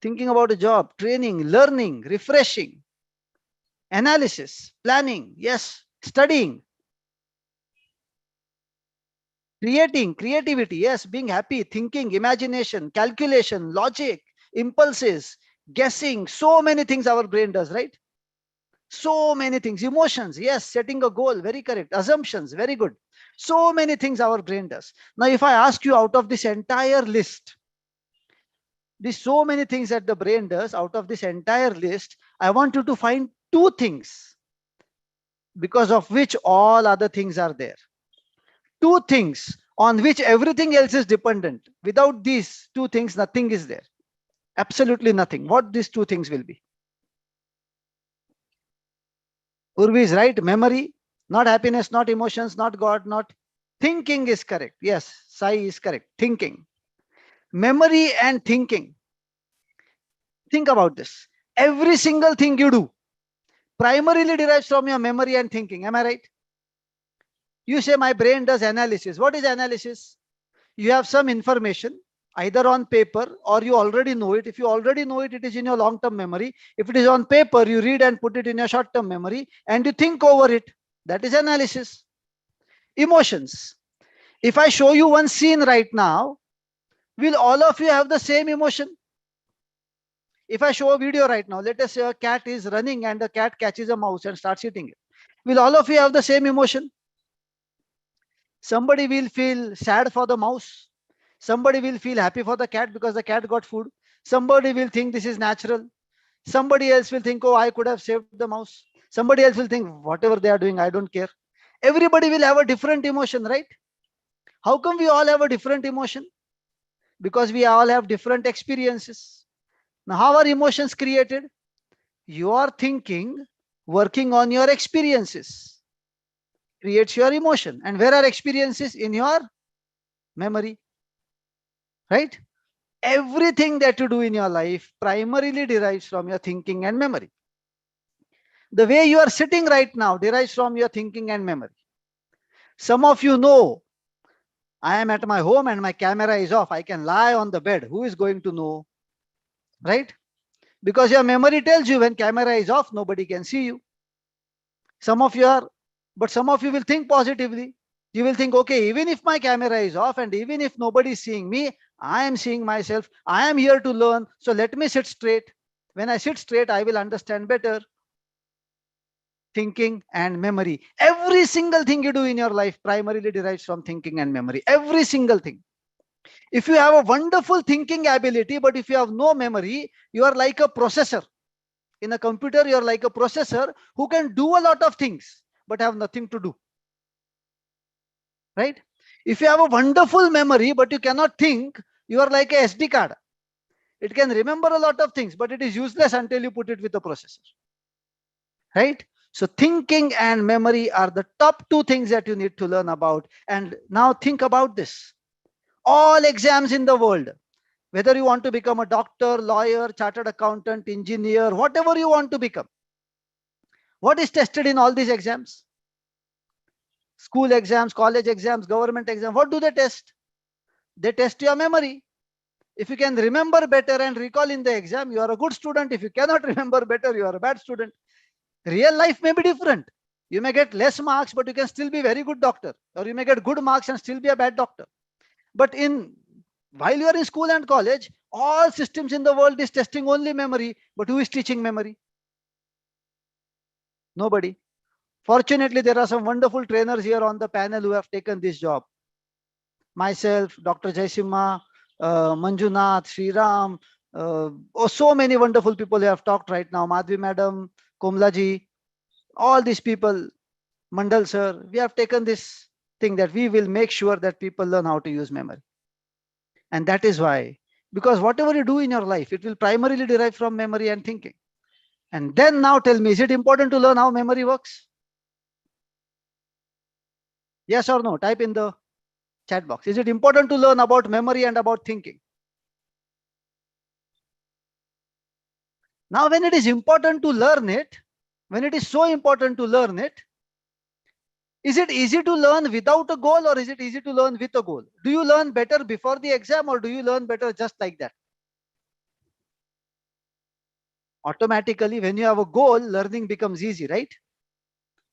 Thinking about a job, training, learning, refreshing, analysis, planning, yes, studying, creating, creativity, yes, being happy, thinking, imagination, calculation, logic, impulses, guessing, so many things our brain does, right? So many things. Emotions, yes, setting a goal, very correct. Assumptions, very good. So many things our brain does. Now, if I ask you out of this entire list, there's so many things that the brain does, out of this entire list, I want you to find 2 things because of which all other things are there. 2 things on which everything else is dependent. Without these 2 things, nothing is there. Absolutely nothing. What these 2 things will be? Urvi is right. Memory, not happiness, not emotions, not God, not thinking is correct. Yes, Sai is correct. Thinking. Memory and thinking. Think about this. Every single thing you do primarily derives from your memory and thinking. Am I right? You say my brain does analysis. What is analysis? You have some information either on paper or you already know it. If you already know it, it is in your long-term memory. If it is on paper, you read and put it in your short-term memory and you think over it. That is analysis. Emotions. If I show you one scene right now, will all of you have the same emotion? If I show a video right now, let us say a cat is running and the cat catches a mouse and starts eating it. Will all of you have the same emotion? Somebody will feel sad for the mouse. Somebody will feel happy for the cat because the cat got food. Somebody will think this is natural. Somebody else will think, oh, I could have saved the mouse. Somebody else will think, whatever they are doing, I don't care. Everybody will have a different emotion, right? How come we all have a different emotion? Because we all have different experiences. Now, how are emotions created? You are thinking, working on your experiences creates your emotion. And where are experiences? In your memory, right? Everything that you do in your life primarily derives from your thinking and memory. The way you are sitting right now derives from your thinking and memory. Some of you know, I am at my home and my camera is off. I can lie on the bed. Who is going to know? Right? Because your memory tells you when camera is off, nobody can see you. Some of you will think positively. You will think, okay, even if my camera is off and even if nobody is seeing me, I am seeing myself. I am here to learn. So let me sit straight. When I sit straight, I will understand better. Thinking and memory. Every single thing you do in your life primarily derives from thinking and memory. Every single thing. If you have a wonderful thinking ability, but if you have no memory, you are like a processor. In a computer, you are like a processor who can do a lot of things, but have nothing to do. Right? If you have a wonderful memory, but you cannot think, you are like a SD card. It can remember a lot of things, but it is useless until you put it with a processor. Right? So thinking and memory are the top two things that you need to learn about. And now think about this. All exams in the world, whether you want to become a doctor, lawyer, chartered accountant, engineer, whatever you want to become, what is tested in all these exams? School exams, college exams, government exams, what do they test? They test your memory. If you can remember better and recall in the exam, you are a good student. If you cannot remember better, you are a bad student. Real life may be different. You may get less marks, but you can still be a very good doctor. Or you may get good marks and still be a bad doctor. But while you are in school and college, all systems in the world is testing only memory. But who is teaching memory? Nobody. Fortunately, there are some wonderful trainers here on the panel who have taken this job. Myself, Dr. Jaisimha, Manjunath, Sriram, so many wonderful people who have talked right now. Madhvi Madam, Komlaji, all these people, Mandal sir, we have taken this thing that we will make sure that people learn how to use memory. And that is why, because whatever you do in your life, it will primarily derive from memory and thinking. And then now tell me, is it important to learn how memory works? Yes or no? Type in the chat box. Is it important to learn about memory and about thinking? Now, when it is important to learn it, when it is so important to learn it, is it easy to learn without a goal or is it easy to learn with a goal? Do you learn better before the exam or do you learn better just like that? Automatically, when you have a goal, learning becomes easy, right?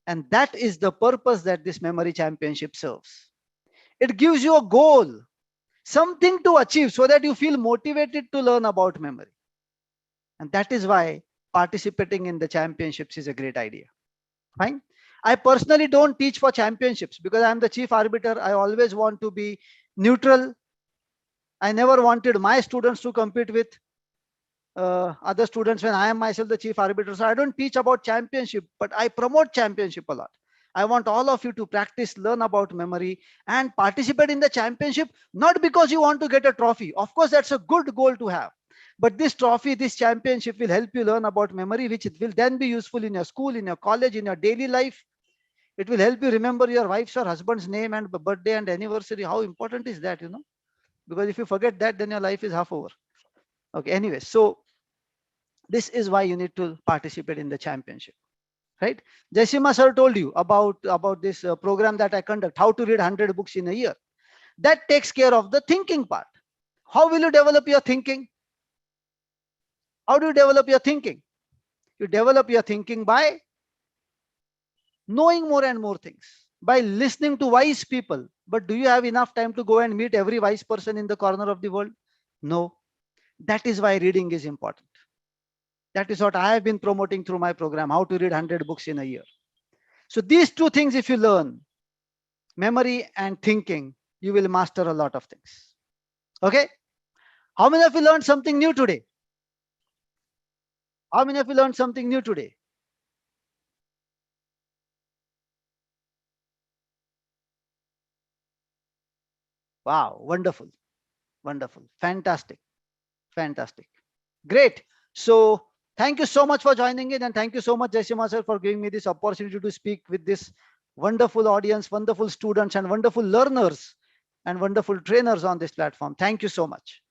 And that is the purpose that this memory championship serves. It gives you a goal, something to achieve so that you feel motivated to learn about memory. And that is why participating in the championships is a great idea. Fine. I personally don't teach for championships because I'm the chief arbiter. I always want to be neutral. I never wanted my students to compete with other students when I am myself the chief arbiter. So I don't teach about championship, but I promote championship a lot. I want all of you to practice, learn about memory and participate in the championship, not because you want to get a trophy. Of course, that's a good goal to have. But this trophy, this championship will help you learn about memory, which it will then be useful in your school, in your college, in your daily life. It will help you remember your wife's or husband's name and birthday and anniversary. How important is that, Because if you forget that, then your life is half over. Okay, anyway, so this is why you need to participate in the championship, right? Jaisimha sir told you about this program that I conduct, how to read 100 books in a year. That takes care of the thinking part. How will you develop your thinking? How do you develop your thinking? You develop your thinking by knowing more and more things, by listening to wise people. But do you have enough time to go and meet every wise person in the corner of the world? No. That is why reading is important. That is what I have been promoting through my program, how to read 100 books in a year. So these two things, if you learn, memory and thinking, you will master a lot of things. Okay? How many of you learned something new today? How many of you learned something new today? Wow, wonderful, wonderful, fantastic, fantastic, great. So thank you so much for joining in and thank you so much, Jaisimha sir, for giving me this opportunity to speak with this wonderful audience, wonderful students and wonderful learners and wonderful trainers on this platform. Thank you so much.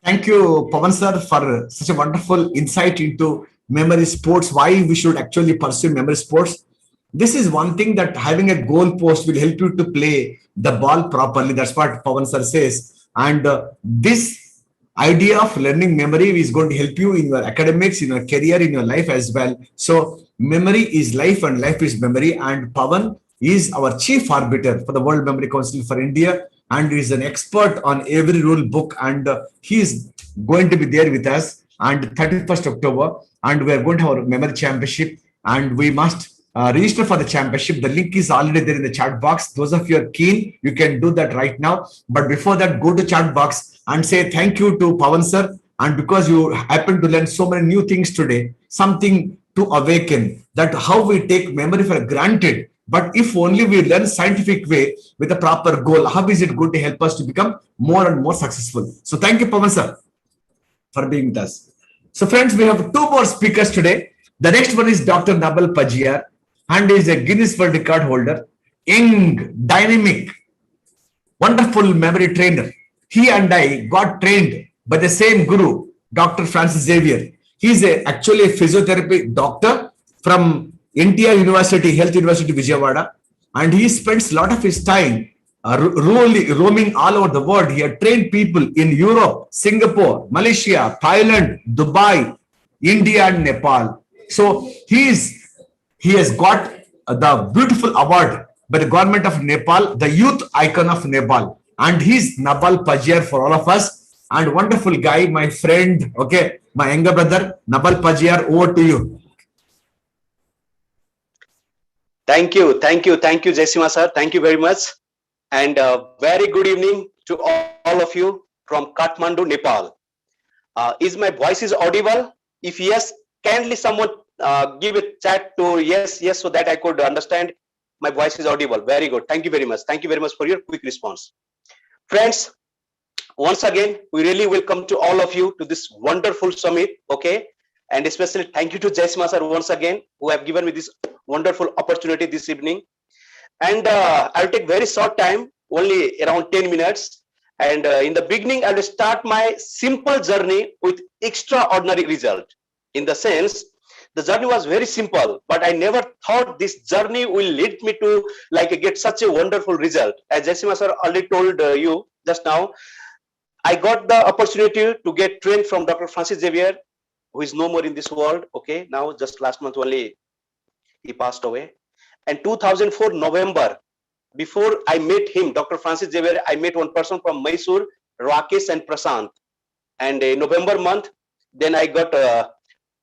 Thank you, Pawan sir, for such a wonderful insight into memory sports, why we should actually pursue memory sports. This is one thing that having a goal post will help you to play the ball properly. That's what Pawan sir says. And this idea of learning memory is going to help you in your academics, in your career, in your life as well. So memory is life and life is memory. And Pawan is our chief arbiter for the World Memory Council for India, and is an expert on every rule book, and he is going to be there with us on 31st October, and we are going to have a memory championship, and we must register for the championship. The link is already there in the chat box. Those of you are keen, you can do that right now. But before that, go to chat box and say thank you to Pawan sir, and because you happen to learn so many new things today, something to awaken that how we take memory for granted. But if only we learn scientific way with a proper goal, how is it going to help us to become more and more successful? So thank you, Pawan sir, for being with us. So friends, we have two more speakers today. The next one is Dr. Nabal Pajiar, and is a Guinness World Record holder, young, dynamic, wonderful memory trainer. He and I got trained by the same guru, Dr. Francis Xavier. He is actually a physiotherapy doctor from India University, Health University, Vijayawada, and he spends a lot of his time roaming all over the world. He had trained people in Europe, Singapore, Malaysia, Thailand, Dubai, India, and Nepal. So he has got the beautiful award by the government of Nepal, the youth icon of Nepal, and he's Nabal Pajiar for all of us. And wonderful guy, my friend, okay, my younger brother, Nabal Pajiar, over to you. Thank you, Jaisimha sir. Thank you very much. And very good evening to all of you from Kathmandu, Nepal. Is my voice is audible? If yes, kindly someone give a chat to yes, so that I could understand my voice is audible. Very good. Thank you very much. Thank you very much for your quick response. Friends, once again, we really welcome to all of you to this wonderful summit, okay? And especially thank you to Jaisimha sir once again, who have given me this wonderful opportunity this evening. And I'll take very short time, only around 10 minutes. And in the beginning, I will start my simple journey with extraordinary result. In the sense, the journey was very simple, but I never thought this journey will lead me to get such a wonderful result. As Jaisimha sir already told you just now, I got the opportunity to get trained from Dr. Francis Xavier, who is no more in this world. Okay, now just last month only he passed away. And 2004 November, before I met him, Dr. Francis Xavier, I met one person from Mysore, Rakesh and Prasant. And in November month, then I got a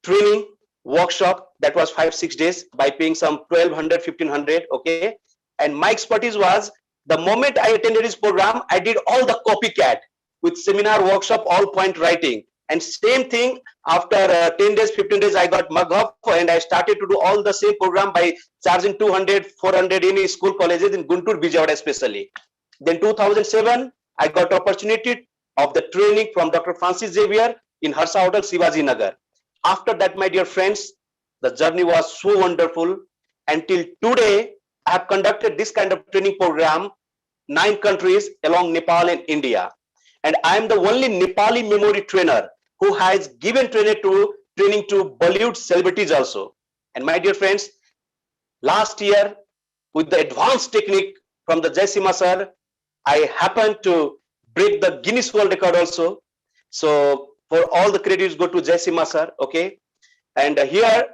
training workshop that was 5-6 days by paying some 1,200, 1,500. Okay, and my expertise was the moment I attended his program, I did all the copycat with seminar, workshop, all point writing. And same thing after 10 days, 15 days, I got mug up and I started to do all the same program by charging 200, 400 in school colleges in Guntur, Vijayawada especially. Then 2007, I got opportunity of the training from Dr. Francis Xavier in Harsa Hotel, Shivaji Nagar. After that, my dear friends, the journey was so wonderful. Until today, I have conducted this kind of training program, 9 countries along Nepal and India. And I am the only Nepali memory trainer who has given training to Bollywood celebrities also. And my dear friends, last year, with the advanced technique from the Jaisimha sir, I happened to break the Guinness World Record also. So for all the credits go to Jaisimha sir, okay? And here,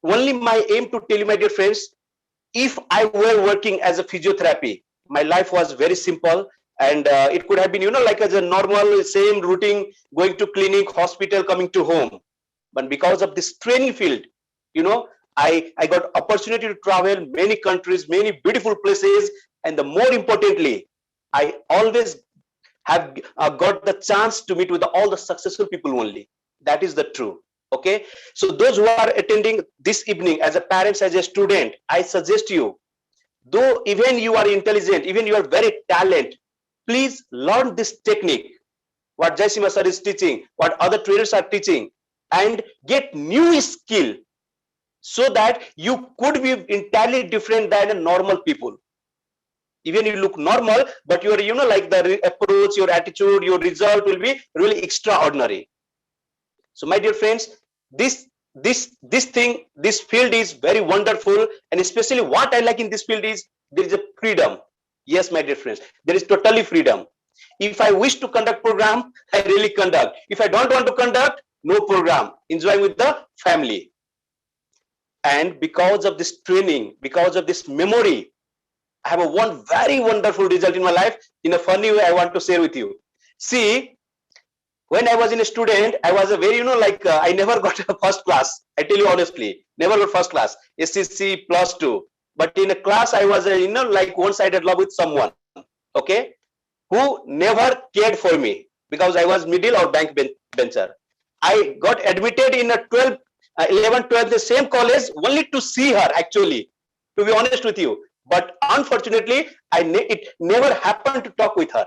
only my aim to tell you, my dear friends, if I were working as a physiotherapy, my life was very simple. And it could have been, like as a normal, same routine, going to clinic, hospital, coming to home. But because of this training field, I got opportunity to travel many countries, many beautiful places. And the more importantly, I always have got the chance to meet with all the successful people only. That is the truth. Okay. So those who are attending this evening as a parents, as a student, I suggest you, though even you are intelligent, even you are very talented, please learn this technique, what Jaisimha sir is teaching, what other trainers are teaching, and get new skill so that you could be entirely different than a normal people. Even you look normal, but your, like the approach, your attitude, your result will be really extraordinary. So my dear friends, this field is very wonderful, and especially what I like in this field is there is a freedom. Yes, my dear friends, there is totally freedom. If I wish to conduct program, I really conduct. If I don't want to conduct, no program. Enjoy with the family. And because of this training, because of this memory, I have one very wonderful result in my life. In a funny way, I want to share with you. See, when I was in a student, I was a very, I never got a first class. I tell you honestly, never got first class, SCC +2. But in a class, I was, like one-sided love with someone, okay, who never cared for me because I was middle or bank bencher. I got admitted in a 11, 12, the same college only to see her, actually, to be honest with you. But unfortunately, it never happened to talk with her,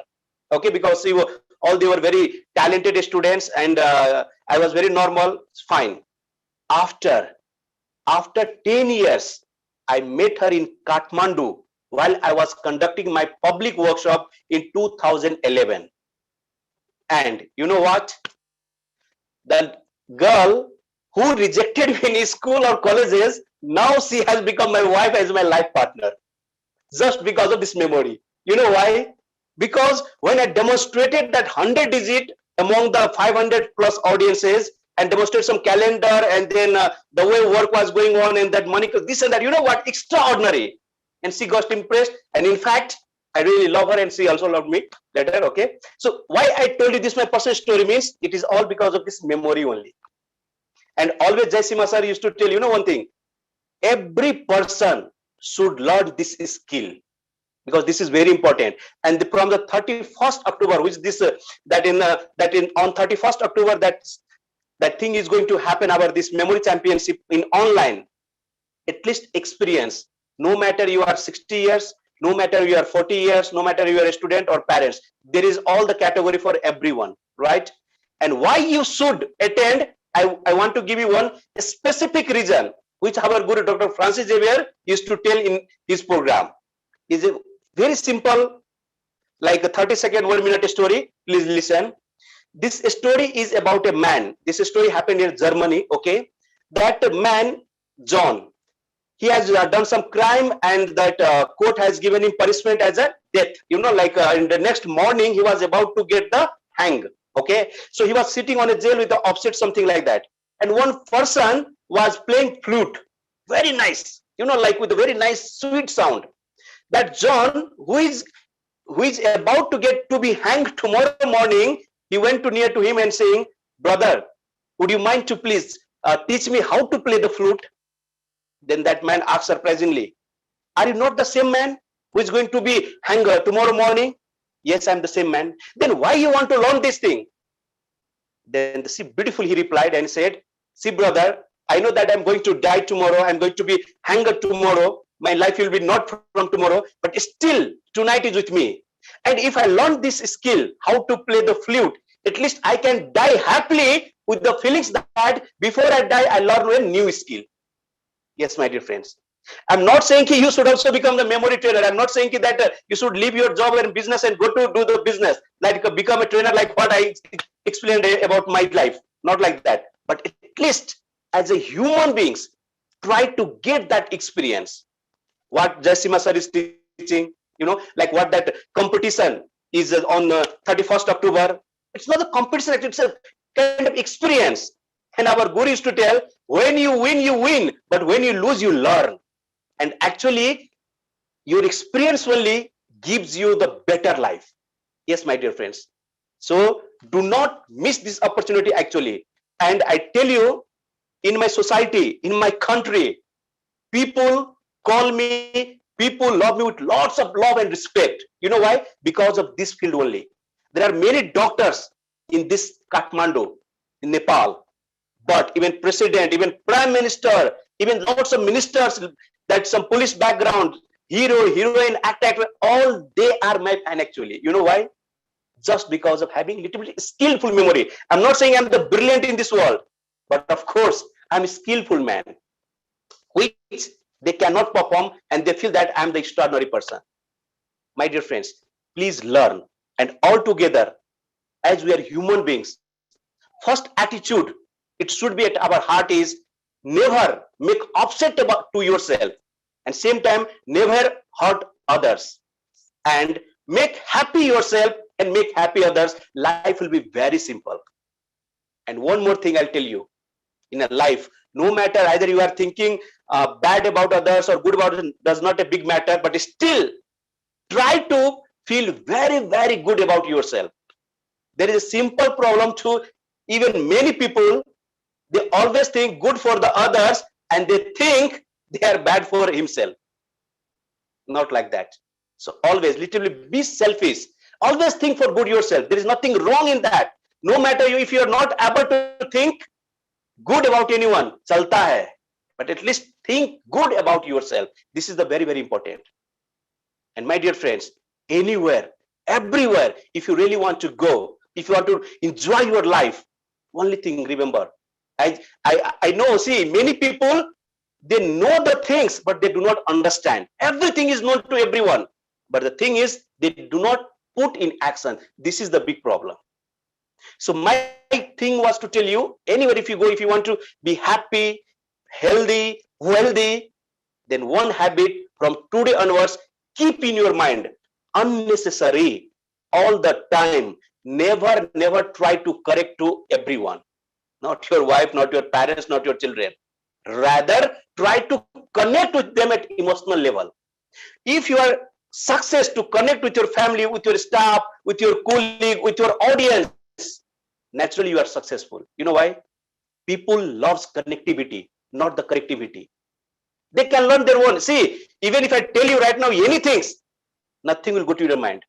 okay, because they were very talented students, and I was very normal. It's fine. After 10 years, I met her in Kathmandu while I was conducting my public workshop in 2011. And you know what? The girl who rejected me in school or colleges, now she has become my wife as my life partner. Just because of this memory. You know why? Because when I demonstrated that 100 digit among the 500 plus audiences and demonstrated some calendar, and then the way work was going on and that money, this and that, you know what? Extraordinary. And she got impressed. And in fact, I really love her, and she also loved me later. Okay. So why I told you this, my personal story, means it is all because of this memory only. And always Jaisimha sir used to tell, one thing, every person should learn this skill, because this is very important. And from the 31st October, which this on 31st October, that thing is going to happen, this memory championship in online. At least experience, no matter you are 60 years, no matter you are 40 years, no matter you are a student or parents, there is all the category for everyone, right? And why you should attend, I want to give you one specific reason, which our Guru Dr. Francis Xavier used to tell in his program. Is a very simple, like a 30-second, 1-minute story. Please listen. This story is about a man. This story happened in Germany, okay? That man, John, he has done some crime, and that court has given him punishment as a death. In the next morning, he was about to get the hang, okay? So he was sitting on a jail with the offset, something like that. And one person was playing flute, very nice, with a very nice sweet sound. That John, who is about to be hanged tomorrow morning, he went near to him and saying, "Brother, would you mind to please teach me how to play the flute?" Then that man asked surprisingly, "Are you not the same man who is going to be hanged tomorrow morning?" "Yes, I'm the same man." "Then why you want to learn this thing?" Then beautifully he replied and said, "See, brother, I know that I'm going to die tomorrow. I'm going to be hanged tomorrow. My life will be not from tomorrow, but still tonight is with me. And if I learn this skill, how to play the flute, at least I can die happily with the feelings that before I die, I learn a new skill." Yes, my dear friends. I'm not saying you should also become the memory trainer. I'm not saying that you should leave your job and business and go to do the business, like become a trainer, like what I explained about my life. Not like that. But at least as a human beings, try to get that experience. What Jaisimha sir is teaching, like what that competition is on 31st October. It's not a competition, it's a kind of experience. And our Guru used to tell, when you win, but when you lose, you learn. And actually, your experience only gives you the better life. Yes, my dear friends. So do not miss this opportunity actually. And I tell you, in my society, in my country, people call me, people love me with lots of love and respect. You know why? Because of this field only. There are many doctors in this Kathmandu, in Nepal, but even president, even prime minister, even lots of ministers, that some police background, hero, heroine, actor, all they are my fan actually. You know why? Just because of having little bit skillful memory. I'm not saying I'm the brilliant in this world, but of course, I'm a skillful man, which they cannot perform, and they feel that I'm the extraordinary person. my dear friends, please learn. And all together, as we are human beings, first attitude it should be at our heart is never make upset about to yourself, and same time never hurt others, and make happy yourself and make happy others. Life will be very simple. And one more thing I'll tell you, in a life, no matter either you are thinking bad about others or good about it, does not a big matter, but still try to feel very, very good about yourself. There is a simple problem to even many people. They always think good for the others and they think they are bad for himself. Not like that. So always literally be selfish. Always think for good yourself. There is nothing wrong in that. No matter you, if you are not able to think good about anyone, chalta hai. But at least think good about yourself. This is the very, very important. And my dear friends, anywhere, everywhere, if you really want to go, if you want to enjoy your life, only thing remember, I know, see, many people, they know the things, but they do not understand. Everything is known to everyone. But the thing is, they do not put in action. This is the big problem. So my thing was to tell you, anywhere if you go, if you want to be happy, healthy, wealthy, then one habit from today onwards, keep in your mind, unnecessary, all the time. Never, never try to correct to everyone. Not your wife, not your parents, not your children. Rather, try to connect with them at emotional level. If you are success to connect with your family, with your staff, with your colleague, with your audience, naturally you are successful. You know why? People loves connectivity, not the correctivity. They can learn their own. See, even if I tell you right now anything, nothing will go to your mind.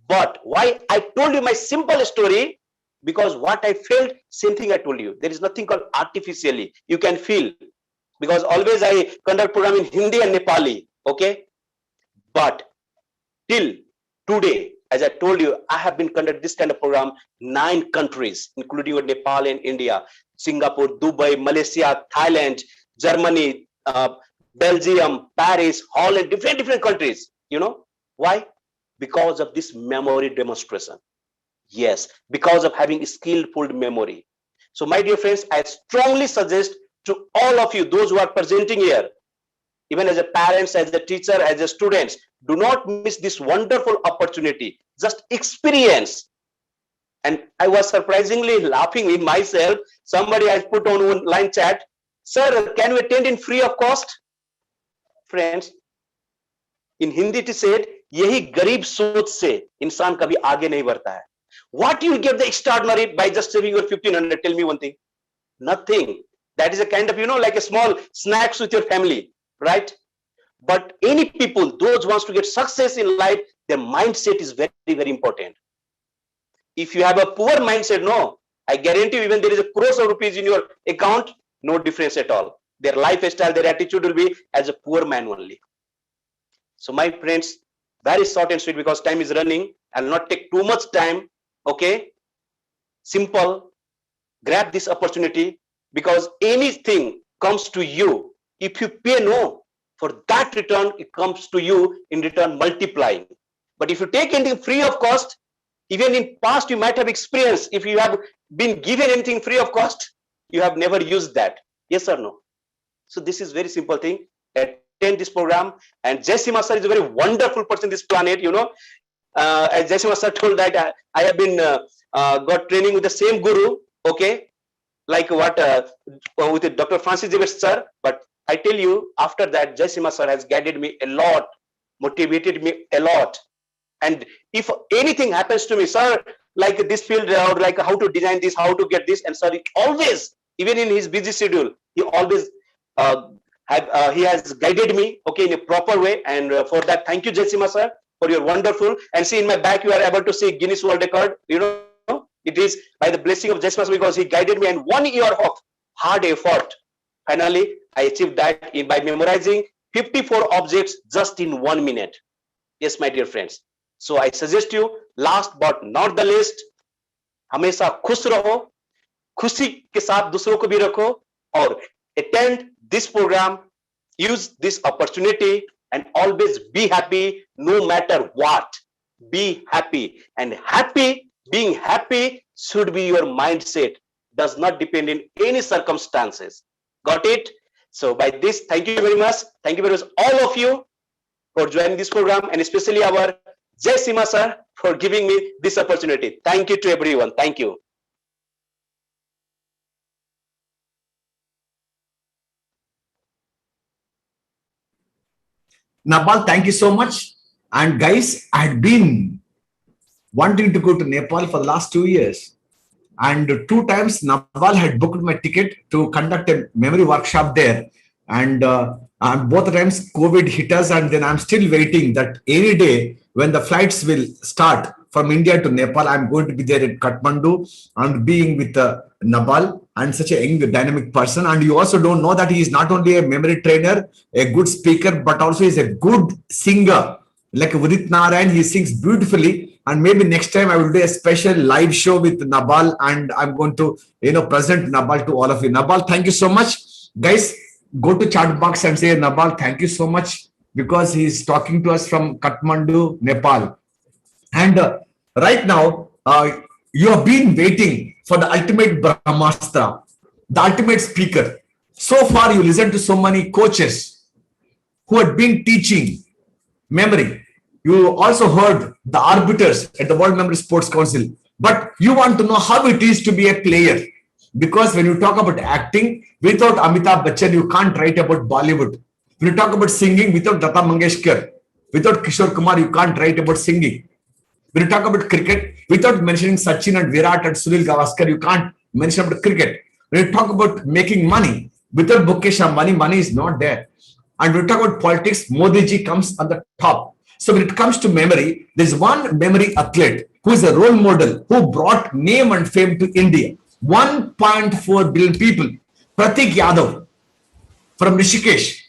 But why I told you my simple story? Because what I felt, same thing I told you. There is nothing called artificially. You can feel. Because always I conduct program in Hindi and Nepali. Okay? But till today, as I told you, I have been conducting this kind of program 9 countries, including Nepal and India, Singapore, Dubai, Malaysia, Thailand, Germany, Belgium, Paris, Holland, different countries. You know why? Because of this memory demonstration. Yes, because of having skillful memory. So my dear friends, I strongly suggest to all of you, those who are presenting here, even as a parents, as a teacher, as a students, do not miss this wonderful opportunity. Just experience. And I was surprisingly laughing in myself. Somebody has put on one line chat, sir, can we attend in free of cost? Friends, in Hindi it is said, यही गरीब सोच से इंसान कभी आगे नहीं बढ़ता है. What you get the extraordinary by just saving your 1500? Tell me one thing. Nothing. That is a kind of, you know, like a small snacks with your family, right? But any people, those who wants to get success in life, their mindset is very, very important. If you have a poor mindset, no, I guarantee you, even there is a crores of rupees in your account, no difference at all. Their lifestyle, their attitude will be as a poor man only. So my friends, very short and sweet because time is running. I'll not take too much time. Okay. Simple. Grab this opportunity because anything comes to you. If you pay no, for that return, it comes to you in return multiplying. But if you take anything free of cost, even in past, you might have experienced, if you have been given anything free of cost, you have never used that. Yes or no? So this is very simple thing. Attend this program. And Jaisima sir is a very wonderful person on this planet, you know. As Jaisima sir told that I have been got training with the same guru, okay, like what with Dr. Francis Xavier sir. But I tell you, after that, Jaisima sir has guided me a lot, motivated me a lot. And if anything happens to me, sir, like this field or like how to design this, how to get this, and sir, always, even in his busy schedule, he always he has guided me, okay, in a proper way. And for that, thank you, Jaisima sir, for your wonderful. And see in my back, you are able to see Guinness World Record. You know, it is by the blessing of Jaisima sir because he guided me. And 1 year of hard effort, finally, I achieved that by memorizing 54 objects just in 1 minute. Yes, my dear friends. So I suggest you, last but not the least, हमेशा खुश रहो, खुशी के साथ दूसरों को भी रखो, और attend this program, use this opportunity, and always be happy no matter what. Be happy, and being happy should be your mindset, does not depend in any circumstances. Got it? So by this, thank you very much. Thank you very much, all of you, for joining this program, and especially our Jai Sima sir for giving me this opportunity. Thank you to everyone. Thank you. Nabal, thank you so much. And guys, I had been wanting to go to Nepal for the last 2 years. And 2 times Nabal had booked my ticket to conduct a memory workshop there. And both times COVID hit us, and then I'm still waiting that any day when the flights will start from India to Nepal, I'm going to be there in Kathmandu and being with Nabal, and such a young dynamic person. And you also don't know that he is not only a memory trainer, a good speaker, but also is a good singer. Like Udit Narayan, he sings beautifully. And maybe next time I will do a special live show with Nabal, and I'm going to, present Nabal to all of you. Nabal, thank you so much. Guys, go to chat box and say, Nabal, thank you so much, because he's talking to us from Kathmandu, Nepal. And right now, you have been waiting for the ultimate Brahmastra, the ultimate speaker. So far, you listen to so many coaches who had been teaching memory. You also heard the arbiters at the World Memory Sports Council. But you want to know how it is to be a player. Because when you talk about acting, without Amitabh Bachchan, you can't write about Bollywood. When you talk about singing, without Lata Mangeshkar, without Kishore Kumar, you can't write about singing. When you talk about cricket, without mentioning Sachin and Virat and Sunil Gavaskar, you can't mention about cricket. When you talk about making money, without Mukesh Ambani, money is not there. And when you talk about politics, Modi ji comes on the top. So when it comes to memory, there's one memory athlete who is a role model, who brought name and fame to India. 1.4 billion people. Pratik Yadav from Rishikesh,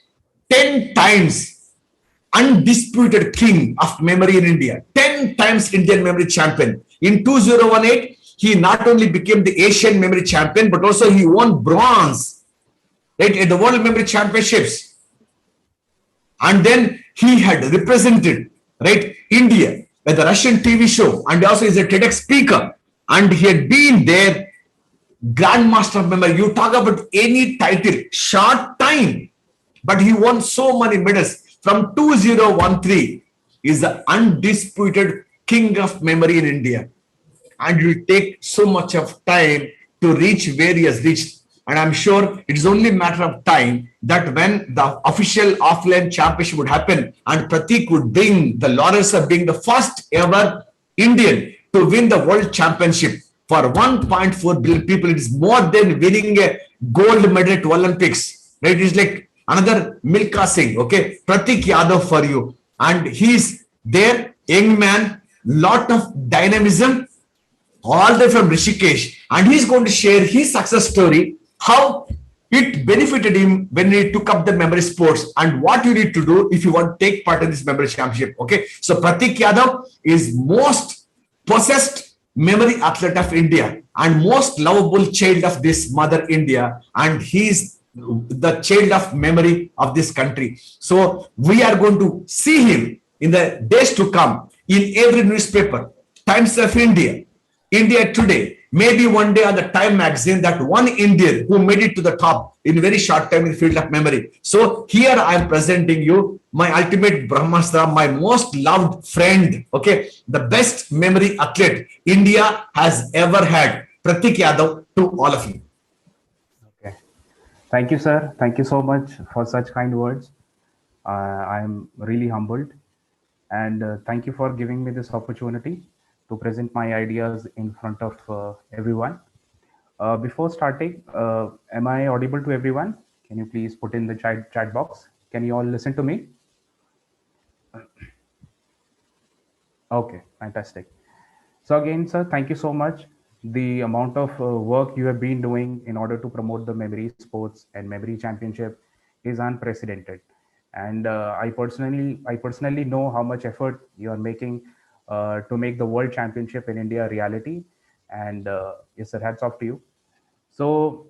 10 times undisputed king of memory in India, 10 times Indian memory champion. In 2018, he not only became the Asian memory champion, but also he won bronze, right, at the World Memory Championships. And then he had represented, right, India at the Russian TV show, and also is a TEDx speaker. And he had been there, Grandmaster of Memory. You talk about any title, short time, but he won so many medals. From 2013, is the undisputed king of memory in India. And it will take so much of time to reach where he has reached. And I'm sure it is only a matter of time that when the official offline championship would happen and Pratik would bring the laurels of being the first ever Indian to win the world championship. For 1.4 billion people, it is more than winning a gold medal at Olympics. Right? It is like another Milkha Singh. Okay, Pratik Yadav for you. And he's there, young man, lot of dynamism, all the way from Rishikesh. And he's going to share his success story, how it benefited him when he took up the memory sports, and what you need to do if you want to take part in this memory championship. Okay, so Pratik Yadav is most possessed memory athlete of India and most lovable child of this mother India, and he's the child of memory of this country. So we are going to see him in the days to come in every newspaper, Times of India, India Today, maybe one day on the Time magazine, that one Indian who made it to the top in very short time in the field of memory. So here I am presenting you my ultimate Brahmastra, my most loved friend, okay, the best memory athlete India has ever had, Pratik Yadav, to all of you. Okay. Thank you, sir. Thank you so much for such kind words. I am really humbled. And thank you for giving me this opportunity to present my ideas in front of everyone. Before starting, am I audible to everyone? Can you please put in the chat box? Can you all listen to me? Okay, fantastic. So again, sir, thank you so much. The amount of work you have been doing in order to promote the memory sports and memory championship is unprecedented. And I personally know how much effort you are making to make the World Championship in India a reality. And yes, sir, hats off to you. So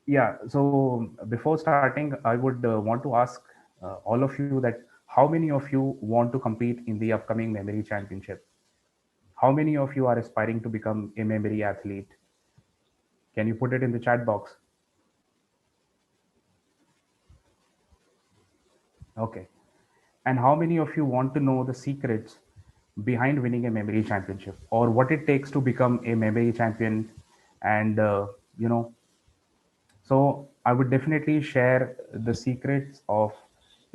yeah, so before starting, I would want to ask all of you that how many of you want to compete in the upcoming memory championship? How many of you are aspiring to become a memory athlete? Can you put it in the chat box? Okay. And how many of you want to know the secrets behind winning a memory championship, or what it takes to become a memory champion? And, you know, so I would definitely share the secrets of,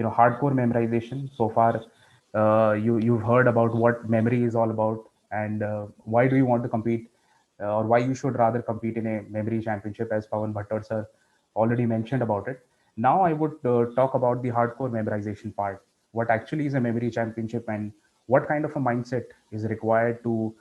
hardcore memorization. So far, you've heard about what memory is all about, and why do you want to compete, or why you should rather compete in a memory championship, as Pawan Bhattar sir already mentioned about it. Now I would talk about the hardcore memorization part. What actually is a memory championship, and what kind of a mindset is required to,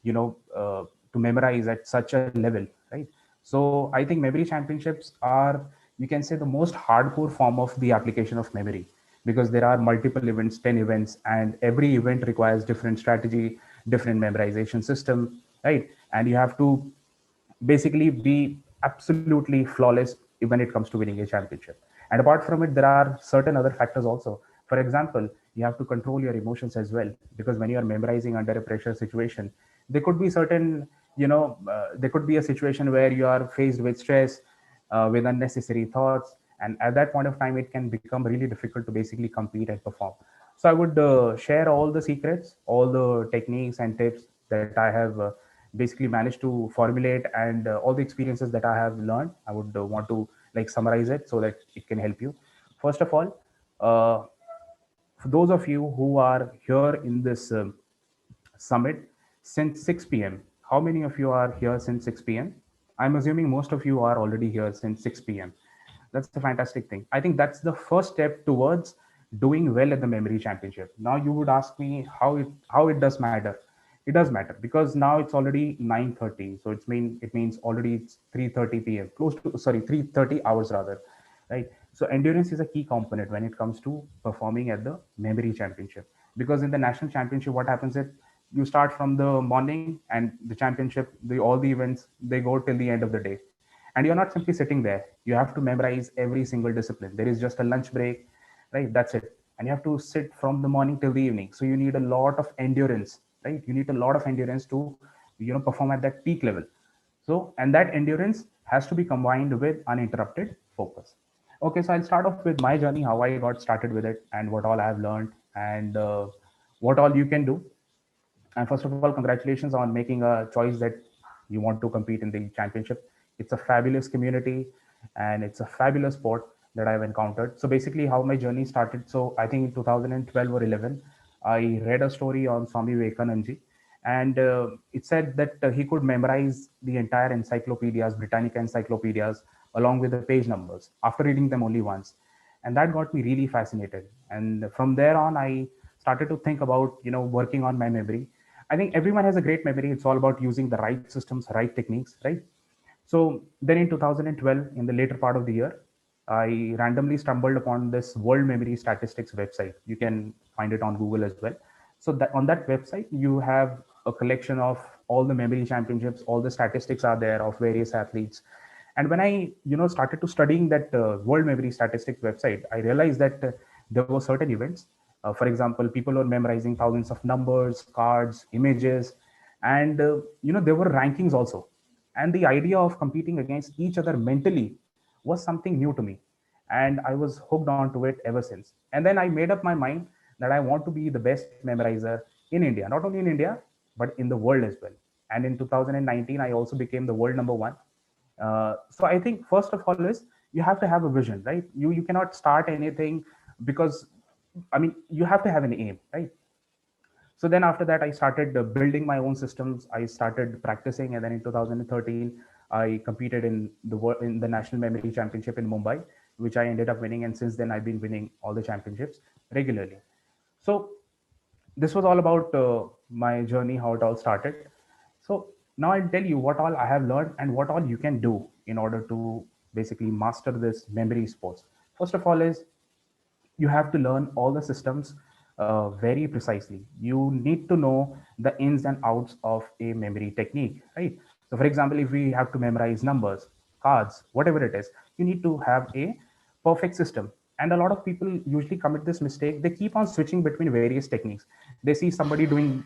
to memorize at such a level, right? So I think memory championships are, you can say, the most hardcore form of the application of memory, because there are multiple events, 10 events, and every event requires different strategy, different memorization system, right? And you have to basically be absolutely flawless when it comes to winning a championship. And apart from it, there are certain other factors also. For example, you have to control your emotions as well, because when you are memorizing under a pressure situation, there could be certain, there could be a situation where you are faced with stress, with unnecessary thoughts, and at that point of time it can become really difficult to basically compete and perform. So I would share all the secrets, all the techniques and tips that I have basically managed to formulate, and all the experiences that I have learned. I would want to like summarize it so that it can help you. First of all, uh, for those of you who are here in this summit since 6 p.m., how many of you are here since 6 p.m.? I'm assuming most of you are already here since 6 p.m. That's a fantastic thing. I think that's the first step towards doing well at the memory championship. Now you would ask me how it does matter. It does matter because now it's already 9:30, so it means already it's 3:30 p.m. close to, sorry, 3:30 hours rather, right? So endurance is a key component when it comes to performing at the memory championship, because in the national championship what happens is you start from the morning, and the championship, all the events, they go till the end of the day, and you're not simply sitting there. You have to memorize every single discipline. There is just a lunch break, right? That's it. And you have to sit from the morning till the evening, so you need a lot of endurance, right? You need a lot of endurance to perform at that peak level. So, and that endurance has to be combined with uninterrupted focus. Okay, so I'll start off with my journey, how I got started with it, and what all I've learned, and what all you can do. And first of all, congratulations on making a choice that you want to compete in the championship. It's a fabulous community, and it's a fabulous sport that I've encountered. So basically, how my journey started. So I think in 2012 or 11, I read a story on Swami Vivekananda, and it said that he could memorize the entire encyclopedias, Britannica encyclopedias, along with the page numbers after reading them only once, and that got me really fascinated. And from there on, I started to think about working on my memory. I think everyone has a great memory. It's all about using the right systems, right techniques, right? So then in 2012, in the later part of the year, I randomly stumbled upon this World Memory Statistics website. You can find it on Google as well. So that on that website, you have a collection of all the memory championships. All the statistics are there of various athletes. And when I started to studying that World Memory Statistics website, I realized that there were certain events. For example, people were memorizing thousands of numbers, cards, images, and there were rankings also. And the idea of competing against each other mentally was something new to me, and I was hooked on to it ever since. And then I made up my mind that I want to be the best memorizer in India, not only in India but in the world as well. And in 2019, I also became the world number one. So I think first of all is you have to have a vision, right? You cannot start anything, because you have to have an aim, right? So then after that, I started building my own systems. I started practicing, and then in 2013, I competed in the National Memory Championship in Mumbai, which I ended up winning. And since then, I've been winning all the championships regularly. So this was all about my journey, how it all started. So now I'll tell you what all I have learned and what all you can do in order to basically master this memory sports. First of all is you have to learn all the systems very precisely. You need to know the ins and outs of a memory technique, right? So for example, if we have to memorize numbers, cards, whatever it is, you need to have a perfect system. And a lot of people usually commit this mistake. They keep on switching between various techniques. They see somebody doing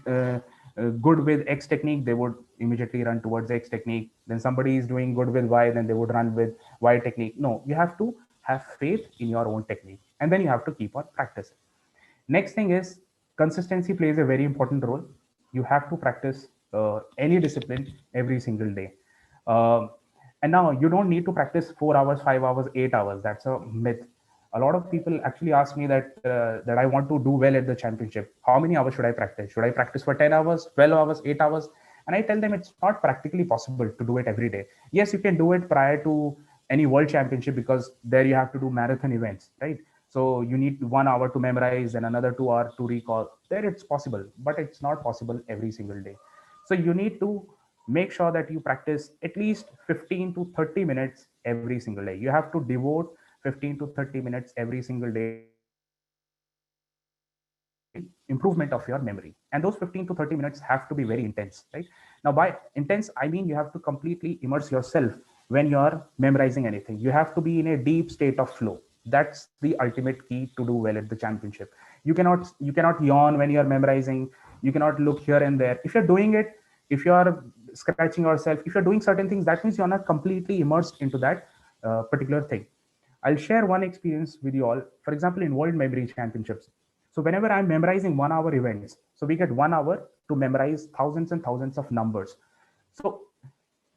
good with X technique, they would immediately run towards X technique. Then somebody is doing good with Y, then they would run with Y technique. No, you have to have faith in your own technique, and then you have to keep on practicing. Next thing is consistency plays a very important role. You have to practice any discipline every single day. And now you don't need to practice 4 hours, 5 hours, 8 hours. That's a myth. A lot of people actually ask me that that I want to do well at the championship. How many hours should I practice? Should I practice for 10 hours, 12 hours, 8 hours? And I tell them it's not practically possible to do it every day. Yes, you can do it prior to any world championship because there you have to do marathon events, right? So you need 1 hour to memorize and another 2 hours to recall. There it's possible, but it's not possible every single day. So you need to make sure that you practice at least 15 to 30 minutes every single day. You have to devote 15 to 30 minutes every single day improvement of your memory. And those 15 to 30 minutes have to be very intense, right? Now by intense, I mean you have to completely immerse yourself when you're memorizing anything. You have to be in a deep state of flow. That's the ultimate key to do well at the championship. You cannot yawn when you're memorizing. You cannot look here and there. If you're doing it, if you're scratching yourself, if you're doing certain things, that means you're not completely immersed into that particular thing. I'll share one experience with you all. For example, in World Memory Championships. So whenever I'm memorizing 1 hour events, so we get 1 hour to memorize thousands and thousands of numbers. So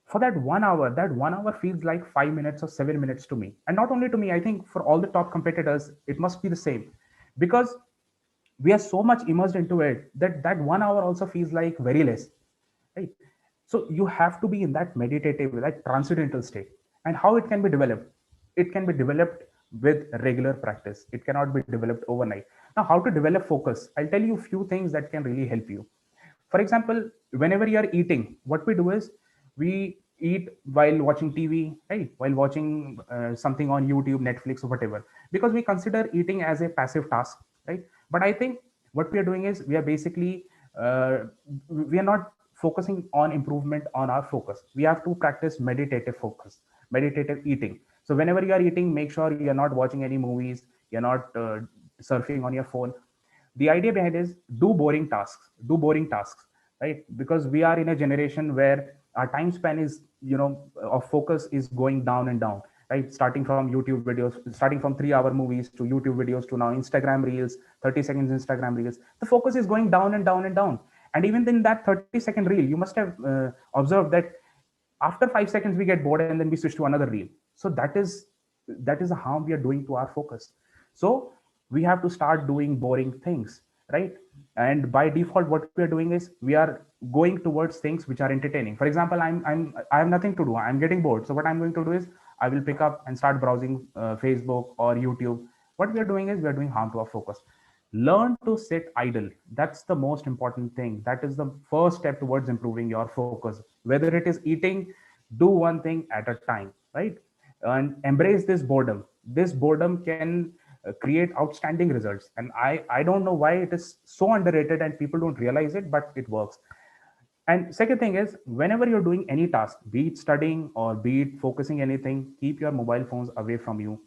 for that 1 hour, that 1 hour feels like 5 minutes or 7 minutes to me. And not only to me, I think for all the top competitors, it must be the same, because we are so much immersed into it that that 1 hour also feels like very less, right? So you have to be in that meditative, that transcendental state. And how it can be developed? It can be developed with regular practice. It cannot be developed overnight. Now, how to develop focus? I'll tell you a few things that can really help you. For example, whenever you are eating, what we do is we eat while watching TV, right? While watching something on YouTube, Netflix, or whatever, because we consider eating as a passive task, right? But I think what we are doing is we are basically, we are not focusing on improvement on our focus. We have to practice meditative focus, meditative eating. So whenever you are eating, make sure you're not watching any movies, you're not surfing on your phone. The idea behind is do boring tasks, right? Because we are in a generation where our time span is, of focus is going down and down, right? Starting from YouTube videos, starting from 3-hour movies to YouTube videos to now Instagram Reels, 30 seconds Instagram Reels. The focus is going down and down and down. And even in that 30-second reel, you must have observed that after 5 seconds, we get bored and then we switch to another reel. So that is the harm we are doing to our focus. So we have to start doing boring things, right? And by default, what we are doing is we are going towards things which are entertaining. For example, I have nothing to do. I'm getting bored. So what I'm going to do is I will pick up and start browsing Facebook or YouTube. What we are doing is we are doing harm to our focus. Learn to sit idle. That's the most important thing. That is the first step towards improving your focus. Whether it is eating, do one thing at a time, right? And embrace this boredom. This boredom can create outstanding results. And I don't know why it is so underrated and people don't realize it, but it works. And second thing is, whenever you're doing any task, be it studying or be it focusing anything, keep your mobile phones away from you.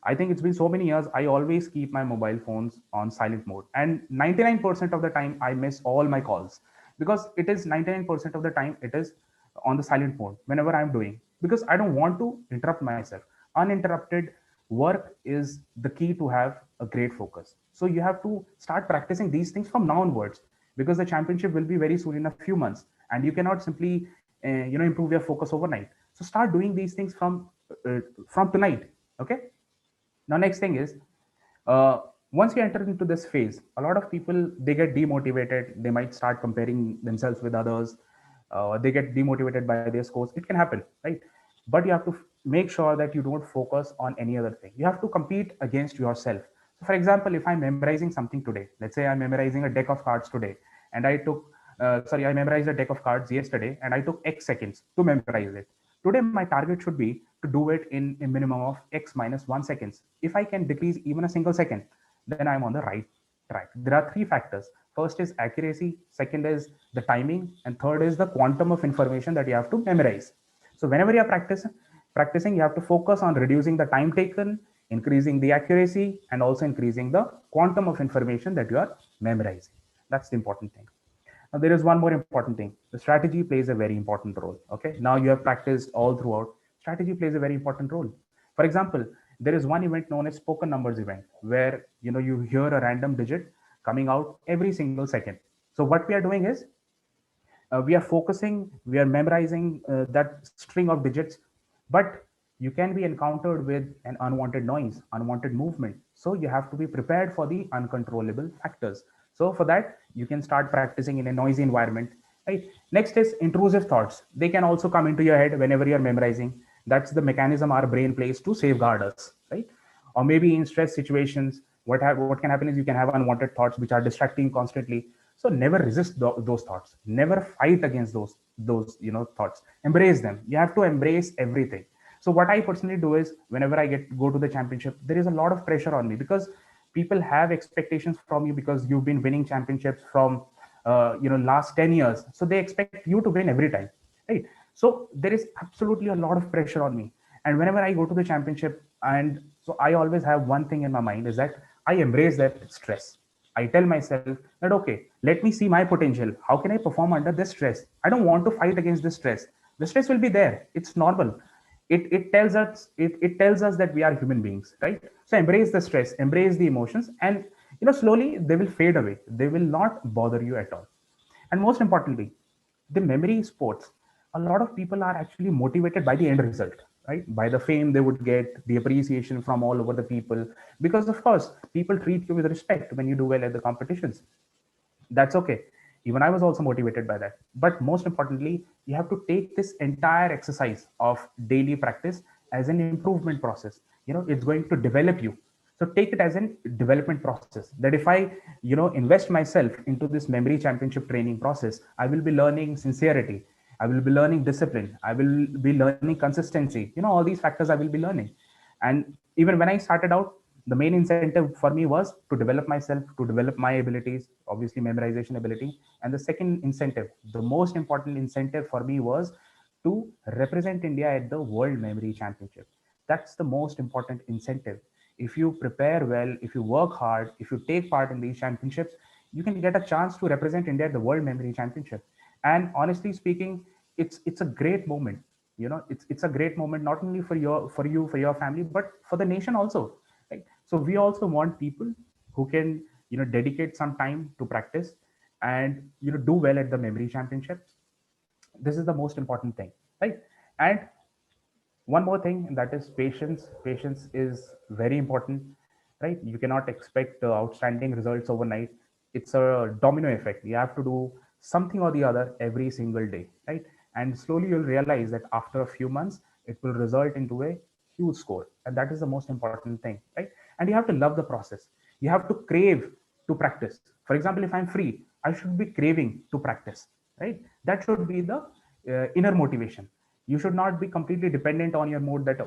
I think it's been so many years, I always keep my mobile phones on silent mode. And 99% of the time, I miss all my calls, because it is 99% of the time, it is on the silent mode whenever I'm doing, because I don't want to interrupt myself. Uninterrupted work is the key to have a great focus. So you have to start practicing these things from now onwards, because the championship will be very soon in a few months, and you cannot simply improve your focus overnight. So start doing these things from tonight. Okay. Now, next thing is, once you enter into this phase, a lot of people, they get demotivated. They might start comparing themselves with others. They get demotivated by their scores. It can happen, right? But you have to make sure that you don't focus on any other thing. You have to compete against yourself. So for example, if I'm memorizing something today, let's say I'm memorizing a deck of cards today, and I memorized a deck of cards yesterday, and I took X seconds to memorize it. Today, my target should be to do it in a minimum of X minus 1 seconds. If I can decrease even a single second, then I'm on the right track. There are 3 factors. First is accuracy, second is the timing, and third is the quantum of information that you have to memorize. So whenever you're practicing, you have to focus on reducing the time taken, increasing the accuracy, and also increasing the quantum of information that you are memorizing. That's the important thing. Now, there is one more important thing. The strategy plays a very important role. Okay. Now you have practiced all throughout. Strategy plays a very important role. For example, there is one event known as spoken numbers event, where you hear a random digit coming out every single second. So what we are doing is we are focusing, we are memorizing that string of digits, but you can be encountered with an unwanted noise, unwanted movement. So you have to be prepared for the uncontrollable factors. So for that, you can start practicing in a noisy environment, right? Next is intrusive thoughts. They can also come into your head whenever you're memorizing. That's the mechanism our brain plays to safeguard us, right? Or maybe in stress situations, what can happen is you can have unwanted thoughts which are distracting constantly. So never resist those thoughts. Never fight against those thoughts. Embrace them. You have to embrace everything. So what I personally do is whenever I go to the championship, there is a lot of pressure on me because people have expectations from you because you've been winning championships from last 10 years. So they expect you to win every time, right? So there is absolutely a lot of pressure on me. And whenever I go to the championship, and so I always have one thing in my mind is that I embrace that stress. I tell myself that, okay, let me see my potential. How can I perform under this stress? I don't want to fight against this stress. The stress will be there. It's normal. It tells us that we are human beings, right? So embrace the stress, embrace the emotions, and slowly they will fade away. They will not bother you at all. And most importantly, the memory sports, a lot of people are actually motivated by the end result, right? By the fame they would get, the appreciation from all over the people, because of course, people treat you with respect when you do well at the competitions. That's okay. Even I was also motivated by that. But most importantly, you have to take this entire exercise of daily practice as an improvement process. It's going to develop you. So take it as a development process, that if I, invest myself into this memory championship training process, I will be learning sincerity. I will be learning discipline. I will be learning consistency. All these factors I will be learning. And even when I started out, the main incentive for me was to develop myself, to develop my abilities, obviously memorization ability. And the second incentive, the most important incentive for me was to represent India at the World Memory Championship. That's the most important incentive. If you prepare well, if you work hard, if you take part in these championships, you can get a chance to represent India at the World Memory Championship. And honestly speaking, it's a great moment. It's a great moment not only for your family, but for the nation also. Right? So we also want people who can dedicate some time to practice and do well at the memory championships. This is the most important thing, right? And one more thing, that is patience. Patience is very important, right? You cannot expect outstanding results overnight. It's a domino effect. You have to do something or the other every single day, right? And slowly you'll realize that after a few months, it will result into a huge score. And that is the most important thing, right? And you have to love the process. You have to crave to practice. For example, if I'm free, I should be craving to practice, right? That should be the inner motivation. You should not be completely dependent on your mood that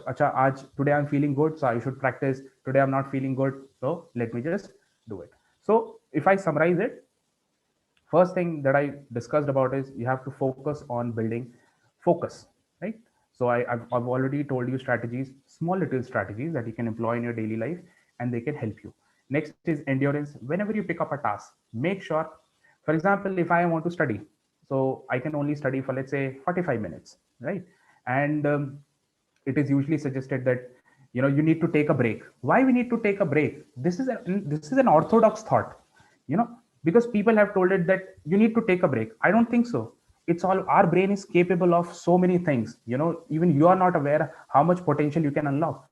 today I'm feeling good, so I should practice. Today I'm not feeling good, so let me just do it. So if I summarize it, first thing that I discussed about is you have to focus on building focus, right? So I've already told you strategies, small little strategies that you can employ in your daily life, and they can help you. Next is endurance. Whenever you pick up a task, make sure, for example, if I want to study, so I can only study for, let's say, 45 minutes, right? And it is usually suggested that you need to take a break. Why we need to take a break? This is an orthodox thought, because people have told it that you need to take a break. I don't think so. It's all, our brain is capable of so many things. Even you are not aware how much potential you can unlock.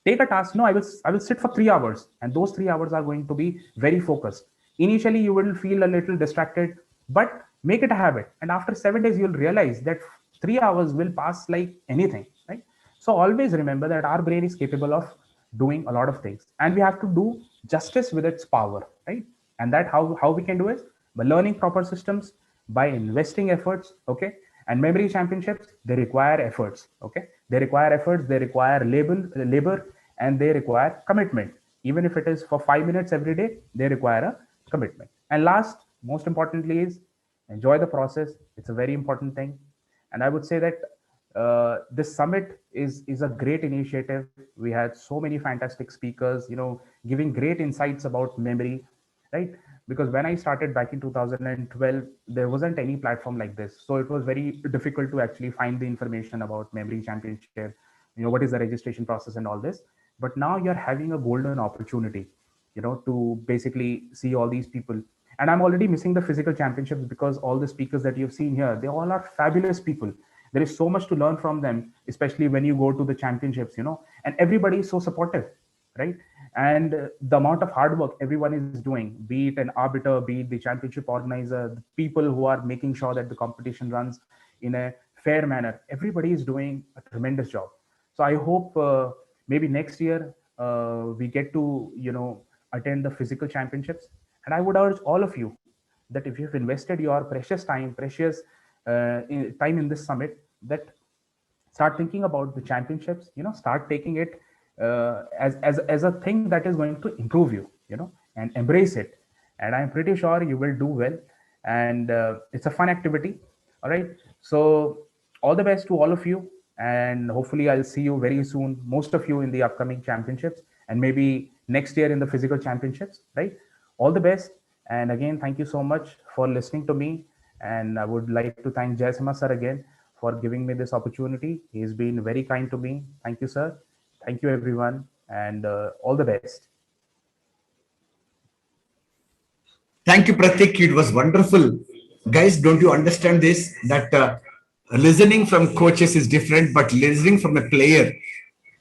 Take a task. No, I will sit for 3 hours, and those 3 hours are going to be very focused. Initially, you will feel a little distracted, but make it a habit. And after 7 days, you'll realize that 3 hours will pass like anything, right? So always remember that our brain is capable of doing a lot of things, and we have to do justice with its power, right? And that how we can do it? By learning proper systems, by investing efforts, okay? And memory championships, they require efforts, okay? They require efforts, they require labor, and they require commitment. Even if it is for 5 minutes every day, they require a commitment. And last, most importantly, is enjoy the process. It's a very important thing. And I would say that this summit is a great initiative. We had so many fantastic speakers, giving great insights about memory, right? Because when I started back in 2012, there wasn't any platform like this. So it was very difficult to actually find the information about memory championship, what is the registration process and all this. But now you're having a golden opportunity, to basically see all these people. And I'm already missing the physical championships because all the speakers that you've seen here, they all are fabulous people. There is so much to learn from them, especially when you go to the championships, and everybody is so supportive, right? And the amount of hard work everyone is doing, be it an arbiter, be it the championship organizer, the people who are making sure that the competition runs in a fair manner, everybody is doing a tremendous job. So I hope maybe next year we get to, attend the physical championships. And I would urge all of you that if you've invested your precious time, time in this summit, that start thinking about the championships, start taking it as a thing that is going to improve you, and embrace it. And I'm pretty sure you will do well. And it's a fun activity. All right. So all the best to all of you. And hopefully I'll see you very soon, most of you in the upcoming championships, and maybe next year in the physical championships, right? All the best. And again, thank you so much for listening to me. And I would like to thank Jaisimha sir again for giving me this opportunity. He's been very kind to me. Thank you, sir. Thank you, everyone. And all the best. Thank you, Pratik. It was wonderful. Guys, don't you understand this? That listening from coaches is different, but listening from a player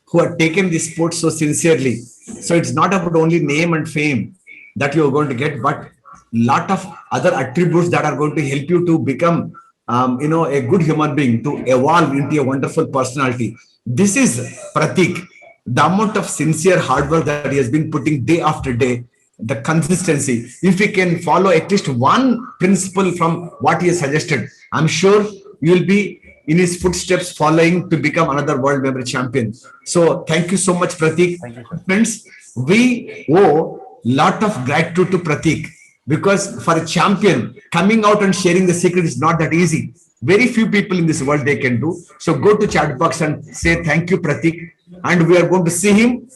who had taken this sport so sincerely. So it's not about only name and fame that you're going to get, but lot of other attributes that are going to help you to become, a good human being, to evolve into a wonderful personality. This is Pratik. The amount of sincere hard work that he has been putting day after day, the consistency. If we can follow at least one principle from what he has suggested, I'm sure you will be in his footsteps, following to become another world memory champion. So thank you so much, Pratik. Thank you, friends. We owe lot of gratitude to Pratik, because for a champion, coming out and sharing the secret is not that easy. Very few people in this world they can do. So go to chat box and say thank you, Pratik. And we are going to see him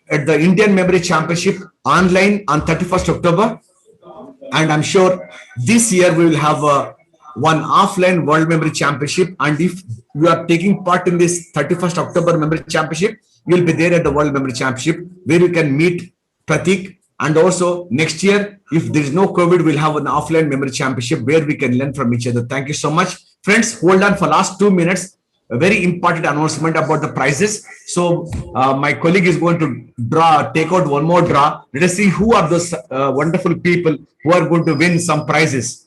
at the Indian Memory Championship online on 31st October. And I'm sure this year we will have one offline World Memory Championship. And if you are taking part in this 31st October Memory Championship, you will be there at the World Memory Championship, where you can meet Pratik. And also next year, if there is no COVID, we'll have an offline memory championship where we can learn from each other. Thank you so much. Friends, hold on for last 2 minutes. A very important announcement about the prizes. So my colleague is going to take out one more draw. Let us see who are those wonderful people who are going to win some prizes.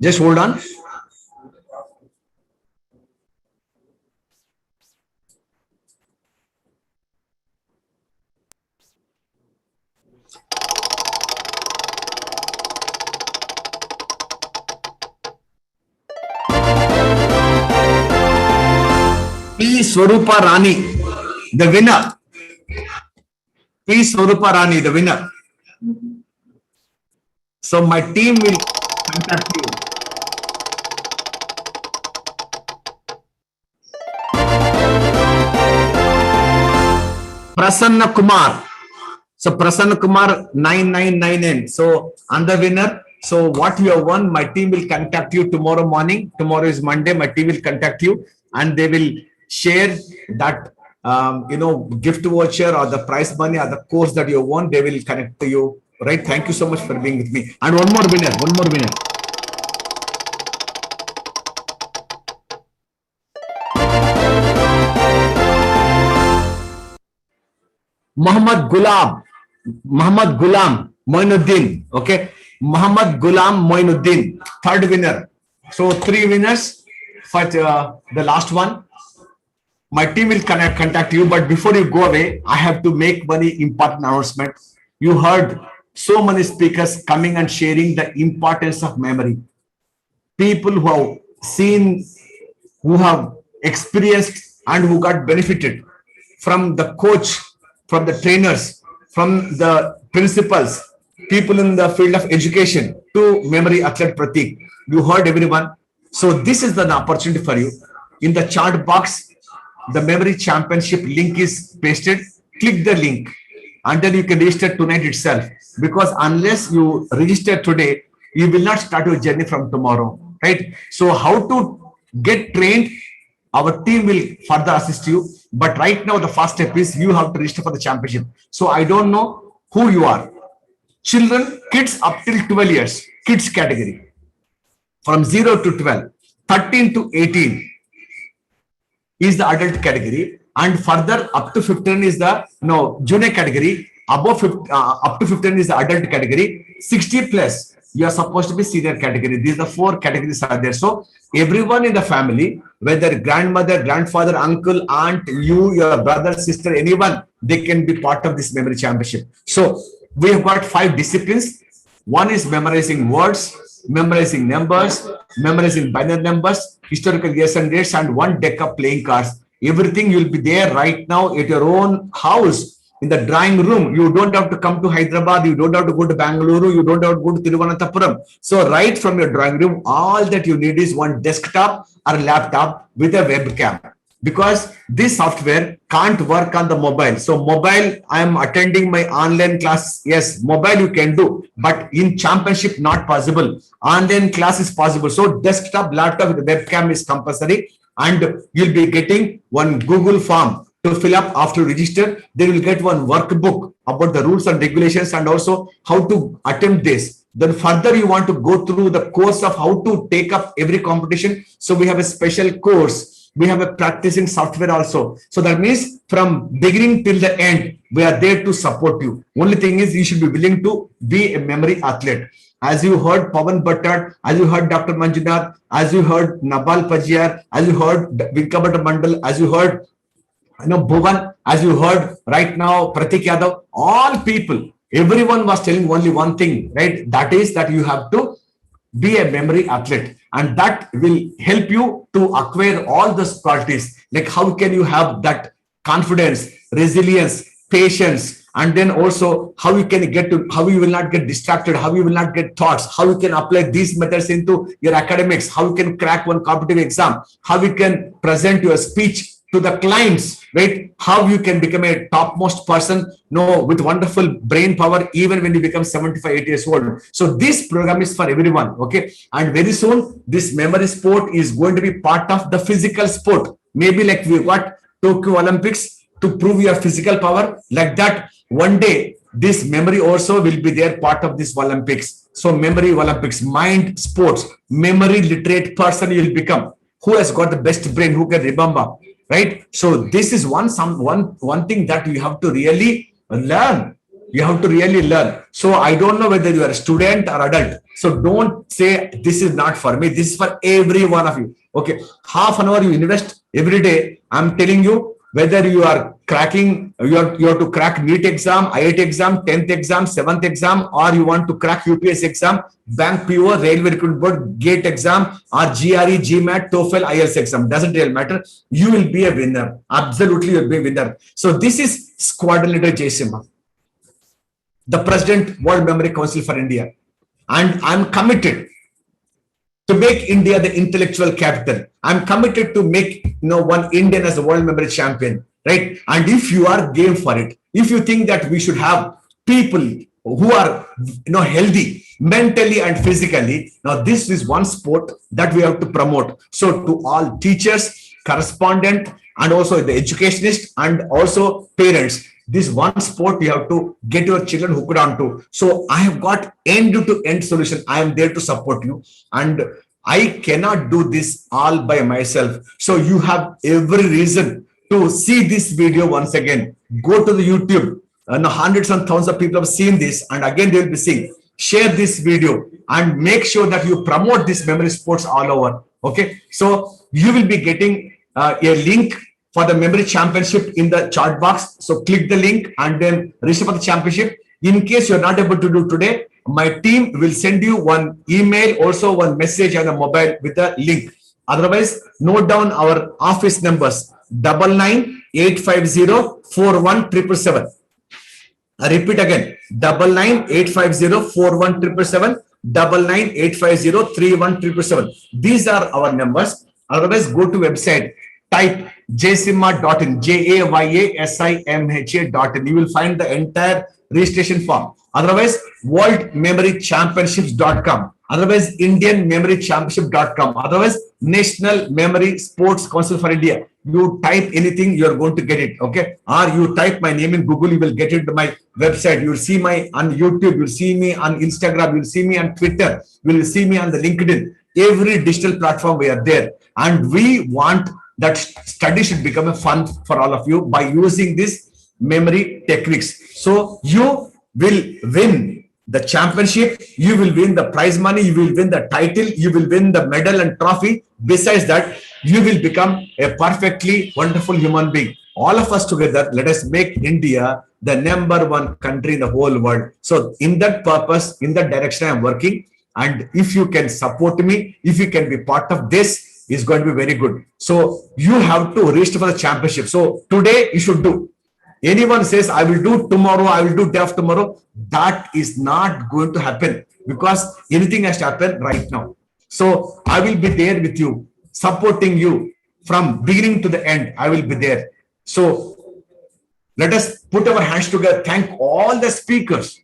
Just hold on. P. Swarupa Rani, the winner. P. Swarupa Rani, the winner. So my team will contact you. Prasanna Kumar. So Prasanna Kumar 9999. So I'm the winner. So what you have won, my team will contact you tomorrow morning. Tomorrow is Monday. My team will contact you and they will share that gift voucher or the prize money or the course that you won. They will connect to you. Right? Thank you so much for being with me. And one more winner. Muhammad Gulam Moinuddin. Okay. Muhammad Gulam Moinuddin, third winner. So 3 winners for the last one. My team will contact you, but before you go away, I have to make one important announcement. You heard so many speakers coming and sharing the importance of memory. People who have seen, who have experienced, and who got benefited from the coach, from the trainers, from the principals, people in the field of education to memory athlete Pratik. You heard everyone. So this is an opportunity for you. In the chat box, the memory championship link is pasted. Click the link until you can register tonight itself. Because unless you register today, you will not start your journey from tomorrow, right? So how to get trained, our team will further assist you. But right now, the first step is you have to register for the championship. So I don't know who you are. Children, kids up till 12 years, kids category. From 0 to 12, 13 to 18 is the adult category. And further up to 15 is the junior category. Above up to 15 is the adult category. 60 plus, you are supposed to be senior category. These are the 4 categories are there. So everyone in the family, whether grandmother, grandfather, uncle, aunt, you, your brother, sister, anyone, they can be part of this memory championship. So we have got 5 disciplines. One is memorizing words, memorizing numbers, memorizing binary numbers, historical years and dates, and 1 deck of playing cards. Everything will be there right now at your own house. In the drawing room, you don't have to come to Hyderabad, you don't have to go to Bangalore, you don't have to go to Thiruvananthapuram. So right from your drawing room, all that you need is 1 desktop or laptop with a webcam. Because this software can't work on the mobile. So mobile, I am attending my online class. Yes, mobile you can do, but in championship not possible. Online class is possible. So desktop, laptop with the webcam is compulsory, and you'll be getting 1 Google form to fill up after register. They will get 1 workbook about the rules and regulations and also how to attempt this. Then further you want to go through the course of how to take up every competition. So we have a special course. We have a practicing software also. So that means from beginning till the end, we are there to support you. Only thing is you should be willing to be a memory athlete. As you heard Pawan Bhattad, as you heard Dr. Manjunath, as you heard Nabal Pajiyar, as you heard Vinkabata Mandal, as you heard Bhuvan, as you heard right now, Pratik Yadav, all people, everyone was telling only one thing, right? That is that you have to be a memory athlete, and that will help you to acquire all those qualities. Like how can you have that confidence, resilience, patience, and then also how you can get to, how you will not get distracted, how you will not get thoughts, how you can apply these methods into your academics, how you can crack 1 competitive exam, how you can present your speech to the clients, right? How you can become a topmost person, with wonderful brain power, even when you become 75, 80 years old. So this program is for everyone, okay? And very soon, this memory sport is going to be part of the physical sport. Maybe like we got Tokyo Olympics to prove your physical power. Like that, one day, this memory also will be there part of this Olympics. So memory Olympics, mind sports, memory literate person you will become. Who has got the best brain, who can remember, right? So this is one thing that you have to really learn. You have to really learn. So I don't know whether you are a student or adult. So don't say this is not for me. This is for every one of you. Okay, half an hour you invest every day. I'm telling you, whether you are cracking, you have to crack NEET exam, IIT exam, 10th exam, 7th exam, or you want to crack UPS exam, Bank PO, Railway Recruitment Board, GATE exam, or GRE, GMAT, TOEFL, IELTS exam. Doesn't really matter. You will be a winner. Absolutely, you'll be a winner. So this is Squadron Leader Jaisimha, the President, World Memory Council for India. And I'm committed to make India the intellectual capital. I'm committed to make one Indian as a world memory champion, right? And if you are game for it, if you think that we should have people who are healthy mentally and physically, now this is one sport that we have to promote. So to all teachers, correspondent, and also the educationists and also parents, this one sport you have to get your children hooked onto. So I have got end-to-end solution. I am there to support you, and I cannot do this all by myself. So you have every reason to see this video once again. Go to the YouTube. Hundreds and thousands of people have seen this, and again they will be seeing. Share this video and make sure that you promote this memory sports all over. Okay, so you will be getting a link for the memory championship in the chat box. So click the link and then register for the championship. In case you're not able to do today, my team will send you one email, also one message on a mobile with a link. Otherwise, note down our office numbers: 99 850 41 777. I repeat again, 99-850-41-777, 99-850-31-777. These are our numbers. Otherwise, go to website, type jaysimha.in, JAYASIMHA.in. You will find the entire registration form. Otherwise, worldmemorychampionships.com. Otherwise, indianmemorychampionship.com. Otherwise, National Memory Sports Council for India. You type anything, you're going to get it. Okay. Or you type my name in Google, you will get into my website. You'll see my on YouTube, you'll see me on Instagram, you'll see me on Twitter, you'll see me on the LinkedIn. Every digital platform we are there. And we want that study should become a fun for all of you by using these memory techniques. So you will win the championship, you will win the prize money, you will win the title, you will win the medal and trophy. Besides that, you will become a perfectly wonderful human being. All of us together, let us make India the #1 country in the whole world. So in that purpose, in that direction, I am working. And if you can support me, if you can be part of this, is going to be very good. So you have to register for the championship. So today you should do. Anyone says, I will do tomorrow, I will do day after tomorrow, that is not going to happen because anything has to happen right now. So I will be there with you, supporting you from beginning to the end. I will be there. So let us put our hands together. Thank all the speakers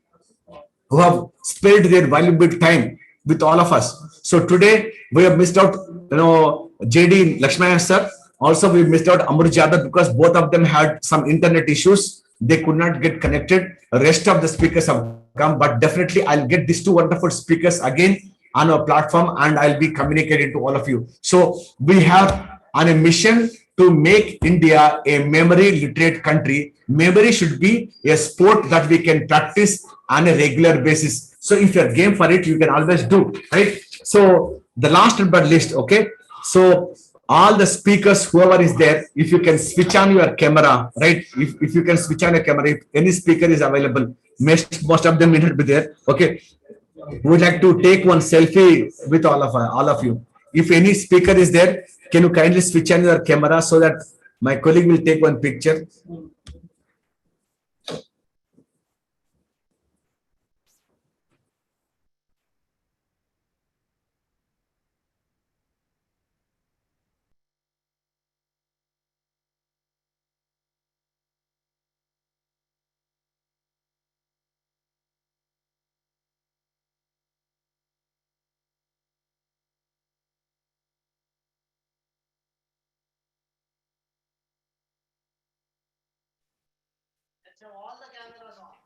who have spared their valuable time with all of us. So today we have missed out, JD Lakshmana sir. Also, we missed out Amar Jadhav because both of them had some internet issues. They could not get connected. The rest of the speakers have come, but definitely I'll get these two wonderful speakers again on our platform and I'll be communicating to all of you. So we have on a mission to make India a memory literate country. Memory should be a sport that we can practice on a regular basis. So if you're game for it, you can always do, right? So the last but least, okay? So all the speakers, whoever is there, if you can switch on your camera, right? If you can switch on your camera, if any speaker is available, most of them may not be there. Okay. We would like to take one selfie with all of you. If any speaker is there, can you kindly switch on your camera so that my colleague will take one picture?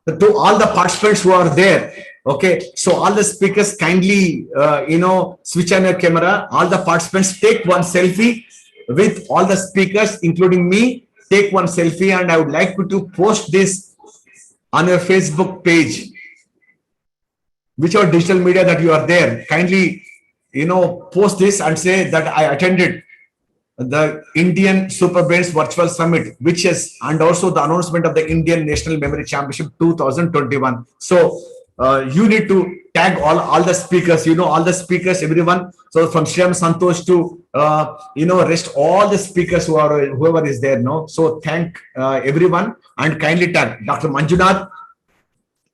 To all the participants who are there, okay, so all the speakers kindly switch on your camera. All the participants take one selfie with all the speakers including me. Take one selfie and I would like you to post this on your Facebook page, whichever digital media that you are there. Kindly post this and say that I attended the Indian Super Brains Virtual Summit, which is, and also the announcement of the Indian National Memory Championship 2021. So you need to tag all the speakers, all the speakers, everyone. So from Shyam Santosh to, rest all the speakers whoever is there. So thank everyone and kindly tag Dr. Manjunath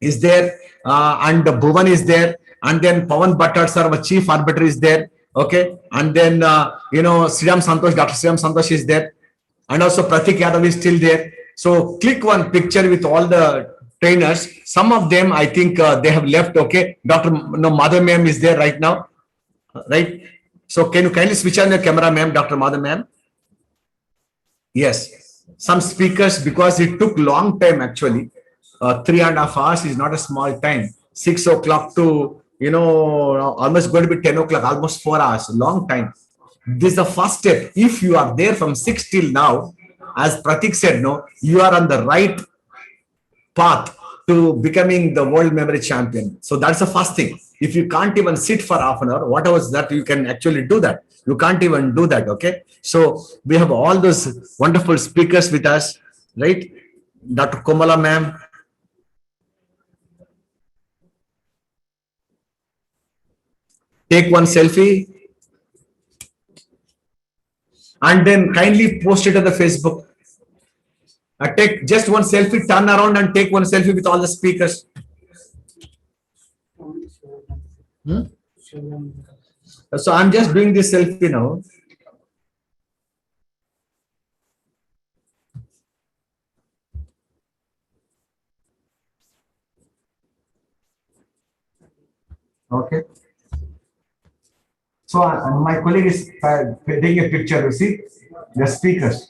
is there and Bhuvan is there. And then Pawan Bhattar sir, our chief arbiter is there. Okay, and then Shyam Santosh, Dr. Shyam Santosh is there, and also Pratik Yadav is still there. So click one picture with all the trainers. Some of them, I think they have left. Okay, Dr. Madhav ma'am is there right now, right? So can you kindly switch on your camera, ma'am, Dr. Madhav ma'am? Yes, some speakers, because it took long time actually. 3.5 hours is not a small time. 6 o'clock to almost going to be 10 o'clock, almost 4 hours, long time. This is the first step. If you are there from 6 till now, as Pratik said, you are on the right path to becoming the world memory champion. So that's the first thing. If you can't even sit for half an hour, whatever that you can actually do that. You can't even do that. Okay. So we have all those wonderful speakers with us, right? Dr. Komala ma'am. Take one selfie and then kindly post it on the Facebook. Take just one selfie, turn around and take one selfie with all the speakers. So I'm just doing this selfie now. Okay. So my colleague is taking a picture. You see the speakers.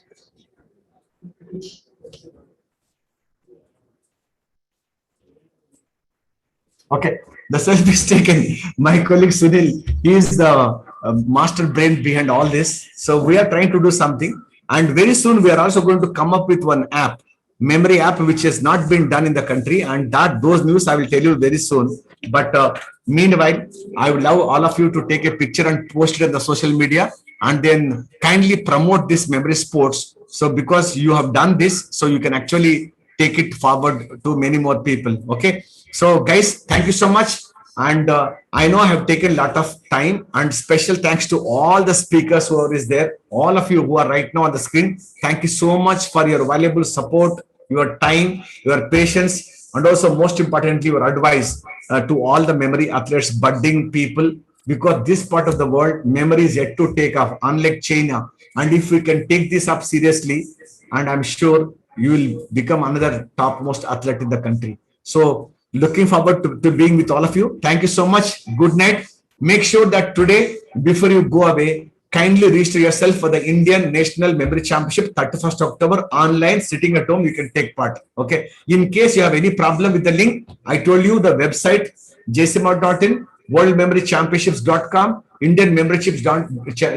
Okay, the selfie is taken. My colleague Sunil, he is the master brain behind all this. So we are trying to do something, and very soon we are also going to come up with one app, memory app, which has not been done in the country, and that those news I will tell you very soon. But meanwhile, I would love all of you to take a picture and post it on the social media, and then kindly promote this memory sports. So because you have done this, so you can actually take it forward to many more people. Okay. So guys, thank you so much. And I know I have taken a lot of time, and special thanks to all the speakers who are there, all of you who are right now on the screen. Thank you so much for your valuable support, your time, your patience, and also most importantly, your advice to all the memory athletes, budding people, because this part of the world, memory is yet to take off, unlike China. And if we can take this up seriously, and I'm sure you will become another topmost athlete in the country. So looking forward to being with all of you. Thank you so much. Good night. Make sure that today, before you go away, kindly register yourself for the Indian National Memory Championship, 31st October, online, sitting at home, you can take part. Okay. In case you have any problem with the link, I told you the website, jcmart.in, worldmemorychampionships.com, Indian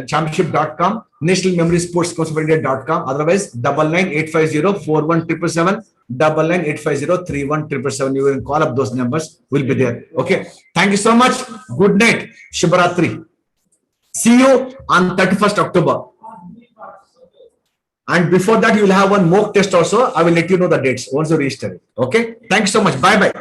Championship.com, National Memory Sports Council of India.com, otherwise 9985041777, 9985031777. You will call up those numbers, will be there. Okay. Thank you so much. Good night. Shubharatri. See you on 31st October. And before that, you will have one mock test also. I will let you know the dates once you register it. Okay. Thank you so much. Bye bye.